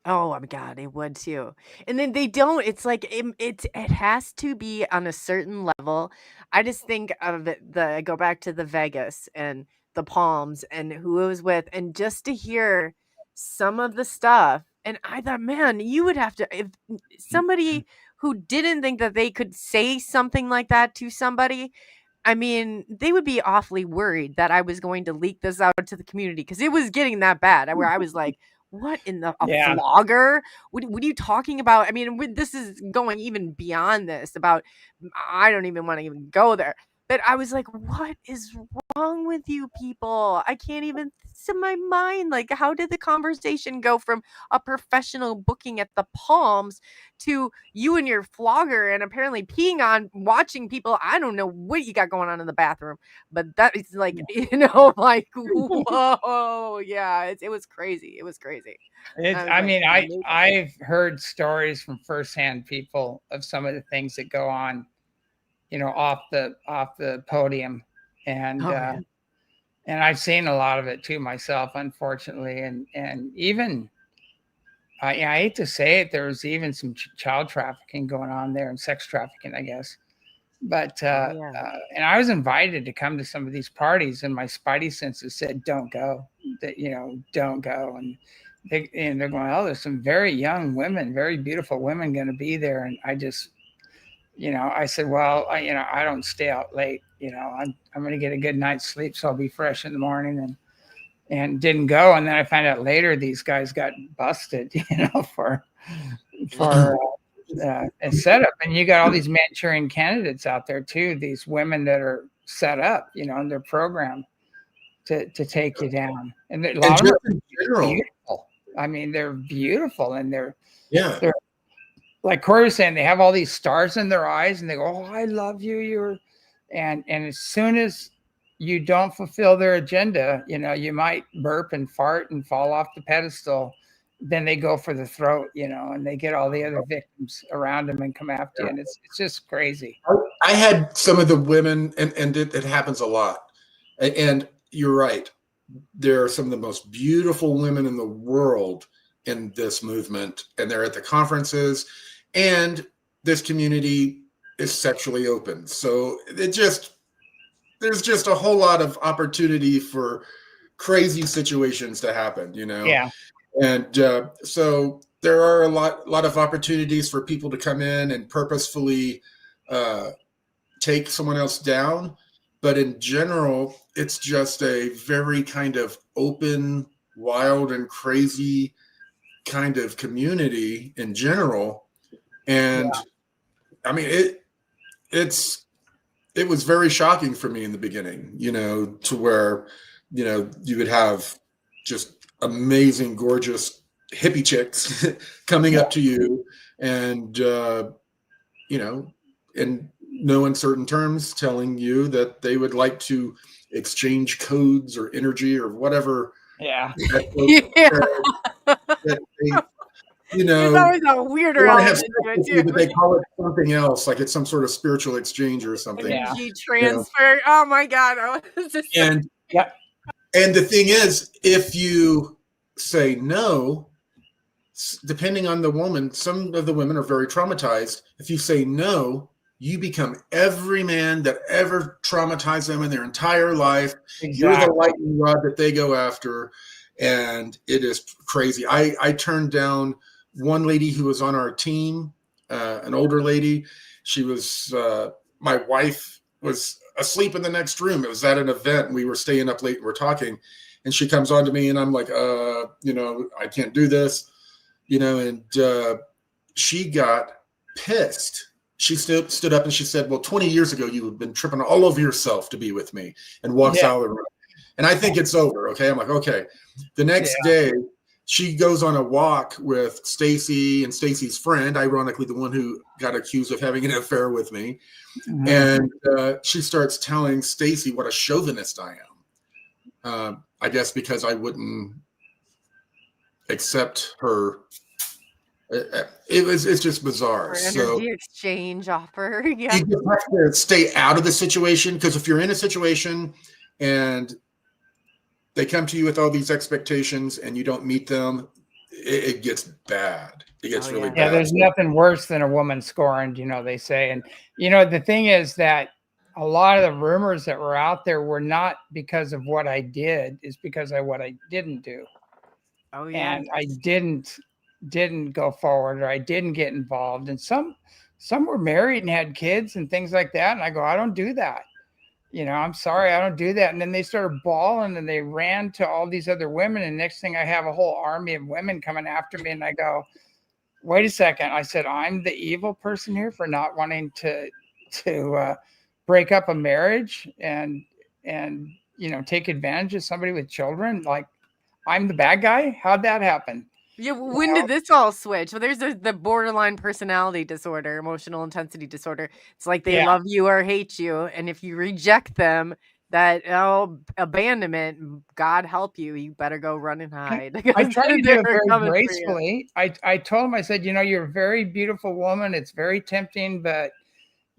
Oh my God, it would too. And then they don't. It's like it has to be on a certain level. I just think of go back to the Vegas and the Palms and who it was with, and just to hear some of the stuff. And I thought, man, you would have to, if somebody who didn't think that they could say something like that to somebody, I mean, they would be awfully worried that I was going to leak this out to the community, because it was getting that bad where I was like, what in the vlogger? What are you talking about? I mean, this is going even beyond this about, I don't even want to even go there. But I was like, what is wrong with you people? I can't even, it's in my mind. Like, how did the conversation go from a professional booking at the Palms to you and your flogger and apparently peeing on, watching people? I don't know what you got going on in the bathroom, but that is like, you know, like, whoa, yeah, it was crazy. It was crazy. I've heard stories from firsthand people of some of the things that go on, you know, off the podium, and I've seen a lot of it too myself, unfortunately, and even I hate to say it, there was even some child trafficking going on there, and sex trafficking, I guess. But and I was invited to come to some of these parties, and my spidey senses said, "Don't go," don't go, and they're going, "Oh, there's some very young women, very beautiful women going to be there," and I just. I said, well, I don't stay out late. I'm going to get a good night's sleep, so I'll be fresh in the morning, and didn't go. And then I found out later these guys got busted, for a setup. And you got all these Manchurian candidates out there too. These women that are set up, and they're programmed to take you down. And a lot of them are beautiful. I mean, they're beautiful, and they're like Corey was saying, they have all these stars in their eyes, and they go, "Oh, I love you." And as soon as you don't fulfill their agenda, you might burp and fart and fall off the pedestal. Then they go for the throat, and they get all the other victims around them and come after you. And it's just crazy. I had some of the women, and it happens a lot. And you're right. There are some of the most beautiful women in the world in this movement, and they're at the conferences. And this community is sexually open. So there's just a whole lot of opportunity for crazy situations to happen, Yeah. And so there are a lot of opportunities for people to come in and purposefully take someone else down. But in general, it's just a very kind of open, wild, and crazy kind of community in general. And I mean, it was very shocking for me in the beginning, to where, you would have just amazing, gorgeous hippie chicks coming up to you and, in no uncertain terms telling you that they would like to exchange codes or energy or whatever. Yeah. That There's always a weirder element to it too. But they call it something else, like it's some sort of spiritual exchange or something. Energy transfer. Oh my God. And the thing is, if you say no, depending on the woman, some of the women are very traumatized. If you say no, you become every man that ever traumatized them in their entire life. Exactly. You're the lightning rod that they go after. And it is crazy. I turned down one lady who was on our team, an older lady. She was, my wife was asleep in the next room. It was at an event and we were staying up late and we're talking. And she comes on to me and I'm like, I can't do this, and she got pissed. She stood up and she said, well, 20 years ago, you had been tripping all over yourself to be with me, and walks out of the room. And I think it's over. Okay. I'm like, okay. The next day, she goes on a walk with Stacy and Stacy's friend, ironically, the one who got accused of having an affair with me. Mm-hmm. And she starts telling Stacy what a chauvinist I am. I guess because I wouldn't accept her. It's just bizarre. So energy exchange offer. Yeah. You just have to stay out of the situation, because if you're in a situation and they come to you with all these expectations and you don't meet them, it gets bad. It gets really bad. Yeah, there's nothing worse than a woman scorned, they say. And, the thing is that a lot of the rumors that were out there were not because of what I did, it's because of what I didn't do. Oh, yeah. And I didn't go forward, or I didn't get involved. And some were married and had kids and things like that. And I go, I don't do that. I'm sorry, I don't do that. And then they started bawling and they ran to all these other women. And next thing I have a whole army of women coming after me. And I go, wait a second. I said, I'm the evil person here for not wanting to break up a marriage and take advantage of somebody with children. Like, I'm the bad guy. How'd that happen? Yeah, when did this all switch? Well, there's the borderline personality disorder, emotional intensity disorder. It's like they love you or hate you, and if you reject them, that abandonment, God help you, you better go run and hide. I tried to do it very gracefully. I told him, I said, you're a very beautiful woman. It's very tempting, but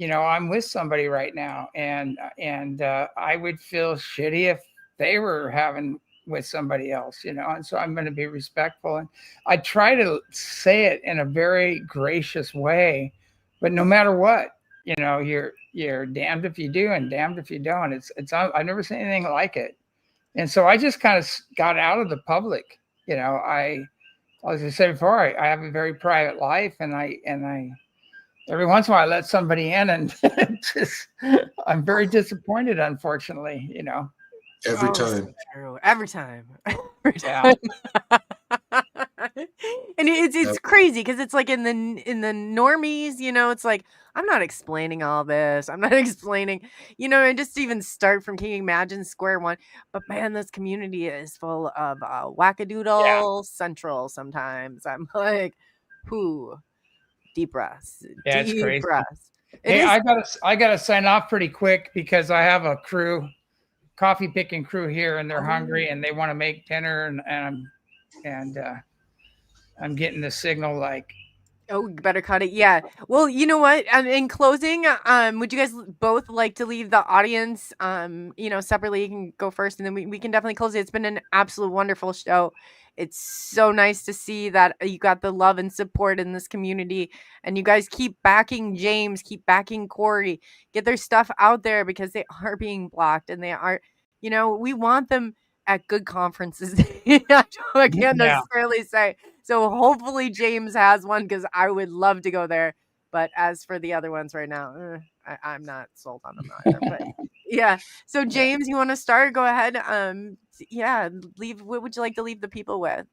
I'm with somebody right now, and I would feel shitty if they were having with somebody else, and so I'm going to be respectful. And I try to say it in a very gracious way, but no matter what, you're damned if you do and damned if you don't. I've never seen anything like it. And so I just kind of got out of the public. As I said before, I have a very private life, and I every once in a while I let somebody in, and I'm very disappointed, unfortunately, Every time. Every time. And it's crazy because it's like in the normies, it's like, I'm not explaining all this. I'm not explaining, and just even start from, can you imagine square one? But man, this community is full of wackadoodle central sometimes. I'm like, whoo, deep breaths. Yeah, it's crazy. Breaths. Hey, I gotta sign off pretty quick because I have a coffee picking crew here, and they're hungry and they want to make dinner, and I'm getting the signal like, oh, you better cut it. Yeah. Well, you know what? In closing, would you guys both like to leave the audience, separately? You can go first, and then we can definitely close it. It's been an absolute wonderful show. It's so nice to see that you got the love and support in this community, and you guys keep backing James, keep backing Corey, get their stuff out there, because they are being blocked, and they are, we want them at good conferences. I can't necessarily say. So hopefully James has one, because I would love to go there. But as for the other ones right now, I'm not sold on them either. But yeah. So James, you want to start? Go ahead. What would you like to leave the people with?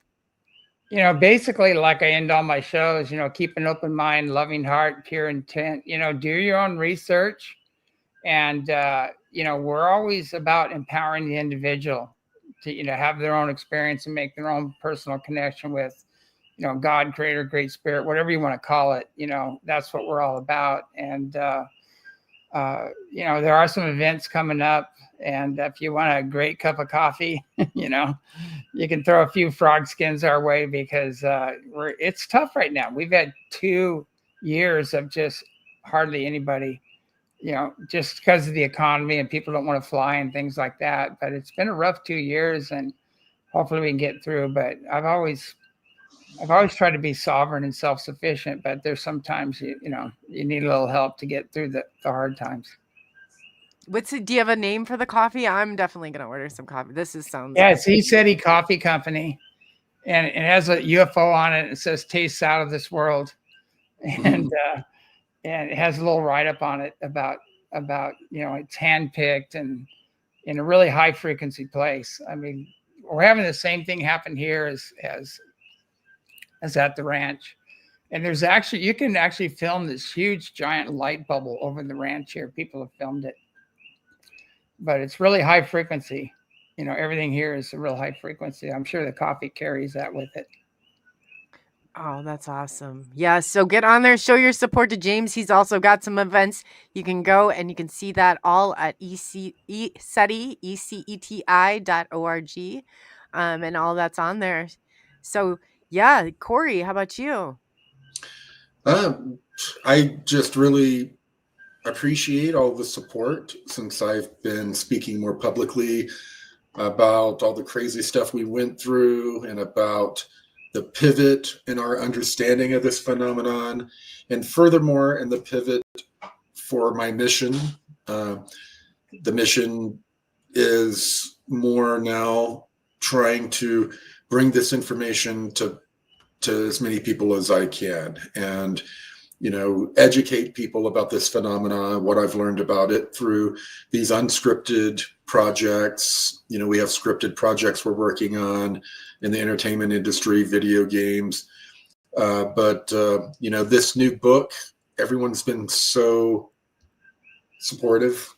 Basically, like I end all my shows, keep an open mind, loving heart, pure intent, do your own research. And, we're always about empowering the individual to, have their own experience and make their own personal connection with, God, creator, great spirit, whatever you want to call it. That's what we're all about. And, there are some events coming up, and if you want a great cup of coffee, you can throw a few frog skins our way, because it's tough right now. We've had 2 years of just hardly anybody, just because of the economy and people don't want to fly and things like that. But it's been a rough 2 years, and hopefully we can get through. But I've always I've always tried to be sovereign and self-sufficient, but there's sometimes you need a little help to get through the hard times. Do you have a name for the coffee? I'm definitely gonna order some coffee. Sounds. Yeah, it's ECETI Coffee Company, and it has a UFO on it. It says "Tastes out of this world," and it has a little write-up on it about it's handpicked and in a really high frequency place. I mean, we're having the same thing happen here as at the ranch. And you can actually film this huge giant light bubble over the ranch here. People have filmed it, but it's really high frequency. Everything here is a real high frequency. I'm sure the coffee carries that with it. Oh, that's awesome. Yeah. So get on there, show your support to James. He's also got some events. You can go and you can see that all at ECETI, ECETI.org. And all that's on there. So yeah, Corey, how about you? I just really appreciate all the support since I've been speaking more publicly about all the crazy stuff we went through and about the pivot in our understanding of this phenomenon, and furthermore, in the pivot for my mission. The mission is more now trying to bring this information to as many people as I can, and educate people about this phenomenon, what I've learned about it through these unscripted projects. We have scripted projects we're working on in the entertainment industry, video games. But this new book, everyone's been so supportive.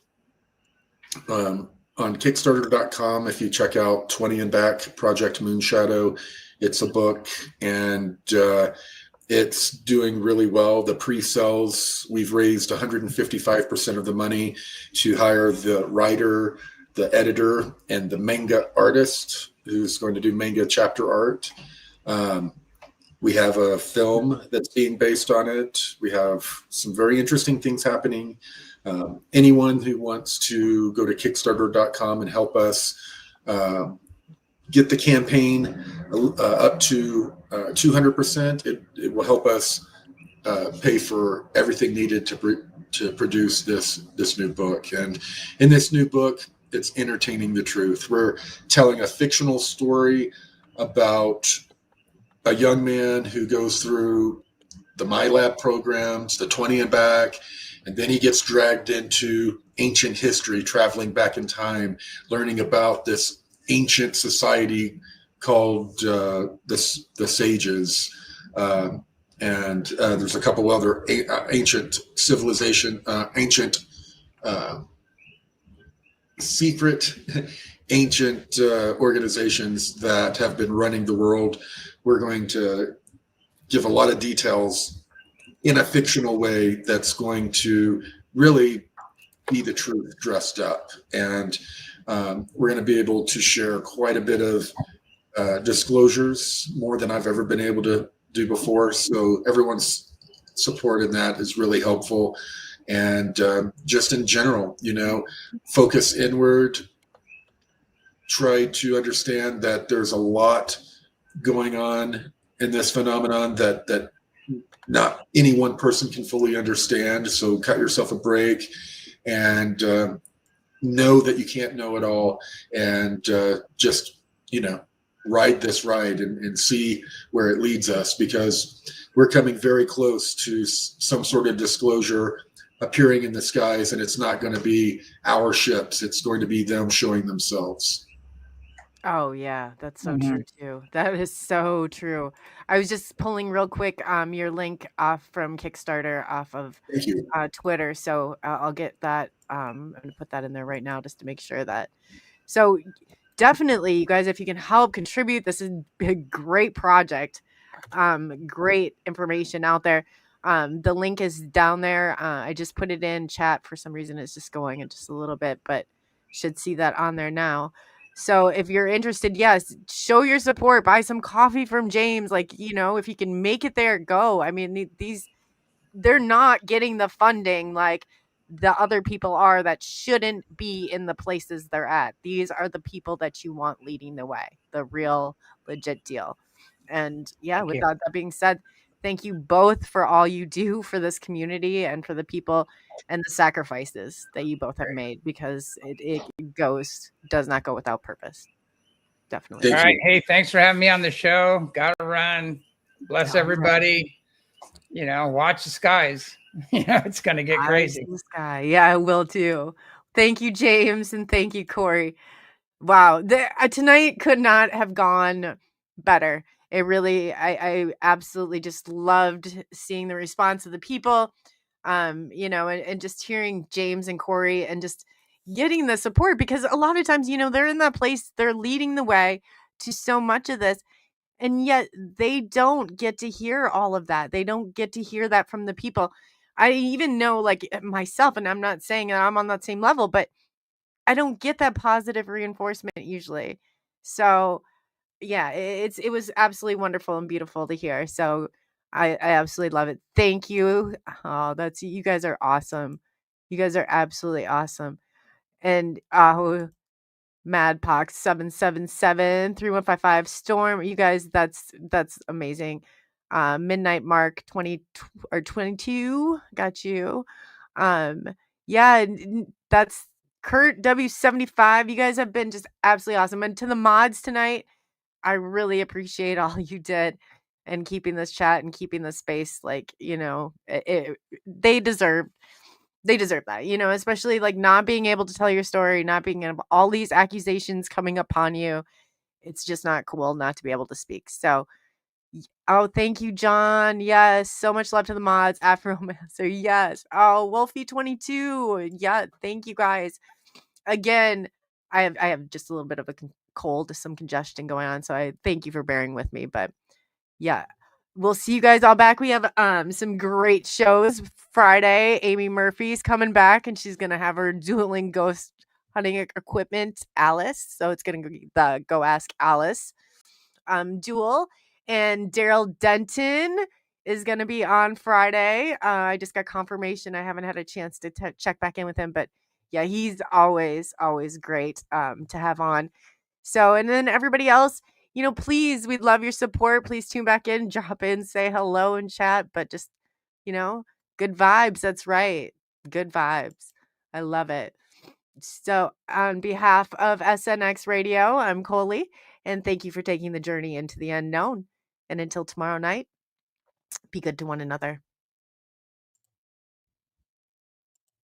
On Kickstarter.com, if you check out 20 and Back Project Moonshadow, it's a book, and it's doing really well. The pre-sales, we've raised 155% of the money to hire the writer, the editor, and the manga artist who's going to do manga chapter art. We have a film that's being based on it. We have some very interesting things happening. Anyone who wants to go to Kickstarter.com and help us get the campaign up to 200%, it will help us pay for everything needed to produce this new book. And in this new book, it's entertaining the truth. We're telling a fictional story about a young man who goes through the MyLab programs, the 20 and Back, and then he gets dragged into ancient history, traveling back in time, learning about this ancient society called the Sages. And there's a couple other ancient civilization, secret ancient organizations that have been running the world. We're going to give a lot of details in a fictional way that's going to really be the truth dressed up. And we're going to be able to share quite a bit of disclosures, more than I've ever been able to do before. So everyone's support in that is really helpful. And just in general, focus inward, try to understand that there's a lot going on in this phenomenon that not any one person can fully understand. So cut yourself a break and know that you can't know it all, and just, ride this ride and see where it leads us, because we're coming very close to some sort of disclosure appearing in the skies, and it's not going to be our ships. It's going to be them showing themselves. Oh yeah, that's so true too. That is so true. I was just pulling real quick your link off from Kickstarter off of Thank you. Twitter, so I'll get that. I'm gonna put that in there right now just to make sure that. So definitely, you guys, if you can help contribute, this is a great project. Great information out there. The link is down there. I just put it in chat. For some reason, it's just going in just a little bit, but should see that on there now. So if you're interested, yes, show your support, buy some coffee from James. Like, if you can make it there, go. I mean, they're not getting the funding like the other people are that shouldn't be in the places they're at. These are the people that you want leading the way, the real legit deal. And yeah, Thank with you. that being said, thank you both for all you do for this community and for the people and the sacrifices that you both have made, because it does not go without purpose. Definitely. All Thank right. you. Hey, thanks for having me on the show. Gotta run. Bless All right. everybody. You know, watch the skies. You know, it's gonna get Eyes crazy. to the sky. Yeah, I will too. Thank you, James, and thank you, Corey. Wow, tonight could not have gone better. It really, I absolutely just loved seeing the response of the people, you know, and just hearing James and Corey and just getting the support, because a lot of times, you know, they're in that place, they're leading the way to so much of this, and yet they don't get to hear all of that. They don't get to hear that from the people. I even know, like, myself, and I'm not saying that I'm on that same level, but I don't get that positive reinforcement usually. So yeah, it was absolutely wonderful and beautiful to hear. So I absolutely love it. Thank you. Oh, you guys are awesome. You guys are absolutely awesome. And Madpox 777-3155 Storm. You guys, that's amazing. Midnight Mark 20 or 22. Got you. Yeah, that's Kurt W75. You guys have been just absolutely awesome. And to the mods tonight, I really appreciate all you did and keeping this chat and keeping this space, like, you know, they deserve that, you know, especially like not being able to tell your story, not being able, all these accusations coming upon you. It's just not cool not to be able to speak. So, oh, thank you, John. Yes, so much love to the mods. Afromancer, yes. Oh, Wolfie22. Yeah, thank you guys. Again, I have just a little bit of a cold, some congestion going on, so I thank you for bearing with me. But yeah, we'll see you guys all back. We have some great shows. Friday, Amy Murphy's coming back, and she's gonna have her dueling ghost hunting equipment, Alice. So it's gonna be the Go Ask Alice duel. And Daryl Denton is gonna be on Friday. I just got confirmation. I haven't had a chance to check back in with him, but yeah, he's always great to have on. So, and then everybody else, you know, please, we'd love your support. Please tune back in, drop in, say hello and chat, but just, you know, good vibes. That's right. Good vibes. I love it. So, on behalf of SNX Radio, I'm Coley, and thank you for taking the journey into the unknown. And until tomorrow night, be good to one another.